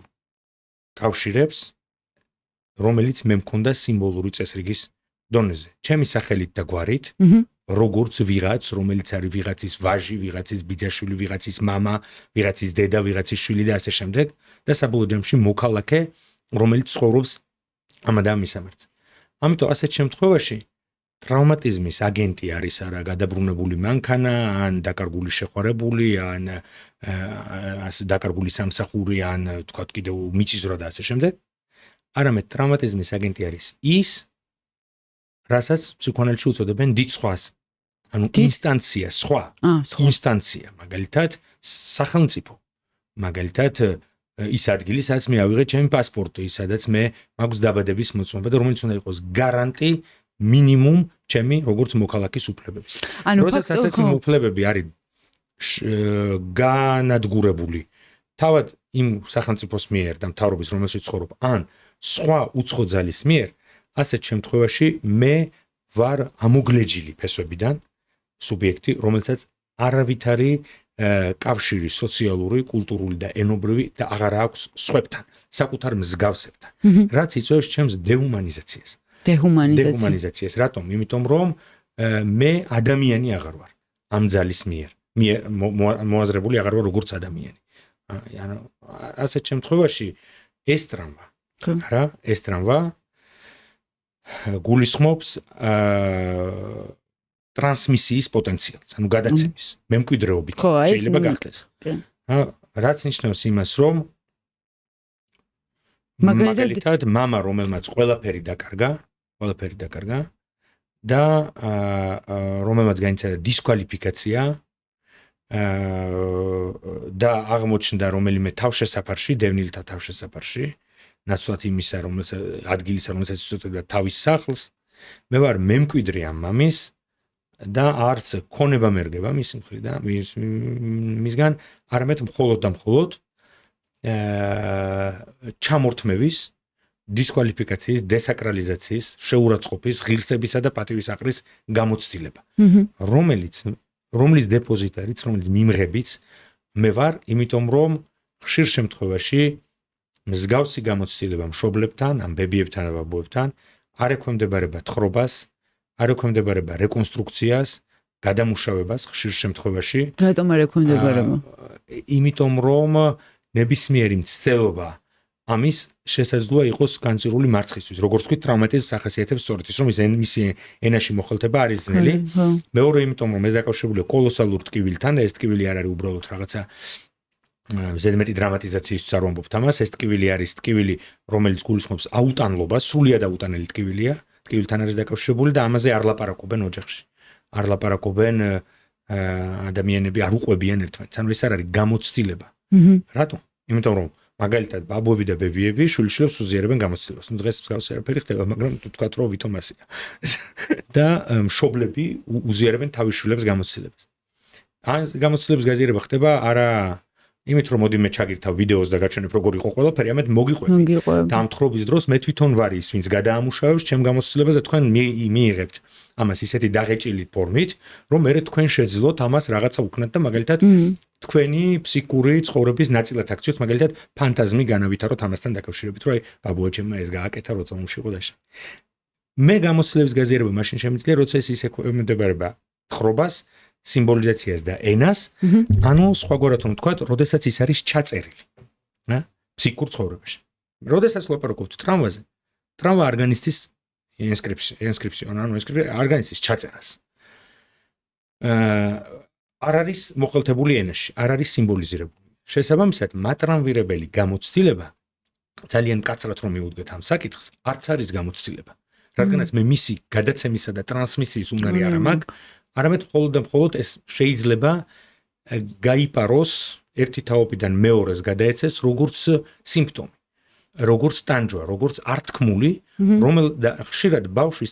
კავშირებს, რომელიც მე მქონდა სიმბოლური წესრიგის დონეზე. ჩემი სახელით და გვარით, როგორც ვიღაც, რომელიც არის ვიღაცის ვაჟი, ვიღაცის ბიძაშვილი, ვიღაცის მამა, ვიღაცის დედა, ვიღაცის შვილი და ასე შემდეგ და საბოლოო ჯამში მოქალაქე, რომელიც ცხოვრობს ამ ადამიანის მისამართს. ამიტომ ასეთ შემთხვევაში ტრავმატიზმის აგენტი არის არა გადაბრუნებული მანქანა, ან დაკარგული შეყვარებული, ან დაკარგული სამსახური, ან თქვათ კიდევ მიწისძვრა და ასე შემდეგ. არამედ ტრავმატიზმის აგენტი არის ის, რასაც ფსიქოანალიზში უწოდებენ დიდ სხვას. ანუ ინსტანცია, სხვა ინსტანცია, მაგალითად, სახელმწიფო. მაგალითად, ის ადგილი, სადაც მე ავიღე ჩემი პასპორტი, სადაც მე მაქვს დაბადების მოწმობა და რომელიც უნდა იყოს გარანტი მინიმუმ ჩემი როგორც მოქალაქის უფლებების. როდესაც ასეთი უფლებები არის განადგურებული თავად იმ სახელმწიფოს მიერ და მთავრობის რომელშიც ცხოვრობ, ან სხვა უცხო ძალის მიერ, ასეთ შემთხვევაში მე ვარ ამოგლეჯილი ფესვებიდან სუბიექტი, რომელსაც არავითარი კავშირი სოციალური, კულტურული და ენობრივი და აღარ აქვს სხვებთან, საკუთარ მსგავსებთან, რაც იწვევს ჩემს დეჰუმანიზაციას. დეჰუმანიზაციას, რატომ? იმიტომ რომ მე ადამიანი აღარ ვარ ამ ძალის მიერ, მოაზრებული აღარ ვარ როგორც ადამიანი. ანუ ასეთ შემთხვევაში ეს ტრავმა, რა, ეს ტრავმა გულისხმობს ტრანსმისიის პოტენციალს, ანუ გადაცემის, მემკვიდრეობით შეიძლება გახდეს. რაც ნიშნავს იმას, რომ მაგალითად, მამა, რომელმაც ყველაფერი დაკარგა და რომელმაც განიცადა დისკვალიფიკაცია და აღმოჩნდა რომელიმე თავშესაფარში, დევნილთა თავშესაფარში, ნაცვლად იმისა, ადგილისა, რომელსაც იწოდებდა თავის სახლს, მე ვარ მემკვიდრე ამ მამის და არც ქონება მერგება მისი მხრიდან, მისგან, არამედ მხოლოდ და მხოლოდ ჩამორთმევის, დისკვალიფიკაციის, დესაკრალიზაციის, შეურაცხყოფის, ღირსებისა და პატივისაყრის გამოცდილება, რომლის დეპოზიტარიც, რომელიც მიმღებიც მე ვარ, იმიტომ რომ ხშირ შემთხვევაში მსგავსი გამოცდილება მშობლებთან, ამ ბებიებთან და ბაბუებთან არ ექვემდებარება თხრობას, არ ექვემდებარება რეკონსტრუქციას, გადამუშავებას ხშირ შემთხვევაში. რატომ არ ექვემდებარება? იმიტომ რომ ნებისმიერი მცდელობა ამის შესაძლოა იყოს განცირული მარცხისთვის, როგორც ვთქვით, ტრავმატიზმს ახასიათებს სწორედ ის, რომ მისი ენაში მოხელთება არის ძნელი. მეორე, იმიტომ რომ ეს დაკავშირებულია კოლოსალურ ტკივილთან და ეს ტკივილი არ არის უბრალოდ რაღაცა ზედმეტი დრამატიზაციისთვის არ ვამბობთ ამას, ეს ტკივილი არის ტკივილი, რომელიც გულისხმობს აუტანლობას, სრულიად აუტანელი ტკივილია, ტკივილთან არის დაკავშირებული და ამაზე არ ლაპარაკობენ ოჯახში. არ ლაპარაკობენ ადამიანები, არ უყვებიან ერთმანეთს. ანუ ეს არ არის გამოცდილება. რატომ? იმიტომ რომ მაგალითად, ბაბუები და ბებიები შვილიშვილებს უზიარებენ გამოცდილებას. ნუ დღეს მსგავსი არაფერი ხდება, მაგრამ თუ თქვათ, რომ ვითომ ასეა. და მშობლები უზიარებენ თავის შვილებს გამოცდილებას. ან გამოცდილების გაზიარება ხდება არა იმით რომ მოდი მე ჩაგირთავ ვიდეოს და გაჩვენებ როგორ იყო ყველაფერი, ამეთ მოგიყვები. და ამ თხრობის დროს მე თვითონ ვარ ის, ვინც გადაამუშავებს ჩემ გამოცდილებას და თქვენ მიიღებთ ამას ისეთი დაღეჭილი ფორმით, რომ მე თქვენ შეძლოთ ამას რაღაცა უქნათ და მაგალითად თქვენი ფსიქიკური ცხოვრების ნაწილად აქციოთ, მაგალითად ფანტაზმი განავითაროთ ამასთან დაკავშირებით, რომ აი ბაბუა ჩემმა ეს გააკეთა როცა ომში იყო და შე. მე გამოცდილების გაზიარება მაშინ შემიძლია, როცა ეს ისე ექვემდებარება თხრობას, სიმბოლიზაციას და ენას, ანუ სხვაგვარად რომ ვთქვათ, როდესაც ის არის ჩაწერილი, რა? ფსიქიკურ ცხოვრებაში. როდესაც ლაპარაკობთ ტრამვაზე, ტრამვა არგანისტის ინსკრიფსიონ, ანუ არგანისტის ჩაწერას. არ არის მოხელთებული ენაში, არ არის სიმბოლიზირებული. შესაბამისად, მატრანვირებელი გამოცდილება ძალიან მკაცრად რომ მიუდგეთ ამ საკითხს, არც არის გამოცდილება. რადგანაც მე მისი გადაცემისა და ტრანსმისიის უნარი არ მაქვს, არამედ მხოლოდ და მხოლოდ ეს შეიძლება გაიპაროს ერთი თაობიდან მეორეს გადაეცეს როგორც სიმპტომი, როგორც ტანჯვა, როგორც ართქმული, და ხშირად ბავშვის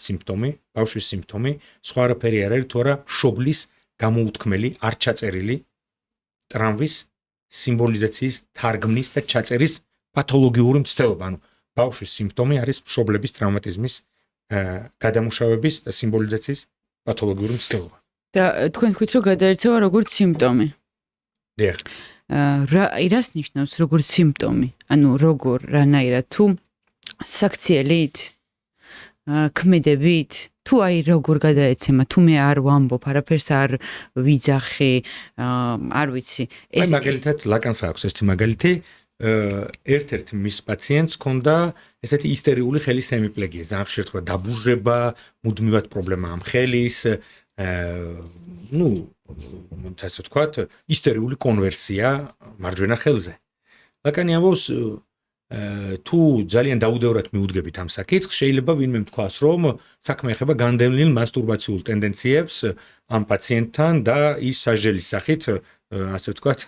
სიმპტომი სხვა არაფერი არ არის, თუ არა შობლის გამოუთქმელი, არ ჩაწერილი ტრამვის სიმბოლიზაციის თარგმნის და ჩაწერის პათოლოგიური მცდელობა. ანუ ბავშვის სიმპტომი არის მშობლების ტრავმატიზმის გადამუშავების და სიმბოლიზაციის პათოლოგიური მცდელობა. და თქვენ თქვით, რომ გადაერცევა როგორც სიმპტომი. დიახ. რას ნიშნავს როგორც სიმპტომი? ანუ როგორ, რანაირად, თუ საქციელით, ქმედებით, თუ აი როგორ გადაეცემა, თუ მე არ ვამბობ, არაფერს არ ვიძახი, არ ვიცი. ეს მაგალითად ლაკანს აქვს ესეთი მაგალითი, ერთ-ერთ მის პაციენტს ჰქონდა ესეთი ისტერიული ხელის ჰემიპლეგია, ძალიან ხშირად ხდება დაბუჟება, მუდმივად პრობლემა ამ ხელის, ну, ასე ვთქვათ, ისტერიული კონვერსია მარჯვენა ხელზე. ლაკანი ამბობს, თუ ძალიან დაუდევრად მიუდგებით ამ საკითხს, შეიძლება ვინმე თქვას, რომ საქმე ეხება განდევნილ მასტურბაციულ ტენდენციებს ამ პაციენტთან და ის სასჯელის სახით, ასე ვთქვათ,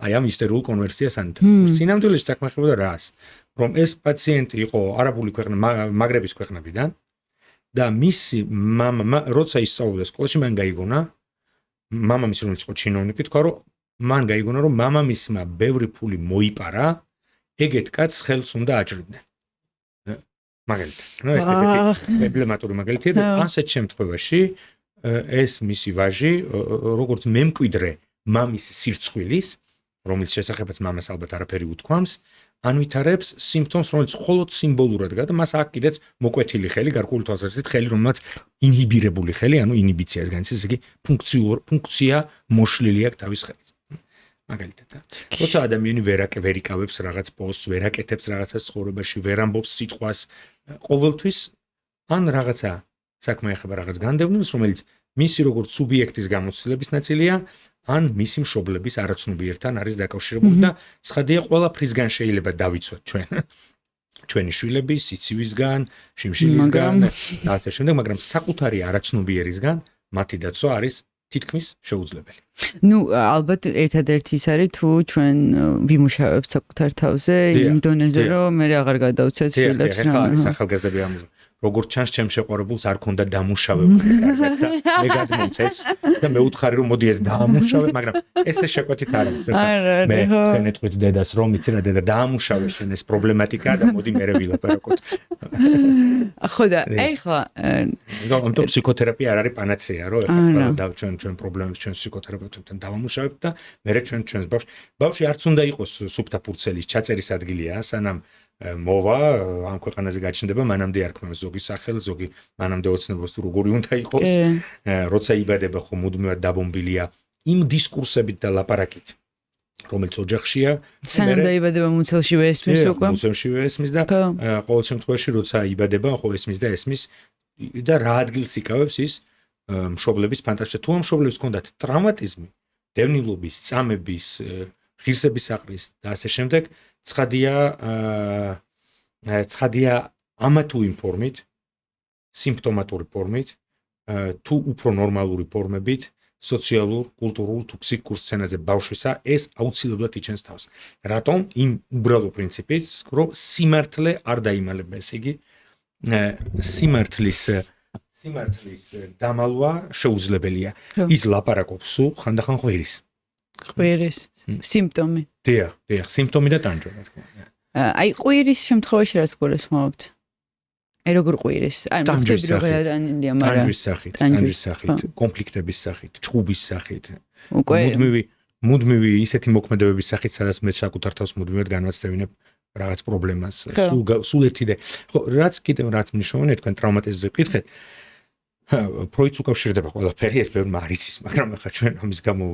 აი ამ ისტერიულ კონვერსიას ანთებს. სინამდვილეში საქმე ეხება რას? რომ ეს პაციენტი იყო არაბული მაგრების ქვეყნებიდან და მისი მამა, როცა ისწავლიდა სკოლაში, მან გაიგონა, მამამისი რომელიც იყო ჩინოვნიკი, თქვა, რომ მან გაიგონა, რომ მამამისმა ბევრი ფული მოიპარა, ეგეთ კაცს ხელს უნდა აჭრიდნენ. მაგალითად, ნუ ეს ესეთი ემბლემატური მაგალითია და ასეთ შემთხვევაში ეს მისი ვაჟი, როგორც მემკვიდრე მამის სირცხვილის, რომელიც შესახებაც მამას ალბათ არაფერი უთქვამს, ანვითარებს სიმპტომს, რომელიც მხოლოდ სიმბოლურად და მას აქ კიდეც მოკვეთილი ხელი, გარკვეული თვალსაზრისით ხელი, რომელსაც ინჰიბირებული ხელი, ანუ ინჰიბიციას განიცდის, ესე იგი ფუნქცია მოშლილი აქვს თავის ხელს. მაგალითად, როცა ადამიანი ვერ იკავებს რაღაც პოსტს, ვერ აკეთებს რაღაცას ცხოვრებაში, ვერ ამბობს სიტყვას, ყოველთვის ან რაღაცა საქმე ეხება რაღაც განდევნილს, რომელიც მისი როგორც სუბიექტის გამოცდილების ნაწილია, ან მისი მშობლების არაცნობიერთან არის დაკავშირებული და ცხადია ყველაფრისგან შეიძლება დავიცვათ ჩვენი შვილები სიცივისგან, შიმშილისგან და ასე შემდეგ, მაგრამ საკუთარი არაცნობიერისგან მათი დაცვა არის თითქმის შეუძლებელი. ნუ ალბათ ერთადერთი ის არის თუ ჩვენ ვიმუშავებთ საკუთარ თავზე იმ დონეზე რომ მე აღარ გადავცეთ შვილებს რა. ეს ახალგაზრდები ამ როგორც ჩანს ჩემ შეყვარებულს არ ქონდა დამუშავებული კარგად და მე გადმომცეს და მე უთხარი რომ მოდი ეს დაამუშავე, მაგრამ ესე შეკვეთით არ არის. მე თქვენ ეთქვით დედას რომ იცი რა დედა დაამუშავე შენ ეს პრობლემატიკა და მოდი მე ვილაპარაკოთ. ხო და ეხლა ამიტომ ფსიქოთერაპია არ არის პანაცეა, რომ ეხლა ჩვენ პრობლემებს ჩვენ ფსიქოთერაპევტებთან დავამუშავებთ და მე ჩვენს ბავშვი არც უნდა იყოს სუფთა ფურცელის ჩაწერის ადგილია, სანამ მოვა ამ ქვეყანაზე გაჩნდება, მანამდე არქმევს ზოგი სახელი, ზოგი მანამდე ოცნებობს თუ როგორი უნდა იყოს, როცა იბადება ხო მუდმივად დაბომბილია იმ დისკურსებით და ლაპარაკით, რომელიც ოჯახშია, სანამ დაიბადება მუცელშივე ესმის უკვე. მუცელშივე ესმის და ყოველ შემთხვევაში როცა იბადება, ხო ესმის და ესმის და რა ადგილს იკავებს ის მშობლების ფანტაზია. თუ ამ მშობლებს ჰქონდათ ტრავმატიზმი, დევნილობის, წამების, ღირსების საყრის და ასე შემდეგ, ცხადია ამა თუ იმ ფორმით, სიმპტომატური ფორმით, თუ უფრო ნორმალური ფორმებით, სოციალურ, კულტურულ თუ ფსიქიკურ სცენაზე ბავშვისა ეს აუცილებლად იჩენს თავს. რატომ? იმ უბრალო პრინციპით, რომ სიმართლე არ დაიმალება, ესე იგი სიმართლის დამალვა შეუძლებელია. ის ლაპარაკობს სულ ხანდახან ღვირის. ღვირის სიმპტომი. დიახ, სიმპტომი და ტანჯვა, რა თქმა უნდა. აი ღვირის შემთხვევაში რაც გულისხმობთ? აი როგორ ყვირის? აი მოხდები რომ გადაანილია, მაგრამ ტანჯვის სახით, კონფლიქტების სახით, ჭუბის სახით. უკვე მუდმივი ისეთი მოქმედებების სახით, სადაც მე საკუთარ თავს მუდმივად განვაცდევინებ რაღაც პრობლემას. სულ ერთი და ხო, რაც მნიშვნელოვანია თქვენ ტრავმატიზმზე გკითხეთ. პროიც უკავშირდება ყველაფერი, ეს ბევრმა არ იცის, მაგრამ ახლა ჩვენ ამის გამო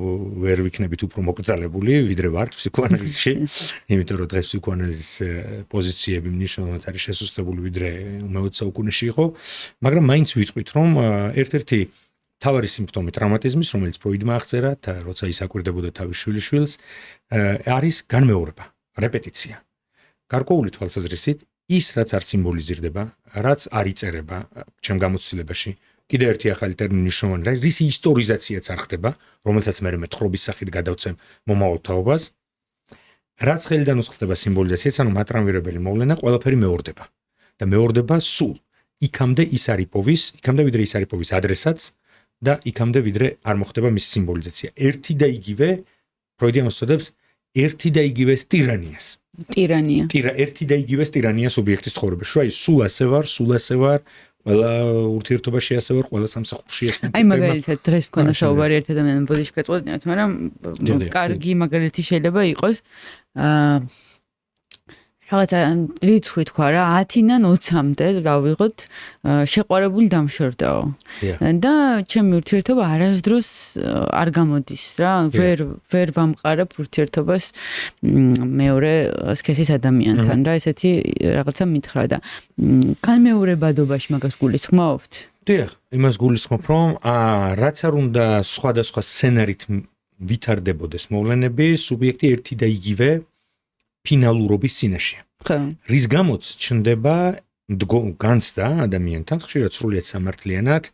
ვერ ვიქნებით უფრო მოკრძალებული, ვიდრე ვართ ფსიქოანალიზში, იმიტომ რომ დღეს ფსიქოანალიზის პოზიციები მნიშვნელოვნად არის შესუსტებული, ვიდრე მე-20 საუკუნეში იყო, მაგრამ მაინც ვიტყვით, რომ ერთ-ერთი მთავარი სიმპტომი ტრავმატიზმის, რომელიც ფროიდმა აღწერა და როცა ის აკვირდებოდა თავის შვილიშვილს, არის განმეორება, რეპეტიცია. გარკვეული თვალსაზრისით, ის რაც არ სიმბოლიზირდება, რაც არ იწერება ჩემ გამოცდილებაში, კიდევ ერთი ახალი ტერმინი მნიშვნელოვანი, რის ისტორიზაციაც არ ხდება, რომელსაც მე თხრობის სახით გადავცემ მომავალ თაობას, რაც ხელიდან უსხლტება სიმბოლიზაციაც, ანუ მატრამვირებელი მოვლენა, ყველაფერი მეორდება. და მეორდება სულ იქამდე ვიდრე ის არ იპოვის ადრესატს და იქამდე ვიდრე არ მოხდება მის სიმბოლიზაცია. ერთი და იგივე ფროიდი ამოწოდებს ერთი და იგივე ტირანიას. ერთი და იგივე ტირანია სუბიექტის ცხოვრებაში. აი სულ ასე ვარ, ყველა ურთიერთობაში ასე ვარ, ყველა სამსახურში ეს. აი მაგალითად დღეს მქონდა საუბარი ერთ ადამიანთან ბოდიში გაწყვეტინოთ, მაგრამ კარგი მაგალითი შეიძლება იყოს რაღაცა რიცხვი თქვა რა 10-დან 20-მდე დავიღოთ შეყვარებული დამშორდაო. და ჩემი ურთიერთობა არასდროს არ გამოდის რა, ვერ ვამყარებ ურთიერთობას მეორე სქესის ადამიანთან რა, ესეთი რაღაცა მითხრა და განმეორებადობაში მაგას გულისხმობთ? დიახ, იმას გულისხმობ, რომ რაც არ უნდა სხვადასხვა სცენარით ვითარდებოდეს მოვლენები, სუბიექტი ერთი და იგივე ფინალურობის წინაშეა. რის გამოც ჩნდება განცდა ადამიანთან, ხშირად სრულიად სამართლიანად,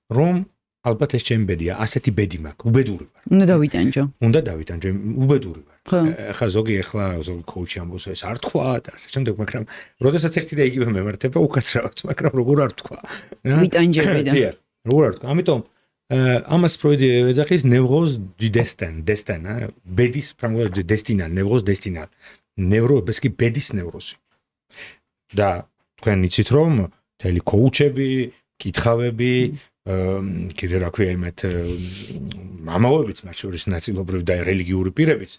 რომ ალბათ ეს ჩემი ბედია, ასეთი ბედი მაქვს, უბედური ვარ. უნდა დავიტანჯო, უბედური ვარ. ახლა ზოგი კოუჩი ამბობს, ეს არ თქვა და ასე შემდეგ, მაგრამ როდესაც ერთი და იგივე მემართება, უკაცრავად, მაგრამ როგორ არ თქვა? ვიტანჯები და. დიახ, როგორ არ თქვა? ამიტომ ამას ფროიდი ეძახის ნევროზ დუ დესტინ, ბედის ფრანგულად დესტინალ, ნევროზ დესტინალ. ნევროების კი ბედის ნევროზი. და თქვენ იცით რომ მთელი კოუჩები, კითხავები, კიდე რა ქვია იმათ მამაოებიც მათ შორის ნაწილობრივ და რელიგიური პირებიც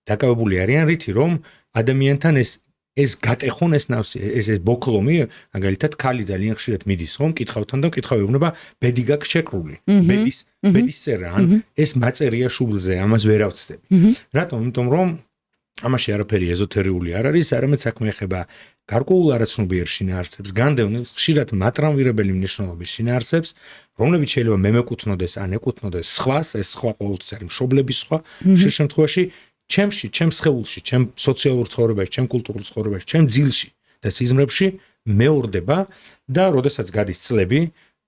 დაკავებული არიან რითი რომ ადამიანთან ეს გატეხონ ეს ნავსი, ეს ბოკლომი, მაგალითად ქალი ძალიან ხშირად მიდის რომ კითხავთან და კითხავი უნება ბედი გაქვს შეკრული, ბედის წერა, ან ეს მაწერია შუბლზე, ამას ვერ ავწდები. რატომ? იმიტომ რომ ამაში არაფერი ეზოთერიული არ არის, არამედ საქმე ეხება გარკვეულ არაცნობიერ შინაარსებს, განდევნილს, ხშირად მატრამვირებელი მნიშვნელობის შინაარსებს, რომლებიც შეიძლება მემეკუთვნოდეს ან ეკუთვნოდეს სხვას, ეს სხვა ყოველთვის არის მშობლების სხვა, ხშირ შემთხვევაში ჩემს სხეულში, ჩემ სოციალურ ცხოვრებაში, ჩემ კულტურულ ცხოვრებაში, ჩემ ძილში და სიზმრებში მეორდება და როდესაც გადის წლები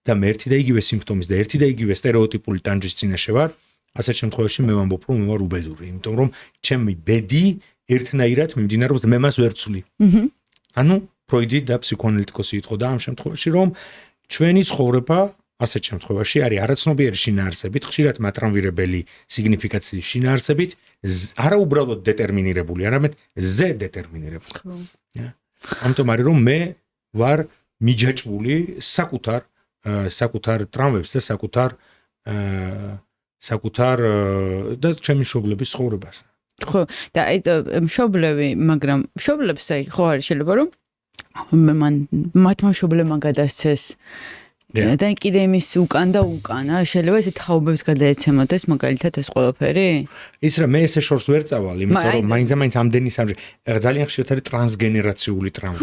და მე ერთი და იგივე სიმპტომის და ერთი და იგივე სტერეოტიპული ტანჯვის წინაშე ვარ, ასეთ შემთხვევაში მე ვამბობ, რომ მე ვარ უბედური, იმიტომ რომ ჩემი ბედი ერთნაირად მიმდინარეობს და მე მას ვერ ვცვლი. ანუ ფროიდი და ფსიქოანალიტიკოსი იტყოდა ამ შემთხვევაში, რომ ჩვენი ცხოვრება ასეთ შემთხვევაში არის არაცნობიერი შინაარსებით, ხშირად მატრამვირებელი სიგნიფიკაციის შინაარსებით, არა უბრალოდ დეტერმინირებული, არამედ ზედეტერმინირებული. ამიტომ არის რომ მე ვარ მიჯაჭვული საკუთარ ტრავმებს და საკუთარ და ჩემი მშობლების ცხოვრებას. ხო, და აი მშობლები, მაგრამ მშობლებს აი ხო არის შეიძლება რომ მათმა მშობლებმა გადასცეს და კიდე იმის უკან და უკან, შეიძლება ესე თაობებს გადაეცემოდეს მაგალითად ეს ყველაფერი? ის რა მე ესე შორს ვერ წავალ, იმიტომ რომ მაინც ამდენი ძალიან ხშირად არის ტრანსგენერაციული ტრავმა.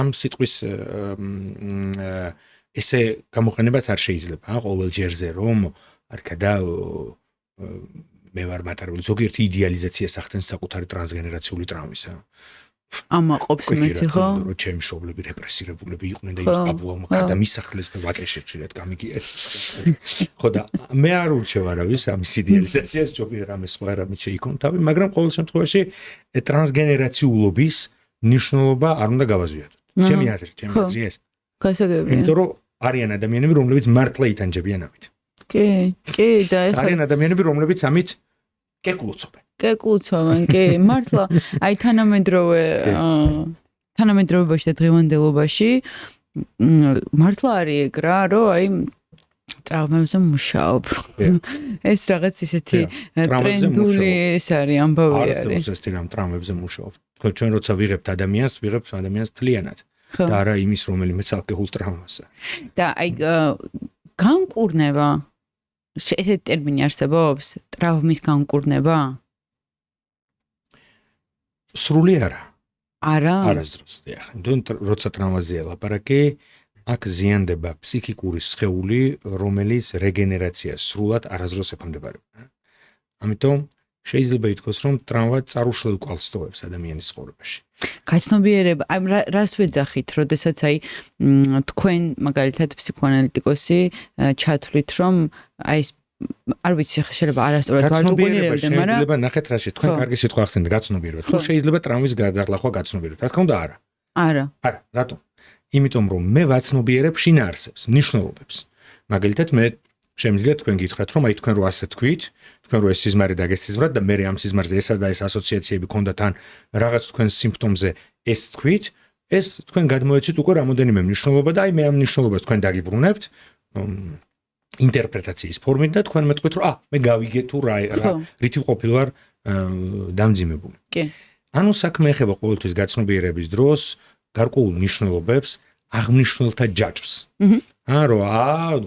ამ სიტყვის ესე გამოყენებაც არ შეიძლება, ყოველ ჯერზე რომ არ გადა მე ვარ მატარებული ზოგიერთი იდეალიზაციას ახდენს საკუთარი ტრანსგენერაციული ტრავმისა. ამაყობს მეცი ხო? რომ ჩემი მშობლები რეპრესირებულები იყვნენ და ის აბუალმა გადამისახლეს და ვაკეშეჭირეთ გამიგიეთ. ხო და მე არ ურჩევ არავის ამის იდეალიზაციას, ჯობია რამე სხვა რამე შეიქონ თავი, მაგრამ ყოველ შემთხვევაში ტრანსგენერაციულობის ნიშნულობა არ უნდა გავაზვიადოთ. ჩემი აზრი ეს. გასაგებია. იმიტომ რომ არიან ადამიანები, რომლებიც მართლა იტანჯებიან ამით. კი, და ეხლა არიან ადამიანები, რომლებიც ამით კეკლუცობენ. კეკლუცობენ, კი, მართლა, აი თანამედროვეობაში და დღევანდელობაში მართლა არის ეგ რა, რომ აი ტრავმებზე მუშაობ. ეს რაღაც ისეთი ტრენდული ეს არის ამბავი არის. არის ეს ტრავმებზე მუშაობ. თქვენ ჩვენ როცა ვიღებთ ადამიანს თლიანად და არა იმის რომელიმე ალკოჰოლ ტრავმასა. და აი განკურნება ესეთი ტერმინი არსებობს? ტრავმის განკურნება? სრული არა. არა? არასდროს. ახლა როცა ტრავმაზეა ლაპარაკი, აქ ზიანდება ფსიქიკური სხეული, რომელიც რეგენერაციას სრულად არასდროს ექვემდებარება. ამიტომ შეიძლება ითქვას, რომ ტრავმა წარუშლელ კვალს ტოვებს ადამიანის ცხოვრებაში. გაცნობიერება, აი რას ვეძახით, როდესაც აი თქვენ მაგალითად ფსიქოანალიტიკოსი ჩათვლით, რომ აი ეს არ ვიცი შეიძლება არასწორად ვარ უგუნირებდი, მაგრამ შეიძლება ნახეთ რაში თქვენ კარგი სიტყვა ახსენეთ გაცნობიერება. თუ შეიძლება ტრავმის გადაღლახვა გაცნობიერება. რა თქმა უნდა არა. არა. რატომ? იმიტომ რომ მე ვაცნობიერებ შინაარსებს, მნიშვნელობებს. მაგალითად მე შემიძლია თქვენ გითხრათ, რომ აი თქვენ რო ასე თქვით, თქვენ რო ეს სიზმარი დაგესიზმრათ და მე ამ სიზმარზე ესა და ეს ასოციაციები ქონდათ ან რაღაც თქვენ სიმპტომზე ეს თქვით, ეს თქვენ გადმოეცით უკვე რამოდენიმე მნიშვნელობა და აი მე ამ მნიშვნელობას თქვენ დაგიბრუნებთ ინტერპრეტაციის ფორმით და თქვენ მეტყვით, რომ მე გავიგე თუ რა რითი ყოფილვარ დამძიმებული. კი. ანუ საქმე ეხება ყოველთვის გაცნობიერების დროს გარკვეულ მნიშვნელობებს აღნიშნულთა ჯაჭვს. რომ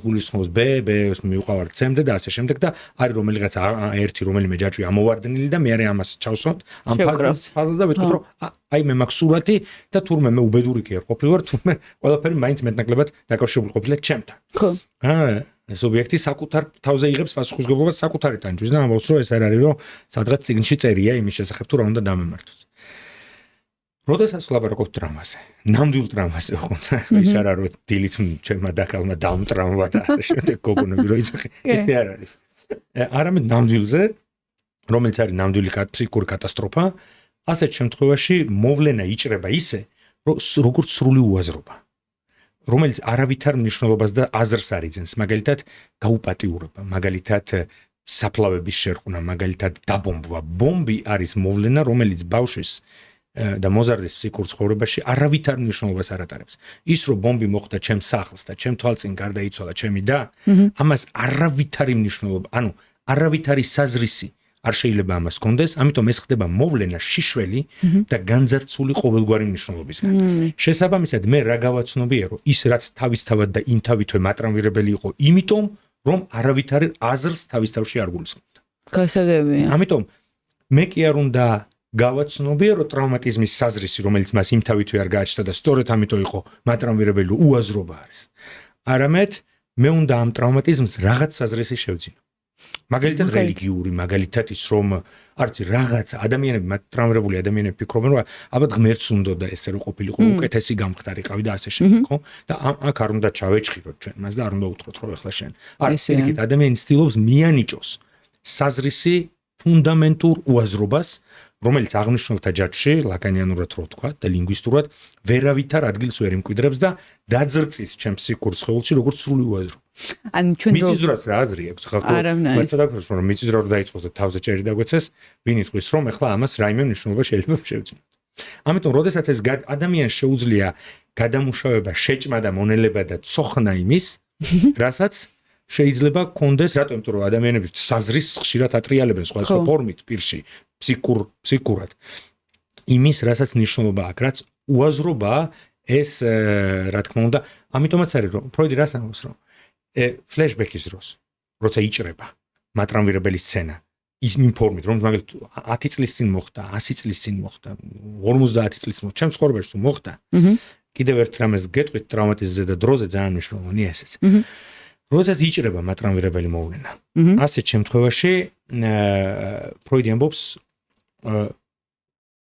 გულისხმობს ბ-ს მივყავარ C-მდე და ასე შემდეგ და არის რომელიღაც ერთი რომელიმე ჯაჭვი ამოვარდნილი და მე ამას ჩავსვათ ამ ფაზას და ვეთქვით რომ აი მე მაქვს სურათი და თურმე მე უბედური კი არ ყოფილვარ თურმე ყველაფერი მაინც მეტნაკლებად დაკავშირებული ყოფილა ჩემთან. ხო. სუბიექტი საკუთარ თავზე იღებს პასუხისმგებლობას საკუთარი ტანჯვის და ამბობს რომ ეს არ არის რომ სადღაც წიგნში წერია იმის შესახებ თუ რა უნდა დამემართოს. როდესაც ლაპარაკობთ ტრავმაზე, ნამდვილ ტრავმაზე ვხოთ, ის არ არის რომ დილით ჩემმა დაკალმა დამტრავმა და ასე შემდეგ გოგონები რო იცახი, ეს არ არის. არამედ ნამდვილზე, რომელიც არის ნამდვილი ფსიქიკური კატასტროფა, ასეთ შემთხვევაში მოვლენა იჭრება ისე, რომ როგორც სრული უაზრობა, რომელიც არავითარ მნიშვნელობას და აზრს არ იძენს, მაგალითად გაუპატიურება, მაგალითად საფლავების შერყუნა, მაგალითად დაბომბვა. ბომბი არის მოვლენა, რომელიც ბავშვის და მოზარდის ფსიქურ ცხოვრებაში არავითარ მნიშვნელობას არ ატარებს. ის რომ ბომბი მოხდა ჩემს სახლს და ჩემ თვალწინ გარდაიცვალა ჩემი და, ამას არავითარი მნიშვნელობა, ანუ არავითარი საზრისი არ შეიძლება ამას კონდეს, ამიტომ ეს ხდება მოვლენა შიშველი და განძარცული ყოველგვარი მნიშვნელობისგან. შესაბამისად მე რა გავაცნობიერო, ის რაც თავისთავად და იმთავითვე მატრამვირებელი იყო, იმიტომ რომ არავითარი აზრს თავის თავში არ გულისხმობდა. გასაგებია. ამიტომ მე კი არ უნდა გავაცნობიერო ტრავმატიზმის საზრისი, რომელიც მას იმთავითვე არ გააჩნდა და სწორედ ამიტომ იყო მატრამვირებელი უაზრობა არის. არამედ მე უნდა ამ ტრავმატიზმს რაღაც საზრისი შევძინო. მაგალითად რელიგიური, მაგალითად ის რომ არც რაღაც ადამიანები მატრამვირებული ადამიანები ფიქრობენ რომ ალბათ ღმერთს უნდა და ესე რომ ყოფილიყო უკეთესი გამხდარიყავი და ასე შემდეგ, ხო? და აქ არ უნდა ჩავეჭხიროთ ჩვენ მას და არ უნდა უთხროთ რომ ეხლა შენ. არა, პირიქით ადამიანი ცდილობს მიანიჭოს საზრისი ფუნდამენტურ უაზრობას, რომელიც აღნიშნულთა ჯაჭვში, ლაკანიანურად რო ვთქვა და ლინგვისტურად ვერავითარ ადგილს ვერ იმკვიდრებს და დაძრწის ჩემს ფსიქურ სხეულში როგორც სრული უაზრობა. ანუ ჩვენ მიწისძვრას რა აზრი აქვს ხალხო? მართლა აქვს რომ მიწისძვრა რო დაიწყოს და თავზე ჭერი დაგვეცეს, ვინ იტყვის რომ ეხლა ამას რაიმე მნიშვნელობა შეიძლება შევძინოთ. ამიტომ როდესაც ეს ადამიანს შეუძლია გადამუშავება, შეჭმა და მონელება და ცოხნა იმის, რასაც შეიძლება კონდეს, რატომ? იმიტომ რომ ადამიანები საზრისს ხშირად ატრიალებენ სხვადასხვა ფორმით პირში, ფსიქურად. იმის, რასაც მნიშვნელობა აქვს, რაც უაზრობაა, ეს რა თქმა უნდა, ამიტომაც არის რომ ფროიდი რას ამბობს რომ ფლეშბექის დროს, როცა იჭრება მატრამვირებელი სცენა, ის მიმფორმით, რომ მაგალითად 10 წლის წინ მოხდა, 100 წლის წინ მოხდა, 50 წლის წინ მოხდა, ჩემს ცხოვრებაში თუ მოხდა, კიდევ ერთ რამეს გეტყვით ტრავმატიზმზე და დროზე ძალიან მნიშვნელოვანია ესეც. როდესაც იჭრება მატრამვირებელი მოვლენა. ასეთ შემთხვევაში ფროიდი ამბობს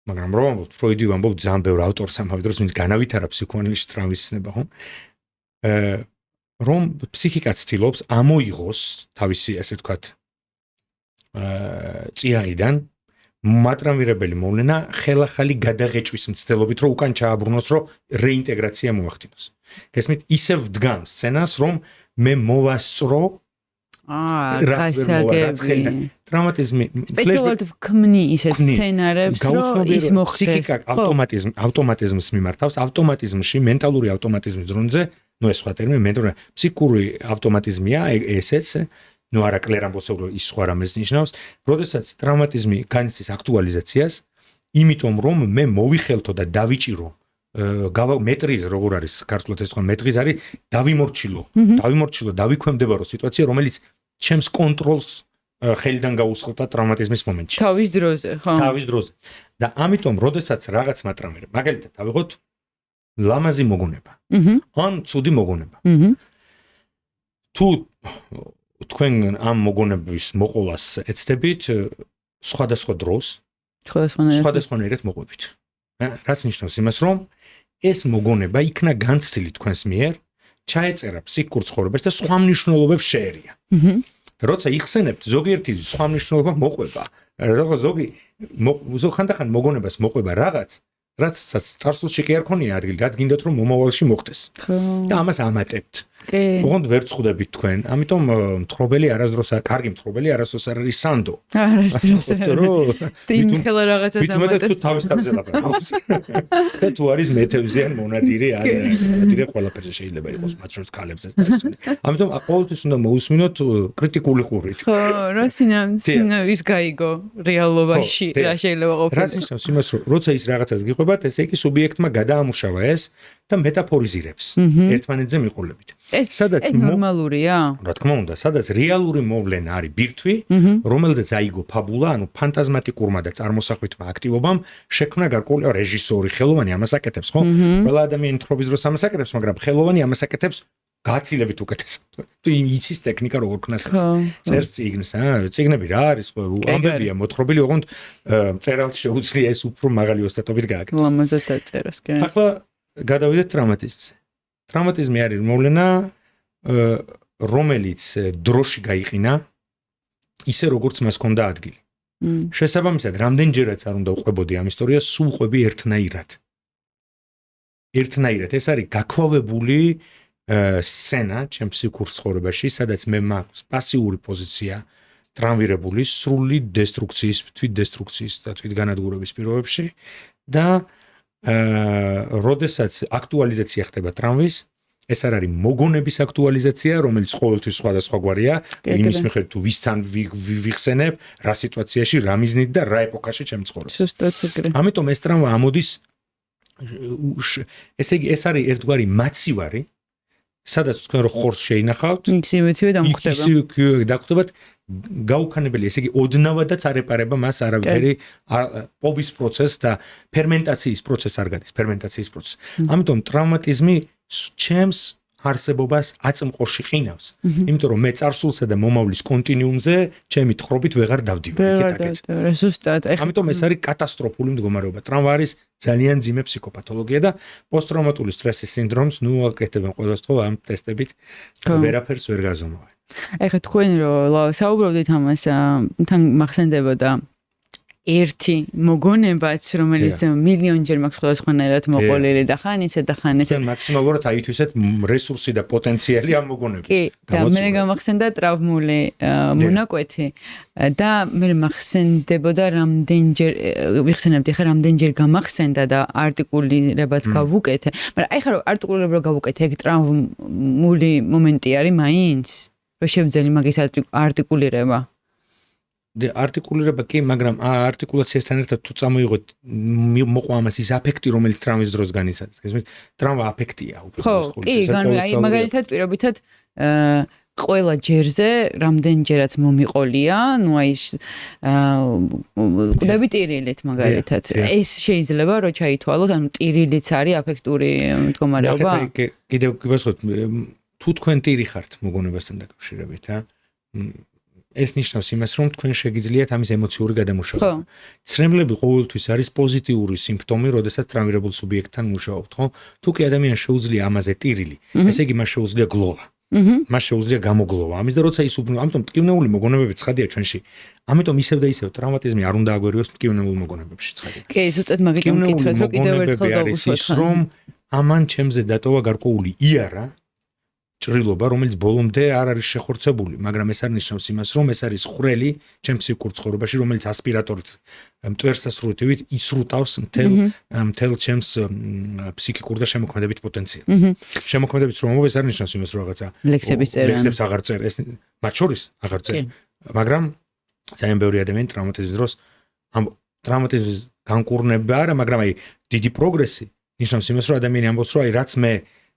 მაგრამ რომ ამბობთ ფროიდი ამბობთ ძალიან ბევრ ავტორს ამავე დროს ვინც განავითარა ფსიქოანალიზის ტრავმის ცნება ხო რომ ფსიქიკა ცდილობს ამოიღოს თავისი ასე ვთქვათ წიაღიდან მატრამირებელი მოვლენა ხელახალი გადაღეჭვის მცდელობით რომ უკან ჩააბრუნოს რომ რეინტეგრაცია მოახდინოს გესმით ისევ დგამ სცენას რომ მე მოვასწრო გასაგები ტრავმატიზმი სპეციალურად ვქმნი ისეთ სცენარებს რომ ის მოხდეს ავტომატიზმს მიმართავს ავტომატიზმში მენტალური ავტომატიზმის დონეზე ნუ ეს სხვა ტერმინი მენტური ფსიქიკური ავტომატიზმია ესეც ნუ არა კლერამბოსეულო ის სხვა რამეს ნიშნავს როდესაც ტრავმატიზმი განიცდის აქტუალიზაციას იმიტომ რომ მე მოვიხელთო და დავიჭირო მეტრიზ როგორ არის ქართულად ეს თქვა მეტრიზ არის დავიმორჩილო დავიქვემდებარო სიტუაცია რომელიც ჩემს კონტროლს ხელიდან გაუსხლტა ტრავმატიზმის მომენტში თავის დროზე ხო თავის დროზე და ამიტომ როდესაც რაღაც მატრამირებ მაგალითად დავიღოთ ლამაზი მოგონება ან ცუდი მოგონება თუ თქვენ ამ მოგონების მოყოლას ეცდებით სხვადასხვა დროს სხვადასხვანაირად მოყვებით რაც ნიშნავს იმას რომ ეს მოგონება იქნა განცდილი თქვენს მიერ ჩაეწერა ფსიქიკურ ცხოვრებაში და სხვა მნიშვნელობებს შეერია როცა იხსენებთ ზოგიერთი სხვა მნიშვნელობა მოყვება რაღაც ზოგი ხანდახან მოგონებას მოყვება რაღაც რაც წარსულში კი არ ქონია ადგილი რაც გინდათ რომ მომავალში მოხდეს და ამას ამატებთ ოღონდ ვერ წხვდებით თქვენ ამიტომ მთხრობელი არასდროს კარგი მთხრობელი არასდროს არ არის სანდო არასდროს იმხელა რაღაცას ამატებს თუ თავის თავზე ლაპარაკობს და თუ არის მეთევზიან მონადირე ან მონადირე ყველაფერზე შეიძლება იყოს მათ შორის ქალებსაც ამიტომ ყოველთვის უნდა მოусმინოთ კრიტიკული ყურით ხო რა ის გაიგო რეალობაში რა შეიძლება ყოფილიყო რა ნიშნავს იმას რომ როცა ის რაღაცას გიყვებათ ესე იგი სუბიექტმა გადაამუშავა ეს და მეტაფორიზირებს ერთმანეთზე მიყოლებით სადაც ნორმალურია? რა თქმა უნდა, სადაც რეალური მოვლენა არის ბირთვი, რომელზეც აიგო ფაბულა, ანუ ფანტაზმატიკურმა და წარმოსახვითმა აქტივობამ შექმნა გარკვეული რეჟისორი, ხელოვანი ამას აკეთებს, ხო? ყველა ადამიანი თხრობის დროს ამას აკეთებს, მაგრამ ხელოვანი ამას აკეთებს გაცილებით უკეთესად. თუ იცის ტექნიკა როგორ ქნას წერს წიგნს, წიგნები რა არის, ხო, ამბებია მოთხრობილი, ოღონდ მწერალს შეუძლია ეს უფრო მაღალი ოსტატობით გააკეთოს. ლამაზად დაწერას, კი. ახლა გადავიდეთ ტრავმატიზმზე. ტრავმატიზმი არის მოვლენა, რომელიც დროში გაიყინა, ისე როგორც მას ჰქონდა ადგილი. შესაბამისად, რამდენჯერაც არ უნდა უყვებოდი ამ ისტორიას, სულ ყვები ერთნაირად. ერთნაირად ეს არის გაქვავებული სცენა ჩემს ფსიქიკურ ცხოვრებაში, სადაც მე მაქვს პასიური პოზიცია ტრავმირებული, სრული დესტრუქციის, თვითდესტრუქციის და თვითგანადგურების პირობებში და როდესაც აქტუალიზაცია ხდება ტრავმის, ეს არ არის მოგონების აქტუალიზაცია, რომელიც ყოველთვის სხვადასხვაგვარია, იმის მიხედვით თუ ვისთან ვიხსენებ, რა სიტუაციაში, რა მიზნით და რა ეპოქაში ჩემ ცხოვრებას. ზუსტად ეგრე. ამიტომ ეს ტრავმა ამოდის ესე იგი ეს არის ერთგვარი მაცივარი, სადაც თქვენ რო ხორს შეინახავთ, ისივე დამხვდება. ისივე დაგხვდებათ გაუქანებელი, ესე იგი ოდნავადაც არ ეპარება მას არავითარი პობის პროცესს და ფერმენტაციის პროცესს არ გადის, ფერმენტაციის პროცესს. ამიტომ ტრავმატიზმი ჩემს არსებობას აწმყოში ყინავს, იმიტომ რომ მე წარსულსა და მომავლის კონტინიუმზე ჩემი თხრობით ვეღარ დავდივარ იქეთ-აქეთ. ზუსტად. ამიტომ ეს არის კატასტროფული მდგომარეობა. ტრავმა არის ძალიან ძიმე ფსიქოპათოლოგია და პოსტტრავმატული სტრესის სინდრომს ნუ აკეთებენ ყველას ხო ამ ტესტებით ვერაფერს ვერ გაზომავენ. ეხლა თქვენ რომ საუბრობდით ამას, თან მახსენდებოდა ერთი მოგონებაც, რომელიც მილიონჯერ მაქვს სხვადასხვანაირად მოყოლილი და ხან ისე და ხან ესე. მაქსიმალურად აითვისეთ რესურსი და პოტენციალი ამ მოგონების. კი, და მე გამახსენდა ტრავმული მონაკვეთი და მე მახსენდებოდა ვიხსენებდი ხა რამდენჯერ გამახსენდა და არტიკულირებაც გავუკეთე. მაგრამ აი ხა რომ არტიკულირება გავუკეთე, ეგ ტრავმული მომენტი არის მაინც? რო შევძელი მაგის არტიკულირება? არტიკულირება კი, მაგრამ არტიკულაციასთან ერთად თუ წამოიღოთ მოყვა ამას ის აფექტი, რომელიც ტრავმის დროს განიცადეს. გესმით? ტრავმა აფექტია უბრალოდ. ხო, კი, აი მაგალითად პირობითად ყველა ჯერზე რამდენჯერაც მომიყოლია, ნუ აი კვდები ტირილით მაგალითად. ეს შეიძლება რომ ჩაითვალოთ, ანუ ტირილიც არის აფექტური მდგომარეობა. კიდევ გიბასხოთ, თუ თქვენ ტირი ხართ მოგონებასთან დაკავშირებით, ეს ნიშნავს იმას, რომ თქვენ შეგიძლიათ ამის ემოციური გადამუშავება. ცრემლები ყოველთვის არის პოზიტიური სიმპტომი, როდესაც ტრავმირებულ სუბიექტთან მუშაობთ, ხო? თუ კი ადამიანს შეუძლია ამაზე ტირილი, ესე იგი მას შეუძლია გლოვა. მას შეუძლია გამოგლოვა. ამის და როცა ის ამიტომ ტკივნეული მოგონებები ცხადია ჩვენში. ამიტომ ისევ და ისევ ტრავმატიზმი არ უნდა აგვერიოს ტკივნეულ მოგონებებში ცხადია. კი, ზუსტად მაგიტომ მკითხეთ, რომ კიდევ ერთხელ გავუსვათ, რომ ამან ჩემზე დატოვა გარკვეული იარა ჭრილობა, რომელიც ბოლომდე არ არის შეხორცებული, მაგრამ ეს არ ნიშნავს იმას, რომ ეს არის ხვრელი ჩემს ფსიქიკურ ცხოვრებაში, რომელიც ასპირატორით მტვერსასრუტივით ისრუტავს მთელ ჩემს ფსიქიკურ და შემოქმედებით პოტენციალს. შემოქმედებით რომ ეს არ ნიშნავს იმას, რომ რაღაცა ლექსებს აღარ წერ, ეს მათ შორის აღარ წერ, მაგრამ ძალიან ბევრი ადამიანი ტრავმატიზმის დროს ამ ტრავმატიზმის განკურნება არა, მაგრამ აი დიდი პროგრესი ნიშნავს იმას, რომ ადამიანი ამბობს, რომ აი რაც მე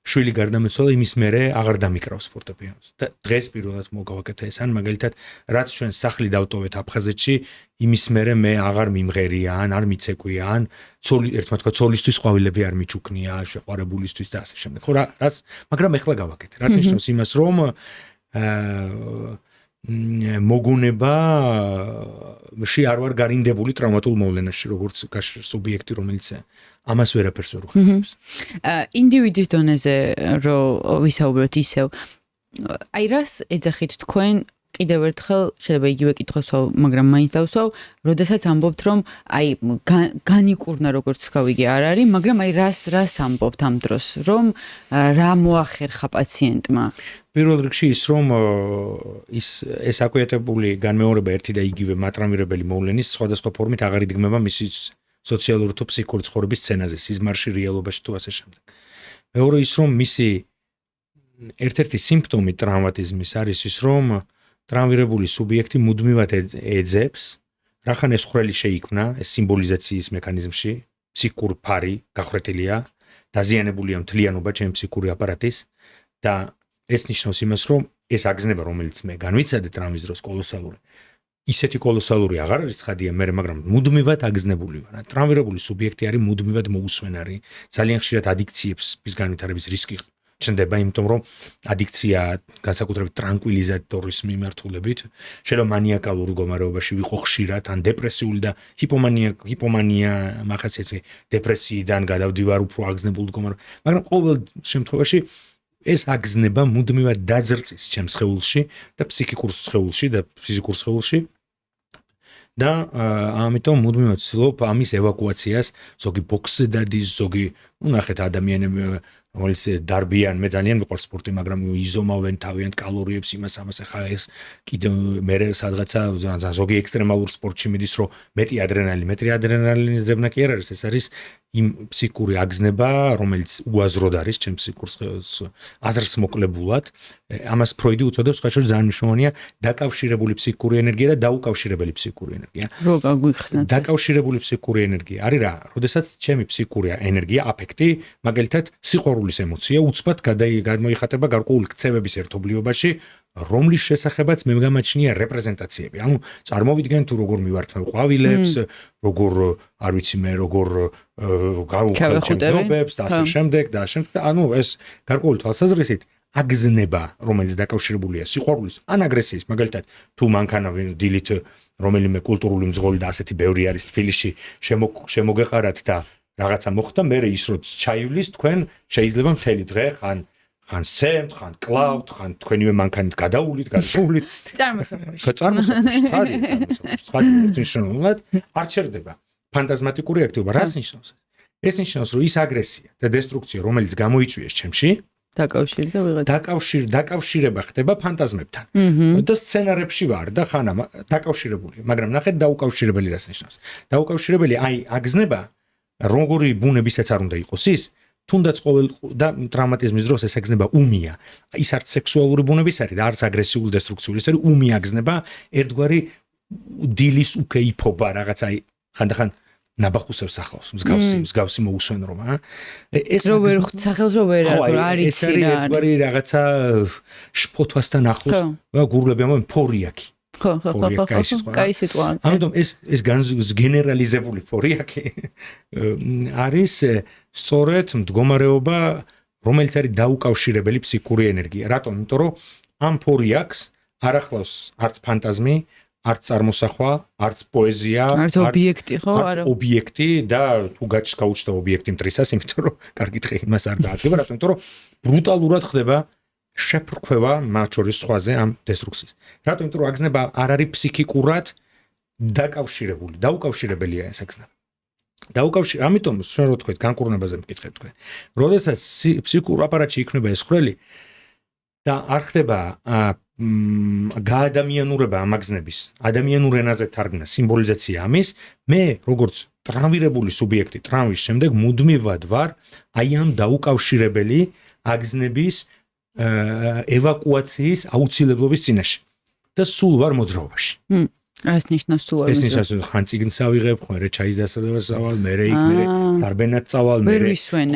შვილი გარდამეცვალა იმის მერე აღარ დამიკრავს ფორტეპიანოს. და დღეს პირველად მოგავაკეთე ეს, ან მაგალითად, რაც ჩვენ სახლი დავტოვეთ აფხაზეთში, იმის მერე მე აღარ მიმღერია, ან არ მიცეკვია, ან ერთმა თქვა ცოლისთვის ყვავილები არ მიჩუქნია, შეყვარებულისთვის და ასე შემდეგ. ხო, რაც, მაგრამ ეხლა გავაკეთე. რაც ნიშნავს იმას, რომ მოგონებაში არ ვარ გარინდებული ტრავმატულ მოვლენაში, როგორც სუბიექტი, რომელიც ამას ვერაფერს ვერ უხერხებს. ინდივიდის დონეზე რო ვისაუბროთ ისევ, აი რას ეძახით თქვენ კიდევ ერთხელ შეიძლება იგივე კითხვას ვსვავ, მაგრამ მაინც დავსვავ, როდესაც ამბობთ, რომ აი განიკურნა როგორც გავიგე არ არის, მაგრამ აი რას ამბობთ ამ დროს, რომ რა მოახერხა პაციენტმა? პირველ რიგში ის რომ ეს აკვიატებული განმეორება ერთი და იგივე მატრამირებელი მოვლენის სხვადასხვა ფორმით აღარ იდგმება მისი სოციალური თუ ფსიქიკური ცხოვრების სცენაზე, სიზმარში, რეალობაში თუ ასე შემდეგ. მეორე ის რომ მისი ერთ-ერთი სიმპტომი ტრავმატიზმის არის ის რომ ტრავმირებული სუბიექტი მუდმივად ეძებს, რახან ეს ხვრელი შეიქმნა, ეს სიმბოლიზაციის მექანიზმში, ფსიქიკური ფარი გახრეთილია, დაზიანებულია მთლიანობა ჩემი ფსიქიკური აპარატის და ეს ნიშნავს იმას, რომ ეს აგზნება, რომელიც მე განვიცადე ტრავმის დროს კოლოსალური, ისეთი კოლოსალური აღარ არის ცხადია მე, მაგრამ მუდმივად აგზნებული ვარ. ტრავმირებული სუბიექტი არის მუდმივად მოусვენარი, ძალიან ხშირად ადიქციებს ის განვითარების რისკი ჩნდება, იმიტომ რომ ადიქცია განსაკუთრებით ტრანკვილიზატორის მიმართულებით, შეიძლება მანიაკალურ მდგომარეობაში ვიყო ხშირად, ან დეპრესიული და ჰიპომანია მახასიათებელი დეპრესიიდან გადავდივარ უფრო აგზნებულ მდგომარეობაში, მაგრამ ყოველ შემთხვევაში ეს აგზნება მუდმივად დაძრწის ჩემს სხეულში და ფსიქიკურ სხეულში და ფიზიკურ სხეულში და ამიტომ მუდმივად ვცდილობ ამის ევაკუაციას, ზოგი ბოქსზე დადის, ზოგი ნახეთ ადამიანები რომელიც დარბიან, მე ძალიან მიყვარს სპორტი, მაგრამ იზომავენ თავიანთ კალორიებს, იმას ამას ახლა ეს კიდე მე სადღაცა ზოგი ექსტრემალურ სპორტში მიდის, რომ მეტი ადრენალინის ძებნა კი არ არის, ეს არის იმ ფსიქიკური აგზნება, რომელიც უაზროდ არის ჩემს ფსიქურ აზრს მოკლებულად. ამას ფროიდი უწოდებს, ხაშურ ძალიან მნიშვნელოვანია დაკავშირებული ფსიქიკური ენერგია და დაუკავშირებელი ფსიქიკური ენერგია. რო გაგვიხსნათ. დაკავშირებული ფსიქური ენერგია არის რა? როდესაც ჩემი ფსიქური ენერგია, აფექტი, მაგალითად, სიყვარულის ემოცია უცბად გამოიხატება გარკვეული ქცევების ერთობლიობაში, რომლის შესახებაც მე გამაჩნია რეპრეზენტაციები. ანუ წარმოვიდგენ თუ როგორ მივართ მე ყვავილებს, როგორ არ ვიცი მე როგორ გავუხელჩემს და ასე შემდეგ და ანუ ეს გარკვეული თვალსაზრისით აგზნება, რომელიც დაკავშირებულია სიყვარულის ან აგრესიის, მაგალითად, თუ მანქანა დილით რომელიმე კულტურული მძღოლი და ასეთი ბევრი არის თბილისში შემოგეყარათ და რაღაცა მოხდა, მე ის როც ჩაივლის, თქვენ შეიძლება მთელი დღე ხან სცემთ, ხან კლავთ, ხან თქვენივე მანქანით გადაულით, გადაულით. წარმოსახვაში, ცხადია, არ ჩერდება ფანტაზმატიკური აქტივობა. რას ნიშნავს? ეს ნიშნავს, რომ ის აგრესია და დესტრუქცია, რომელიც გამოიწვიეს ჩემში, დაკავშირება ხდება ფანტაზმებთან. და სცენარებში ვარ და ხან დაკავშირებული, მაგრამ ნახეთ დაუკავშირებელი რას ნიშნავს? დაუკავშირებელი აი აგზნება როგორი ბუნებისაც არ უნდა იყოს ის, თუნდაც ყოველ და ტრავმატიზმის დროს ეს აგზნება უმია. ის არც სექსუალური ბუნების არის და არც აგრესიული დესტრუქციული, ეს არის უმია აგზნება, ერთგვარი დილის უკეიფობა რაღაცა ხანდახან ნაბახუსებს ახლავს, მსგავსი მოусვენრობა. ეს რო ვერ სახელს რო ვერ არის ეს არის ერთგვარი რაღაცა შფოთვასთან ახლოს, გურლები ამბობენ ფორიაკი. ხო, კაი სიტყვა. ამიტომ ეს გენერალიზებული ფორიაკი არის სწორედ მდგომარეობა, რომელიც არის დაუკავშირებელი ფსიქიკური ენერგია. რატომ? იმიტომ რომ ამ ფორიაკს არ ახლავს არც ფანტაზმი, არც წარმოსახვა, არც პოეზია, არც ობიექტი, ხო, არა. ობიექტი და თუ გაუჩნდა ობიექტი მტრისას, იმიტომ რომ კარგი დღე იმას არ დაადგება, რატომ? იმიტომ რომ ბრუტალურად ხდება შეფრქვევა მათ შორის სხვაზე ამ დესტრუქციის. რატომ? იმიტომ რომ აგზნება არ არის ფსიქიკურად დაკავშირებული, დაუკავშირებელია ეს აგზნება. ამიტომ ჩვენ რო თქვით განკურნებაზე მკითხეთ თქვენ. როდესაც ფსიქიკურ აპარატში იქნება ეს ხვრელი და არ ხდება გაადამიანურება ამ აგზნების, ადამიანურ ენაზე თარგმნა, სიმბოლიზაცია ამის, მე როგორც ტრავმირებული სუბიექტი, ტრავმის შემდეგ მუდმივად ვარ აი ამ დაუკავშირებელი აგზნების ევაკუაციის აუცილებლობის წინაშე და სულ ვარ მოძრაობაში. ეს ნიშნავს სულ არ ეს ნიშნავს ხან წიგნს ავიღებ, ხო, მე ჩაის დასადებას წავალ, მე სარბენად წავალ, მე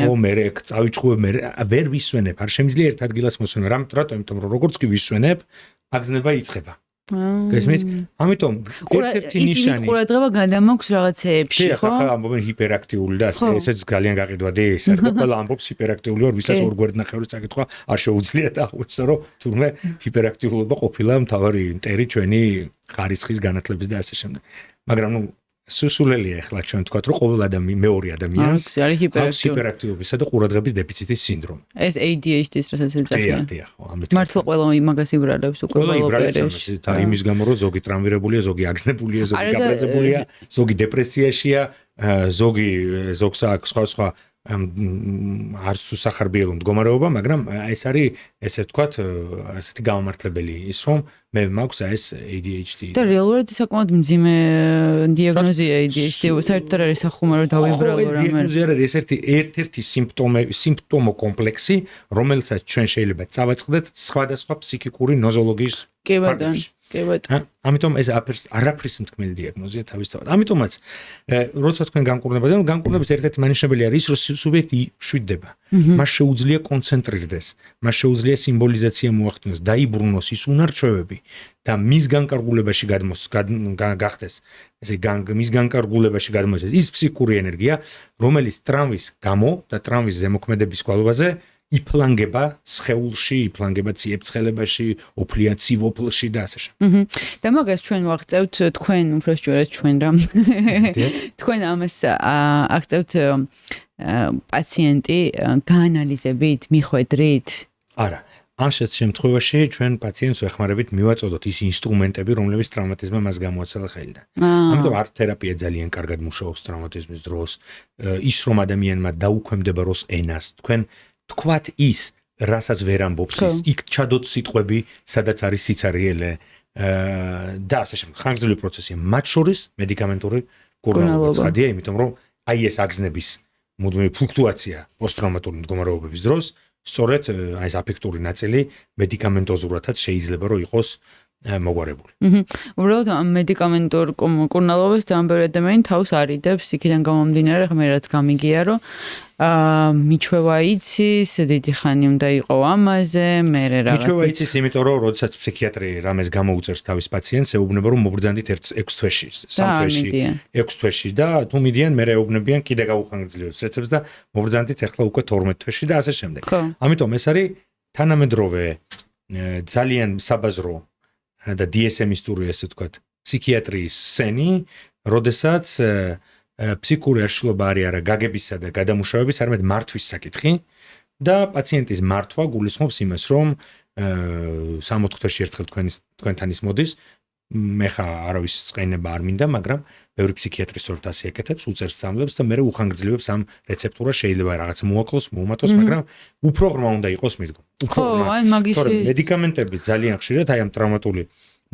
ხო, მე წავიჩხუბებ, მე ვერ ვისვენებ, არ შემიძლია ერთ ადგილას მოსვენა. რატომ? იმიტომ რომ როგორც კი ვისვენებ, აგზნება იწყება. გესმით? ამიტომ ერთ-ერთი ნიშანი. ყურადღება გადამოქვს რაღაცეებში, ხო? ხო, ამბობენ ჰიპერაქტიული და ესეც ძალიან გაყიდვადი ის არის. ყველა ამბობს ჰიპერაქტიული ვარ, ვისაც ორ გვერდნახევრის წაკითხვა არ შეუძლია და აღვნიშნო, რომ თურმე ჰიპერაქტიულობა ყოფილა მთავარი მტერი ჩვენი ხარისხის განათლების და ასე შემდეგ. მაგრამ ნუ სუსულელია ახლა ჩვენ თქვათ, რომ ყოველ მეორე ადამიანს არის ჰიპერაქტიულობისა და ყურადღების დეფიციტის სინდრომი. ეს ADHD-ს რასაც ეძახიან. დიახ, ხო, ამით. მართლა ყველა იმაგას იბრალებს უკვე ყველა პერიოდში. და იმის გამო რომ ზოგი ტრავმირებულია, ზოგი აგზნებულია, ზოგი გაბრაზებულია, ზოგი დეპრესიაშია, ზოგს აქვს სხვა არც თუ სახარბიელო მდგომარეობა, მაგრამ ეს არის ესე ვთქვათ, ასეთი გამომართლებელი ის რომ მე მაქვს ეს ADHD. და რეალურად საკმაოდ მძიმე დიაგნოზია ADHD, საერთოდ არ არის სახუმარო რომ დავიბრალო რამე. დიაგნოზი არ არის, ეს ერთ-ერთი სიმპტომო კომპლექსი, რომელსაც ჩვენ შეიძლება წავაწყდეთ სხვადასხვა ფსიქიკური ნოზოლოგიის კებადან. ამიტომ ეს არაფრის მთქმელი დიაგნოზია თავისთავად. ამიტომაც როცა თქვენ განკურნებაზე, განკურნების ერთ-ერთი მანიშნებელი არის ის, რომ სუბიექტი შვიდდება. მას შეუძლია კონცენტრირდეს, მას შეუძლია სიმბოლიზაცია მოახდინოს, დაიბრუნოს ის უნარჩვევები და მის განკარგულებაში გახდეს, ესე მის განკარგულებაში გადმოეცეს ის ფსიქიკური ენერგია, რომელიც ტრავმის გამო და ტრავმის ზემოქმედების გვალვაზე იფლანგება სხეულში, იფლანგება ციებ-ცხელებაში, ოფლიან ცივოფლში და ასე შემდეგ. და მაგას ჩვენ ვაღწევთ თქვენ უბრალოდ ჩვენ რა. თქვენ ამას აღწევთ პაციენტი გაანალიზებით, მიხვედრით? არა. ამ შემთხვევაში ჩვენ პაციენტს ვეხმარებით მივაწოდოთ ის ინსტრუმენტები, რომლებიც ტრავმატიზმმა მას გამოაცალა ხელიდან. ამიტომ არტ თერაპია ძალიან კარგად მუშაობს ტრავმატიზმის დროს, ის რომ ადამიანმა დაუქვემდება როს ენას, თქვენ თქვათ ის, რასაც ვერ ამბობს ის, იქ ჩადოთ სიტყვები, სადაც არის სიცარიელე და ასე შემდეგ. ხანგრძლივი პროცესია, მათ შორის მედიკამენტური კურნალობა ცხადია, იმიტომ რომ აი ეს აგზნების მუდმივი ფლუქტუაცია პოსტტრაუმატული მდგომარეობების დროს, სწორედ აი ეს აფექტური ნაწილი მედიკამენტოზურათაც შეიძლება რომ იყოს მოგვარებული. უბრალოდ მედიკამენტურ კურნალობას ძალიან ბევრი ადამიანი თავს არიდებს, იქიდან გამომდინარე, მე რაც გამიგია, რომ მიჩვევა იცის, დიდი ხანი უნდა იყო ამაზე, მე რაღაც მიჩვევა იცის, იმიტომ რომ როდესაც ფსიქიატრი რამეს გამოუწერს თავის პაციენტს, ეუბნება რომ მობრძანდით 6 თვეში, 3 თვეში, 6 თვეში და თუ მიდიან, მე ეუბნებიან კიდე გაუხანგრძლივებს რეცეპტს და მობრძანდით ახლა უკვე 12 თვეში და ასე შემდეგ. ამიტომ ეს არის თანამედროვე ძალიან საბაზრო და DSM-ისტური ესე ვთქვათ, ფსიქიატრიის სცენი, როდესაც ფსიქიკური არშილობა არის არა გაგებისა და გადამუშავების, არამედ მართვის საკითხი და პაციენტის მართვა გულისხმობს იმას, რომ 3-4 თვეში ერთხელ თქვენთან ის მოდის, მე ხა არავის წენება არ მინდა, მაგრამ ბევრი ფსიქიატრი სწორედ ასე ეკეთებს, უწერს სამლებს და მე უხანგრძლივებს ამ რეცეპტურას, შეიძლება რაღაც მოაკლოს, მოუმატოს, მაგრამ უფრო ღრმა უნდა იყოს მიდგომა. ხო, აი მაგის მედიკამენტები ძალიან ხშირად აი ამ ტრავმატული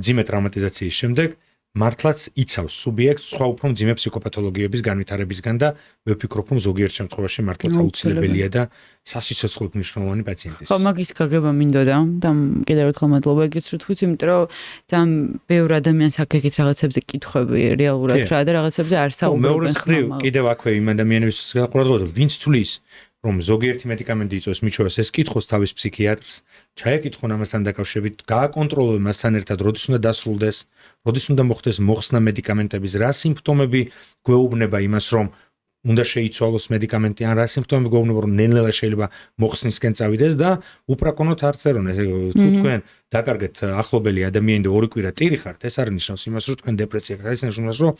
მძიმე ტრავმატიზაციის შემდეგ მართლაც იცავს სუბიექტს სხვა უფრო მძიმე ფსიქოპათოლოგიების განვითარებისგან და ვფიქრობ, რომ ზოგიერთ შემთხვევაში მართლაც აუცილებელია და სასიცოცხლოდ მნიშვნელოვანი პაციენტის. ხო, მაგის გაგება მინდოდა და კიდევ ერთხელ მადლობა ეგეც რომ თქვით, იმიტომ რომ ძალიან ბევრ ადამიანს აქ ეგეთ რაღაცებზე კითხვები რეალურად რა და რაღაცებზე არ საუბრობენ. მეორე მხრივ კიდევ აქვე იმ ადამიანების ყურადღება, ვინც თulis რომ ზოგიერთი მედიკამენტი იწვევს მიჩვევას ეს კითხოს თავის ფსიქიატრს, ჩაეკითხონ ამასთან დაკავშირებით, გააკონტროლონ მასთან ერთად, როდის უნდა დასრულდეს, როდის უნდა მოხდეს მოხსნა მედიკამენტების, რა სიმპტომები გვეუბნება იმას, რომ უნდა შეიცვალოს მედიკამენტი ან რა სიმპტომები გვეუბნება რომ ნელ-ნელა შეიძლება მოხსნისკენ წავიდეს და უპრაკონოთ არც ერონ ესე თუ თქვენ დაკარგეთ ახლობელი ადამიანი და ორი კვირა ტირი ხართ ეს არ ნიშნავს იმას რომ თქვენ დეპრესია გაქვთ ეს ნიშნავს რომ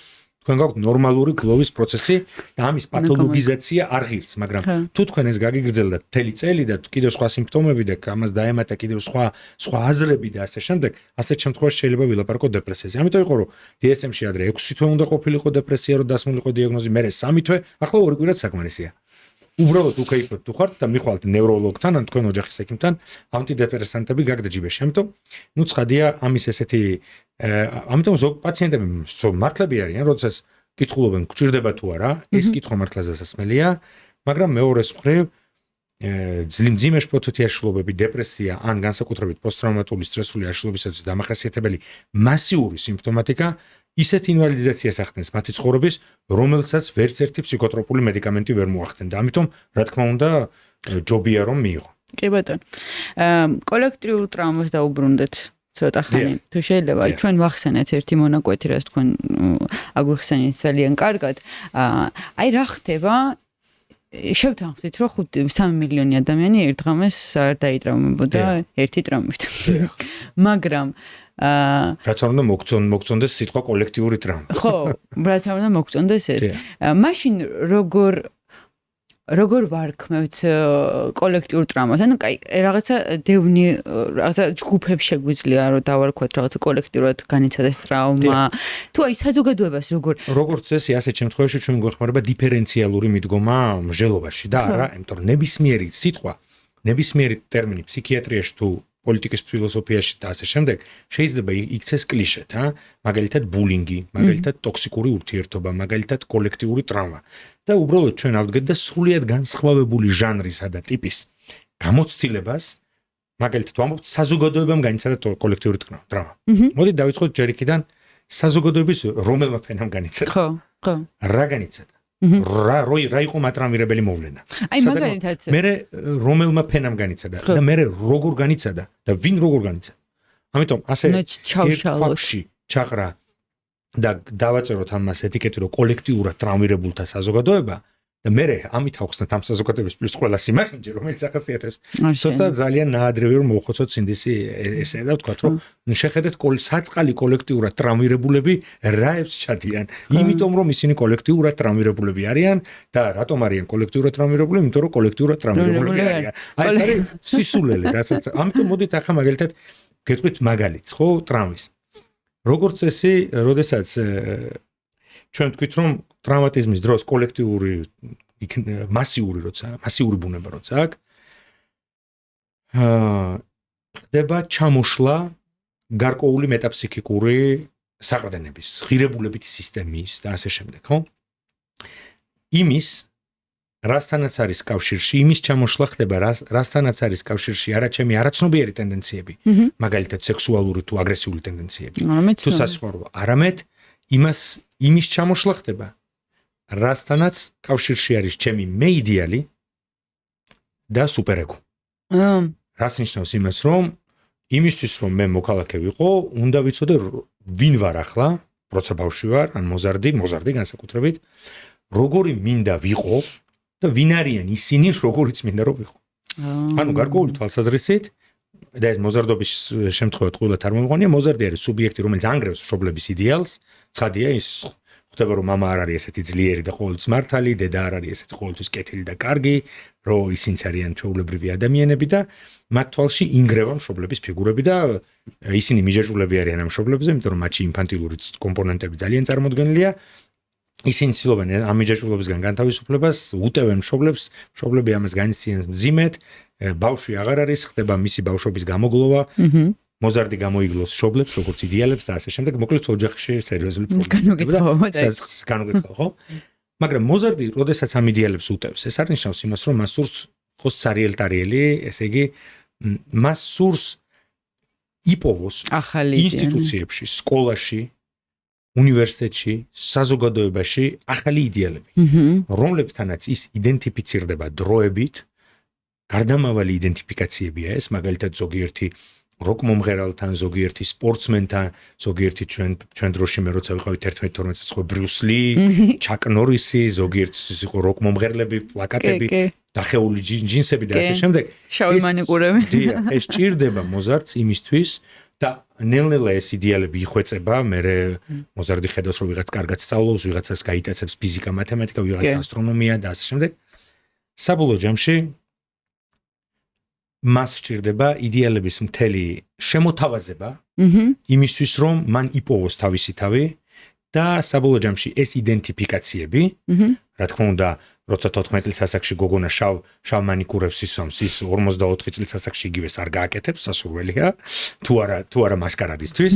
თქვენ გაქვთ ნორმალური გლოვის პროცესი და ამის პათოლოგიზაცია არ ღირს მაგრამ თუ თქვენ ეს გაგიგრძელდა მთელი წელი და კიდევ სხვა სიმპტომები და ამას დაემატა კიდევ სხვა აზრები და ასე შემდეგ ასეთ შემთხვევაში შეიძლება ვილაპარაკოთ დეპრესიაზე ამიტომ იყო რომ DSM-ში ადრე 6 თვე უნდა ყოფილიყო დეპრესია რომ დასმულიყო დიაგნოზი მერე 3 თვე ახლა 2 კვირაც საკმარისია უბრალოდ უკეიფოთ თუ ხართ და მიხვალთ ნევროლოგთან ან თქვენ ოჯახის ექიმთან ანტიდეპრესანტები გაგდ ჯიბეში ამიტომ ნუ ცხადია ამის ესეთი ამიტომ ზოგ პაციენტები მართლები არიან როდესაც კითხულობენ გჭირდება თუ არა ეს კითხვა მართლაც დასასმელია მაგრამ მეორეს მხრივ მძიმე შფოთვითი აშლილობები დეპრესია ან განსაკუთრებით პოსტტრავმატული სტრესული აშლილობისათვის დამახასიათებელი მასიური სიმპტომატიკა ისეთ ინვალიდიზაციას ახდენს მათი ცხოვრების, რომელსაც ვერც ერთი ფსიქოტროპული მედიკამენტი ვერ მოახდენდა. ამიტომ, რა თქმა უნდა, ჯობია რომ მიიღო. კი ბატონო. კოლექტიურ ტრავმას დაუბრუნდეთ ცოტა ხანი. თუ შეიძლება, ჩვენ ვახსენეთ ერთი მონაკვეთი, რაც თქვენ აგვიხსენეთ ძალიან კარგად. აი რა ხდება? შევთანხმდით, რომ 3 მილიონი ადამიანი ერთ დღეს არ დაიტრაუმებოდა ერთი ტრავმით. მაგრამ რაც არ უნდა მოგწონდეს სიტყვა კოლექტიური ტრავმა. ხო, რაც არ უნდა მოგწონდეს ეს. მაშინ როგორ ვარქმევთ კოლექტიურ ტრავმას? ანუ კაი, რაღაცა დევნი, რაღაცა ჯგუფებს შეგვიძლია რომ დავარქვათ რაღაცა კოლექტიურად განიცადეს ტრავმა. თუ აი საზოგადოებას როგორც წესი ასეთ შემთხვევაში ჩვენ გვეხმარება დიფერენციალური მიდგომა მსჯელობაში და არა, იმიტომ რომ ნებისმიერი სიტყვა, ნებისმიერი ტერმინი ფსიქიატრიაში თუ პოლიტიკის ფილოსოფიაში და ასე შემდეგ შეიძლება იქცეს კლიშეთ, მაგალითად ბულინგი, მაგალითად ტოქსიკური ურთიერთობა, მაგალითად კოლექტიური ტრავმა. და უბრალოდ ჩვენ ავდგეთ და სრულიად განსხვავებული ჟანრისა და ტიპის გამოცდილებას, მაგალითად ვამბობთ საზოგადოებამ განიცადა კოლექტიური ტრავმა. მოდით დავიწყოთ ჯერ იქიდან საზოგადოების რომელმა ფენამ განიცადა. ხო, ხო. რა განიცადა? რა იყო მატრამირებელი მოვლენა. აი მაგალითად მე რომელმა ფენამ განიცადა და მე როგორ განიცადა და ვინ როგორ განიცადა. ამიტომ ასე ერთქვაში ჩაყრა და დავაწეროთ ამას ეტიკეტი რომ კოლექტიურად ტრავმირებულთა საზოგადოება და მე ამით ავხსნათ ამ საზოგადოების პლუს ყველა სიმახინჯე რომელიც ახასიათებს. ცოტა ძალიან ნაადრევი რომ მოვხოცოთ სინდისი ესე და ვთქვათ რომ შეხედეთ საწყალი კოლექტიურად ტრავმირებულები რაებს ჩადიან. იმიტომ რომ ისინი კოლექტიურად ტრავმირებულები არიან და რატომ არიან კოლექტიურად ტრავმირებულები? იმიტომ რომ კოლექტიურად ტრავმირებულები არიან. აი ეს არის სისულელე, რასაც ამიტომ მოდით ახლა მაგალითად გეტყვით მაგალითს, ხო, ტრავმის. როგორც წესი, როდესაც ჩვენ თქვით რომ ტრავმატიზმის დროს კოლექტიური მასიური ბუნება როცა აქვს ხდება ჩამოშლა გარკვეული მეტაფსიქიკური საყრდენების, ღირებულებითი სისტემის და ასე შემდეგ, ხო? იმის რასთანაც არის კავშირში, იმის ჩამოშლა ხდება რასთანაც არის კავშირში არა ჩემი არაცნობიერი ტენდენციები, მაგალითად სექსუალური თუ აგრესიული ტენდენციები. თუ სასწორობა, არამედ იმის ჩამოშლა ხდება რასთანაც კავშირში არის ჩემი მეიდეალი და სუპერეგო. რას ნიშნავს იმას, რომ იმისთვის რომ მე მოქალაქე ვიყო, უნდა ვიცოდე ვინ ვარ ახლა, როცა ბავშვი ვარ, ან მოზარდი განსაკუთრებით, როგორი მინდა ვიყო და ვინ არიან ისინი, როგორიც მინდა რომ ვიყო. ანუ გარკვეული თვალსაზრისით და ეს მოზარდობის შემთხვევით ყოველთ არ მომიყვანია, მოზარდი არის სუბიექტი, რომელიც ანგრევს მშობლების იდეალს, ცხადია ის ხდება რომ მამა არ არის ესეთი ძლიერი და ყოველთვის მართალი, დედა არ არის ესეთი ყოველთვის კეთილი და კარგი, რომ ისინი არიან ჩვეულებრივი ადამიანები და მათ თვალში ინგრევა მშობლების ფიგურები და ისინი მიჯაჭვულები არიან ამ მშობლებზე, იმიტომ რომ მათში ინფანტილური კომპონენტები ძალიან წარმოდგენილია. ისინი ცდილობენ ამ მიჯაჭვულობისგან განთავისუფლებას, უტევენ მშობლებს, მშობლები ამას განიცდიან მძიმედ, ბავშვი აღარ არის, ხდება მისი ბავშვობის გამოგლოვა. მოზარდი გამოიგლოს მშობლებს, როგორც იდეალებს და ასე შემდეგ, მოკლედ ოჯახში სერიოზული პრობლემა. ხო? მაგრამ მოზარდი, როდესაც ამ იდეალებს უტევს, ეს არ ნიშნავს იმას, რომ მას სურს ხოს цариელტარიელი, ესე იგი, მას სურს იპოვოს ინსტიტუციებში, სკოლაში, უნივერსიტეტში, საზოგადოებაში ახალი იდეალები, რომლებთანაც ის იდენტიფიცირდება დროებით, გარდამავალი იდენტიფიკაციებია ეს, მაგალითად ზოგიერთი როკ მომღერალთან, ზოგიერთი სპორტსმენთან, ზოგიერთი ჩვენ დროში მე როცა ვიყავით 11-12 წელს ხო ბრიუს ლი, ჩაკ ნორისი, ზოგიერთი იყო როკ მომღერლები, პლაკატები, დახეული ჯინსები და ასე შემდეგ. შავი მანიკურები. დიახ, ეს ჭირდება მოზარდს იმისთვის და ნელ-ნელა ეს იდეალები იხვეწება, მე მოზარდი ხედავს რომ ვიღაც კარგად სწავლობს, ვიღაცას გაიტაცებს ფიზიკა, მათემატიკა, ვიღაც ასტრონომია და ასე შემდეგ. საბოლოო ჯამში მას სჭირდება იდეალების მთელი შემოთავაზება, იმისთვის რომ მან იპოვოს თავისი თავი და საბოლოო ჯამში ეს იდენტიფიკაციები, რა თქმა უნდა, როცა 14 წლის ასაკში გოგონა შავ მანიკურებს ისვამს, ის 44 წლის ასაკში იგივეს არ გააკეთებს, სასურველია, თუ არა მასკარადისთვის,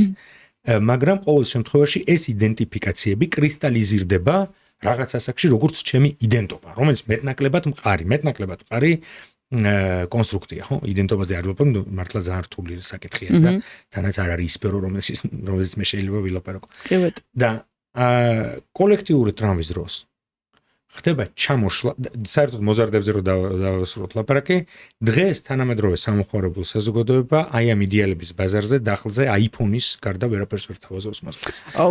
მაგრამ ყოველ შემთხვევაში ეს იდენტიფიკაციები კრისტალიზირდება რაღაც ასაკში, როგორც ჩემი იდენტობა, რომელიც მეტნაკლებად მყარი კონსტრუქცია, ხო? იდენტობაზე არ ვილაპარაკო, მართლა ძალიან რთული საკითხია და თანაც არ არის სფერო, რომელზეც მე შეიძლება ვილაპარაკო. კი ბატონო. და კოლექტიური ტრამვის დროს ხდება ჩამოშლა, საერთოდ მოზარდებზე რო დავასრულოთ ლაპარაკი, დღეს თანამედროვე სამოხმარებლო საზოგადოება აი ამ იდეალების ბაზარზე დახლზე iPhone-ის გარდა ვერაფერს ვერ თავაზობს მას.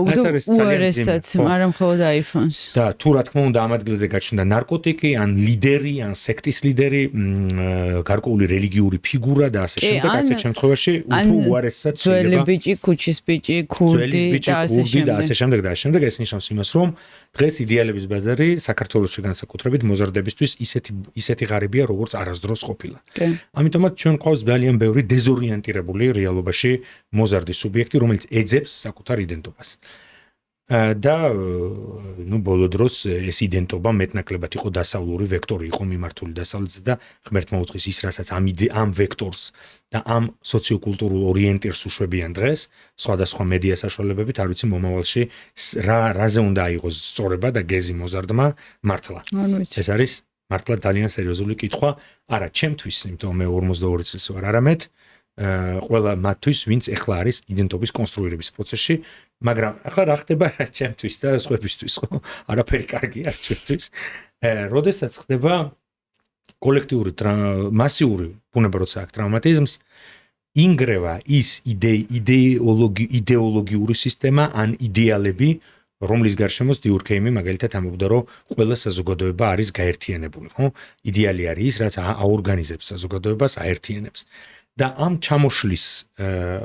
ეს არის უარესაც, არა მხოლოდ iPhone-ს. და თუ რა თქმა უნდა ამ ადგილზე გაჩნდა ნარკოტიკი, ან ლიდერი, ან სექტის ლიდერი, გარკვეული რელიგიური ფიგურა და ასე შემდეგ, ასეთ შემთხვევაში უფრო უარესაც შეიძლება. ძველი ბიჭი, ქუჩის ბიჭი, ქურდი და ასე შემდეგ. ეს ნიშნავს იმას, რომ დღეს იდეალების ბაზარი საქართველოში განსაკუთრებით მოზარდებისთვის ისეთი ღარიბია, როგორც არასდროს ყოფილა. ამიტომაც ჩვენ ყავს ძალიან ბევრი დეზორიენტირებული რეალობაში მოზარდის სუბიექტი, რომელიც ეძებს საკუთარ იდენტობას. და ბოლო დროს ეს იდენტობა მეტნაკლებად იყო დასავლური ვექტორი, იყო მიმართული დასავლეთზე და ღმერთმა უწყის ის, რასაც ამ ვექტორს და ამ სოციოკულტურულ ორიენტირს უშვებიან დღეს, სხვადასხვა მედია საშუალებებით, არ ვიცი მომავალში რაზე უნდა აიღოს სწორება და გეზი მოზარდმა მართლა. ეს არის მართლა ძალიან სერიოზული კითხვა, არა ჩემთვის, იმიტომ მე 42 წელს ვარ არამედ ყველა მათთვის, ვინც ეხლა არის იდენტობის კონსტრუირების პროცესში, მაგრამ ახლა რა ხდება ჩემთვის და სხვებისთვის, ხო? არაფერი კარგი არ ჩვენთვის. როდესაც ხდება კოლექტიური მასიური ბუნება როცა აქვს ტრაუმატიზმს, ინგრევა ის იდეოლოგიური სისტემა ან იდეალები, რომლის გარშემოც დიურქეიმი მაგალითად ამბობდა, რომ ყველა საზოგადოება არის გაერთიანებული, ხო? იდეალი არის ის, რაც აორგანიზებს საზოგადოებას, აერთიანებს. და ამ ჩამოშლის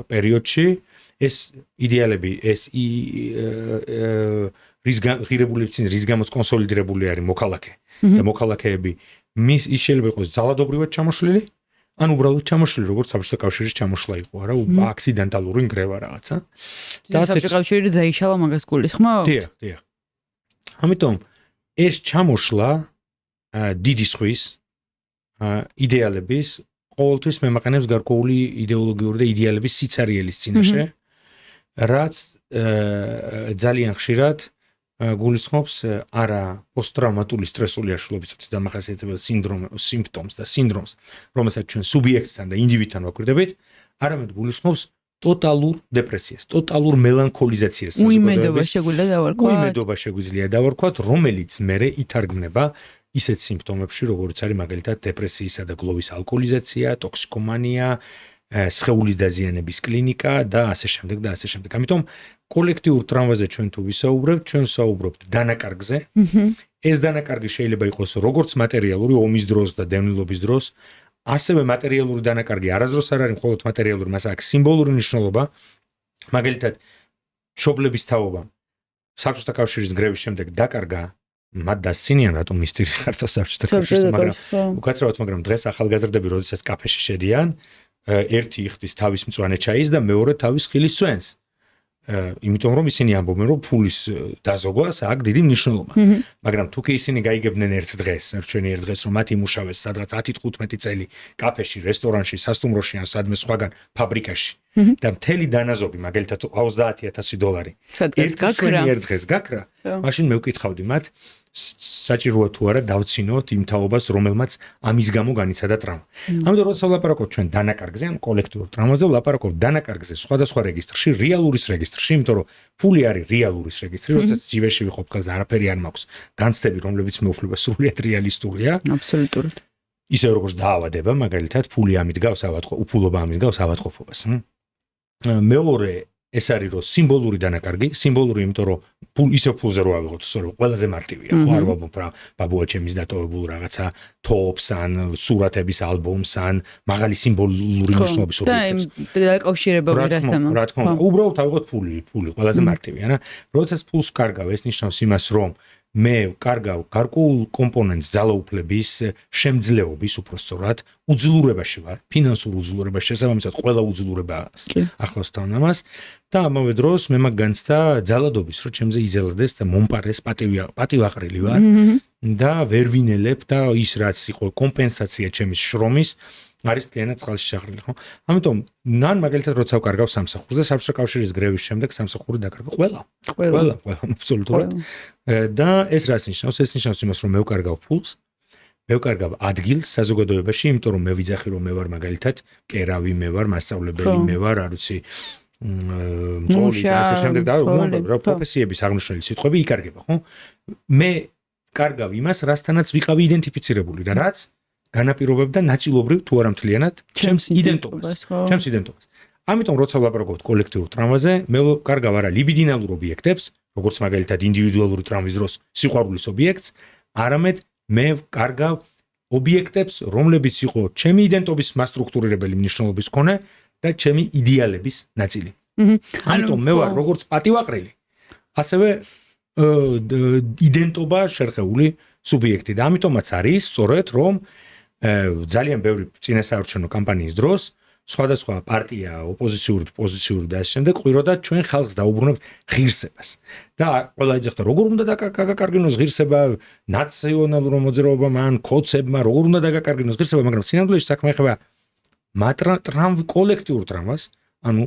პერიოდში ეს იდეალები, ეს რის გამოც კონსოლიდირებული არის მოქალაქე და მოქალაქეები ის შეიძლება იყოს ძალადობრივად ჩამოშლილი, ან უბრალოდ ჩამოშლილი, როგორც საბჭოთა კავშირის ჩამოშლა იყო, არა, აკციდენტალური ნგრევა რაღაცა. და საბჭოთა კავშირი დაიშალა მაგას გულისხმობთ? დიახ. ამიტომ ეს ჩამოშლა დიდი ზღვის იდეალების ყოველთვის მემაყენებს გარკვეული იდეოლოგიური და იდეალების სიცარიელის წინაშე, რაც ძალიან ხშირად გულისხმობს არა პოსტტრავმატული სტრესული აშლილობისათვის დამახასიათებელ სიმპტომს და სინდრომს, რომელსაც ჩვენ სუბიექტთან და ინდივიდთან ვაკვირდებით, არამედ გულისხმობს ტოტალურ დეპრესიას, ტოტალურ მელანქოლიზაციას უიმედობა შეგვიძლია დავარქვათ, რომელიც მერე ითარგმნება ისეთ სიმპტომებში, როგორც არის მაგალითად დეპრესიისა და გლოვის ალკოჰოლიზაცია, ტოქსიკომანია, სხეულის დაზიანების კლინიკა და ასე შემდეგ და ასე შემდეგ. ამიტომ კოლექტიურ ტრამვაზე ჩვენ თუ ვისაუბრებთ, ჩვენ ვსაუბრობთ დანაკარგზე. ეს დანაკარგი შეიძლება იყოს როგორც მატერიალური ომის დროს და დევნილობის დროს, ასევე მატერიალური დანაკარგი არასდროს არ არის მხოლოდ მატერიალური, მას აქვს სიმბოლური მნიშვნელობა. მაგალითად, მშობლების თაობამ საბჭოთა კავშირის გრევის შემდეგ დაკარგა მათ დასცინიან რატომ მისტერი ხართ საბჭოთა კავშირში, მაგრამ უკაცრავად, მაგრამ დღეს ახალგაზრდები როდესაც კაფეში შედიან, ერთი იხდის თავის მწვანე ჩაის და მეორე თავის ხილის სვენს. იმიტომ რომ ისინი ამბობენ რომ ფულის დაზოგვას აქვს დიდი მნიშვნელობა. მაგრამ თუ კი ისინი გაიგებდნენ ერთ დღეს, რჩენიერ დღეს რომ მათ იმუშავეს სადღაც 10-15 წელი კაფეში, რესტორანში, სასტუმროში ან სადმე სხვაგან ფაბრიკაში და მთელი დანაზოგი მაგალითად $30,000 ერთ დღეს გაქრა, მაშინ მე ვკითხავდი მათ საჭიროა თუ არა დავცინოთ იმ თაობას, რომელმაც ამის გამო განიცადა ტრაუმა. ამიტომ როცა ვლაპარაკობთ ჩვენ დანაკარგზე, ან კოლექტიურ ტრაუმაზე, ვლაპარაკობთ დანაკარგზე სხვადასხვა რეგისტრში, რეალურის რეგისტრში, იმიტომ რომ ფული არის რეალურის რეგისტრი, როდესაც ჯიბეში ვიყო ხელზე, არაფერი არ მაქვს. განცდები, რომლებიც მეუფლება სრულიად რეალისტურია. აბსოლუტურად. ისე როგორც დაავადება, მაგალითად, ფული ამით გავს უფულობა ამით გავს ავადმყოფობას. მეორე ეს არის რომ სიმბოლური დანაკარგი, სიმბოლური, იმიტომ რომ ისე ფულზე რო ავიღოთ, სწორედ ყველაზე მარტივია, ხო არ ვაბობ რა, ბაბუა ჩემის დატოვებულ რაღაცა თოფს ან სურათების ალბომს ან მაღალი სიმბოლური მნიშვნელობის ობიექტებს. და დაკავშირებები რასთან? რა თქმა უნდა, უბრალოდ ავიღოთ ფული ყველაზე მარტივია, რა. როდესაც ფულს კარგავ, ეს ნიშნავს იმას, რომ მე კარგავ გარკვეულ კომპონენტს ძალაუფლების შემძლეობის უпростоრად უძლურებაში ვარ, ფინანსურ უძლურებაში, შესაბამისად ყველა უძლურება ახლავს თან ამას და ამავე დროს მე მაგ განცდა ძალადობის, რომ ჩემზე იზელდეს და მომპარეს პატივაყრილი ვარ და ვერ ვინელებ და ის რაც იყო კომპენსაცია ჩემის შრომის არის თლიანად წყალში შეღრილი, ხო? ამიტომ ნან მაგალითად როცა ვკარგავ სამსახურზე, საბჭოთა კავშირის გრევის შემდეგ სამსახური დაკარგა ყველა აბსოლუტურად. და ეს რაც ნიშნავს? ეს ნიშნავს იმას, რომ მე ვკარგავ ფულს, მე ვკარგავ ადგილს საზოგადოებაში, იმიტომ რომ მე ვიძახი რომ მე ვარ მაგალითად კერავი, მე ვარ მასწავლებელი, მე ვარ, არ ვიცი, მწოლი და ასე შემდეგ და რა პროფესიების აღნიშნული სიტყვები იკარგება, ხო? მე ვკარგავ იმას, რასთანაც ვიყავი იდენტიფიცირებული და რაც განაპირობებდა ნაწილობრივ თუ არა მთლიანად ჩემს იდენტობას. ამიტომ როცა ვლაპარაკობთ კოლექტიურ ტრამვაზე, მე ვკარგავ არა ლიბიდინალურ ობიექტებს, როგორც მაგალითად ინდივიდუალური ტრამვის დროს სიყვარულის ობიექტს, არამედ მე ვკარგავ ობიექტებს, რომლებიც იყო ჩემი იდენტობის მასტრუქტურირებელი მნიშვნელობის მქონე და ჩემი იდეალების ნაწილი. ამიტომ მე ვარ როგორც პატივაყრილი, ასევე იდენტობა შერხეული სუბიექტი და ამიტომაც არის სწორედ რომ ძალიან ბევრი წინასაარჩევნო კამპანიის დროს სხვადასხვა პარტია, ოპოზიციური, პოზიციური და ასე შემდეგ ყვიროდა ჩვენ ხალხს დაუბრუნებთ ღირსებას. და ყველა ეძახდა როგორ უნდა დაგაკარგინოს ღირსება ნაციონალურ მოძრაობამ ან კოცებმა, როგორ უნდა დაგაკარგინოს ღირსება, მაგრამ სინამდვილეში საქმე ეხება კოლექტიურ ტრამვას, ანუ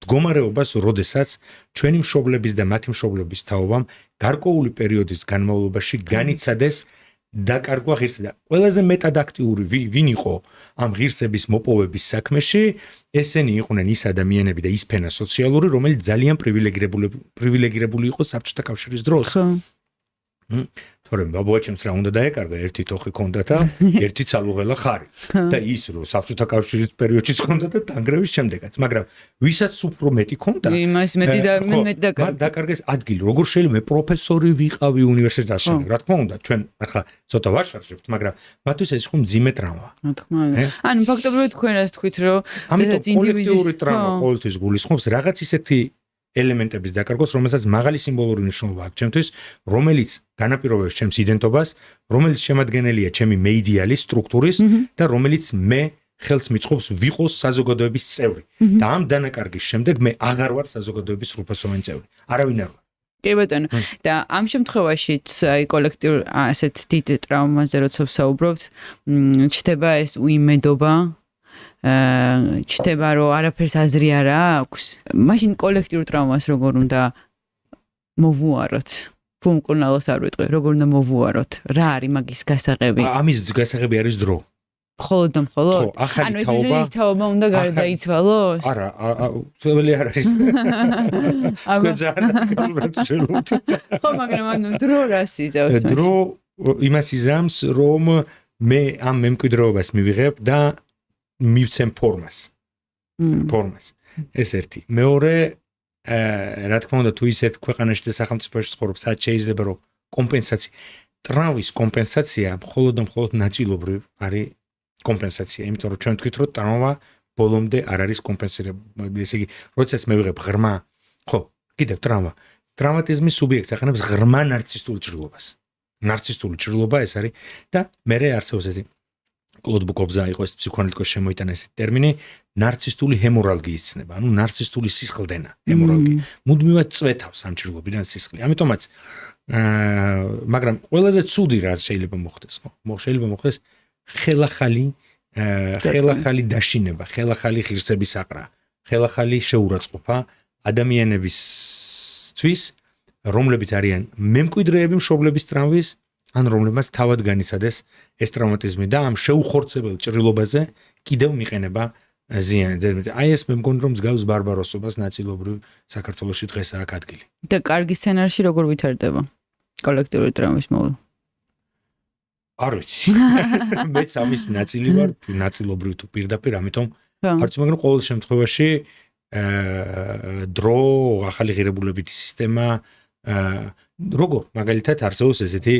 მდგომარეობას, როდესაც ჩვენი მშობლების და მათი მშობლების თაობამ გარკვეული პერიოდის განმავლობაში განიცადეს დაკარგვა ღირსება. ყველაზე მეტად აქტიური ვინ იყო ამ ღირსების მოპოვების საქმეში, ესენი იყვნენ ის ადამიანები და ის ფენა სოციალური, რომელიც ძალიან პრივილეგირებული იყო საბჭოთა კავშირის დროს. თორემ ბაბუა ჩემს რა უნდა დაეკარგა, ერთი თოხი ჰქონდა და ერთი ცალუღელა ხარი. და ის რომ საბჭოთა კავშირის პერიოდშიც ჰქონდა და დანგრევის შემდეგაც, მაგრამ ვისაც უფრო მეტი ჰქონდა, იმას მეტი დაკარგეს ადგილი. როგორ შეიძლება მე პროფესორი ვიყავი უნივერსიტეტში, რა თქმა უნდა, ჩვენ ახლა ცოტა ვაშარժებთ, მაგრამ მათთვის ეს იყო მძიმე ტრამვა. რა თქმა უნდა. ანუ ფაქტობრივად თქვენ რას თქვით, რომ ამიტომ კოლექტიური ტრამვა ყოველთვის გულისხმობს რაღაც ისეთი ელემენტების დაკარგვას, რომელსაც მაღალი სიმბოლური მნიშვნელობა აქვს ჩემთვის, რომელიც განაპირობებს ჩემს იდენტობას, რომელიც შემადგენელია ჩემი მეიდეალის სტრუქტურის და რომელიც მე ხელს მიწყობს ვიყოს საზოგადოების წევრი. და ამ დანაკარგის შემდეგ მე აღარ ვარ საზოგადოების სრულფასოვანი წევრი. არავინ არ ვარ. კი ბატონო. და ამ შემთხვევაშიც აი კოლექტიურ ასეთ დიდ ტრავმაზე როცა ვსაუბრობთ, ჩდება ეს უიმედობა ჩდება რომ არაფერს აზრი არ აქვს. მაშინ კოლექტიურ ტრავმას როგორ უნდა მოვუაროთ? ფუნქციონალოს არ ვიტყვი, როგორ უნდა მოვუაროთ? რა არის მაგის გასაღები? ამის გასაღები არის დრო. მხოლოდ და მხოლოდ? ანუ ეს თაობა უნდა გარდაიცვალოს? არა, სველი არ არის. თქვენ ძალიან შელოთ. ხო, მაგრამ ანუ დრო რას იზამს? დრო იმას იზამს, რომ მე ამ მემკვიდრეობას მივიღებ და მივცემ ფორმას. ეს ერთი. მეორე, რა თქმა უნდა, თუ ისეთ ქვეყანაში და სახელმწიფოში ცხოვრობ, სადაც შეიძლება რომ კომპენსაცია, ტრავმის კომპენსაცია მხოლოდ და მხოლოდ ნაწილობრივ არის კომპენსაცია, იმიტომ რომ ჩვენ ვთქვით, რომ ტრავმა ბოლომდე არ არის კომპენსირებული. ესე იგი, როდესაც მე ვიღებ ღრმა, ხო, კიდევ ტრავმატიზმის სუბიექტს აყენებს ღრმა ნარცისტულ ჭრილობას. ნარცისტული ჭრილობა ეს არის და მე არსებობს ეს კლოდ ბუკოვზა იყო ეს ფსიქოანალიტიკოს შემოიტანა ეს ტერმინი ნარცისტული ჰემორალგიის ცნება, ანუ ნარცისტული სისხლდენა, ჰემორალგია. მუდმივად წვეთავს ამ ჭრილობიდან სისხლი. ამიტომაც მაგრამ ყველაზე ცუდი რა შეიძლება მოხდეს, ხო? შეიძლება მოხდეს ხელახალი დაშინება, ხელახალი ღირსების აყრა, ხელახალი შეურაცხყოფა ადამიანებისთვის, რომლებიც არიან მემკვიდრეები მშობლების ტრავმის, ან რომლებმაც თავად განიცადეს ეს ტრავმატიზმი და ამ შეუხორცებელ ჭრილობაზე კიდევ მიყენება ზიანი. აი ეს მე მგონი რომ მსგავს ბარბაროსობას ნაწილობრივ საქართველოში დღეს აქვს ადგილი. და კარგი სცენარში როგორ ვითარდება კოლექტიური ტრავმის მოვლა? არ ვიცი. მეც ამის ნაწილი ვარ, ნაწილობრივ თუ პირდაპირ, ამიტომ არ ვიცი, მაგრამ ყოველ შემთხვევაში დრო, ახალი ღირებულებითი სისტემა, როგორ მაგალითად არსებობს ესეთი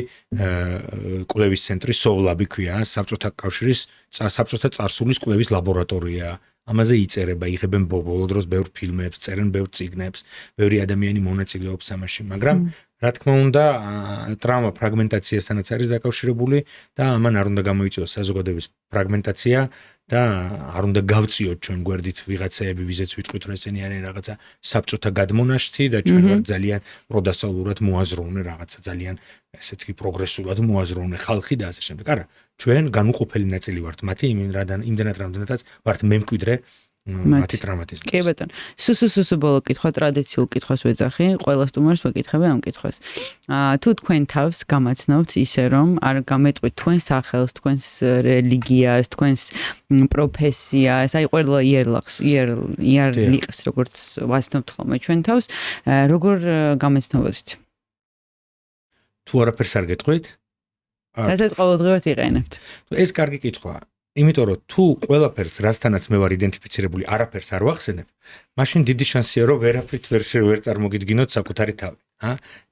კვლევის ცენტრი სოვლაბი ქვია, საბჭოთა კავშირის საბჭოთა წარსულის კვლევის ლაბორატორია. ამაზე იწერება, იღებენ ბოლო დროს ბევრ ფილმებს, წერენ ბევრ წიგნებს, ბევრი ადამიანი მონაწილეობს ამაში, მაგრამ რა თქმა უნდა, ტრავმა ფრაგმენტაციასთანაც არის დაკავშირებული და ამან არ უნდა გამოიწვიოს საზოგადოების ფრაგმენტაცია და არ უნდა გავწიოთ ჩვენ გვერდით ვიღაცეები, ვიზეც ვიტყვით, რომ ესენი არიან რაღაცა საბჭოთა გადმონაშთი და ჩვენ ვართ ძალიან პროდასავლურად მოაზროვნე რაღაცა ძალიან ესეთი პროგრესულად მოაზროვნე ხალხი და ასე შემდეგ. არა, ჩვენ განუყოფელი ნაწილი ვართ მათი იმდენად რამდენადაც ვართ მემკვიდრე მათი ტრავმატიზმის. კი ბატონო. სუ ბოლო კითხვა, ტრადიციულ კითხვას ვეძახი, ყველა სტუმარს ვეკითხები ამ კითხვას. თუ თქვენ თავს გამაცნობთ ისე რომ არ გამეტყვით თქვენ სახელს, თქვენს რელიგიას, თქვენს პროფესიას, აი ყველა იარლიყს როგორც ვაცნობთ ხოლმე ჩვენ თავს, როგორ გამეცნობოდით? თუ არაფერს არ გეტყვით? რასაც ყოველდღიურად იყენებთ. ეს კარგი კითხვაა. იმიტომ რომ თუ ყველაფერს რასთანაც მე ვარ იდენტიფიცირებული არაფერს არ ვახსენებ, მაშინ დიდი შანსია რომ ვერაფრით ვერ წარმოგიდგინოთ საკუთარი თავი,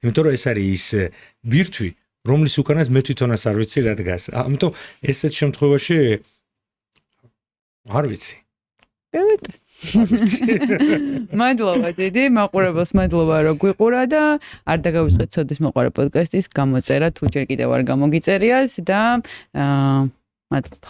იმიტომ რომ ეს არის ის ბირთვი, რომლის უკანაც მე თვითონაც არ ვიცი რა დგას. ამიტომ ესეთ შემთხვევაში არ ვიცი. მადლობა დიდი, მაყურებელს მადლობა რომ გვიყურა და არ დაგავიწყეთ ცოდის მოყარე პოდკასტის გამოწერა, თუ ჯერ კიდევ არ გამოგიწერიათ და მადლობა.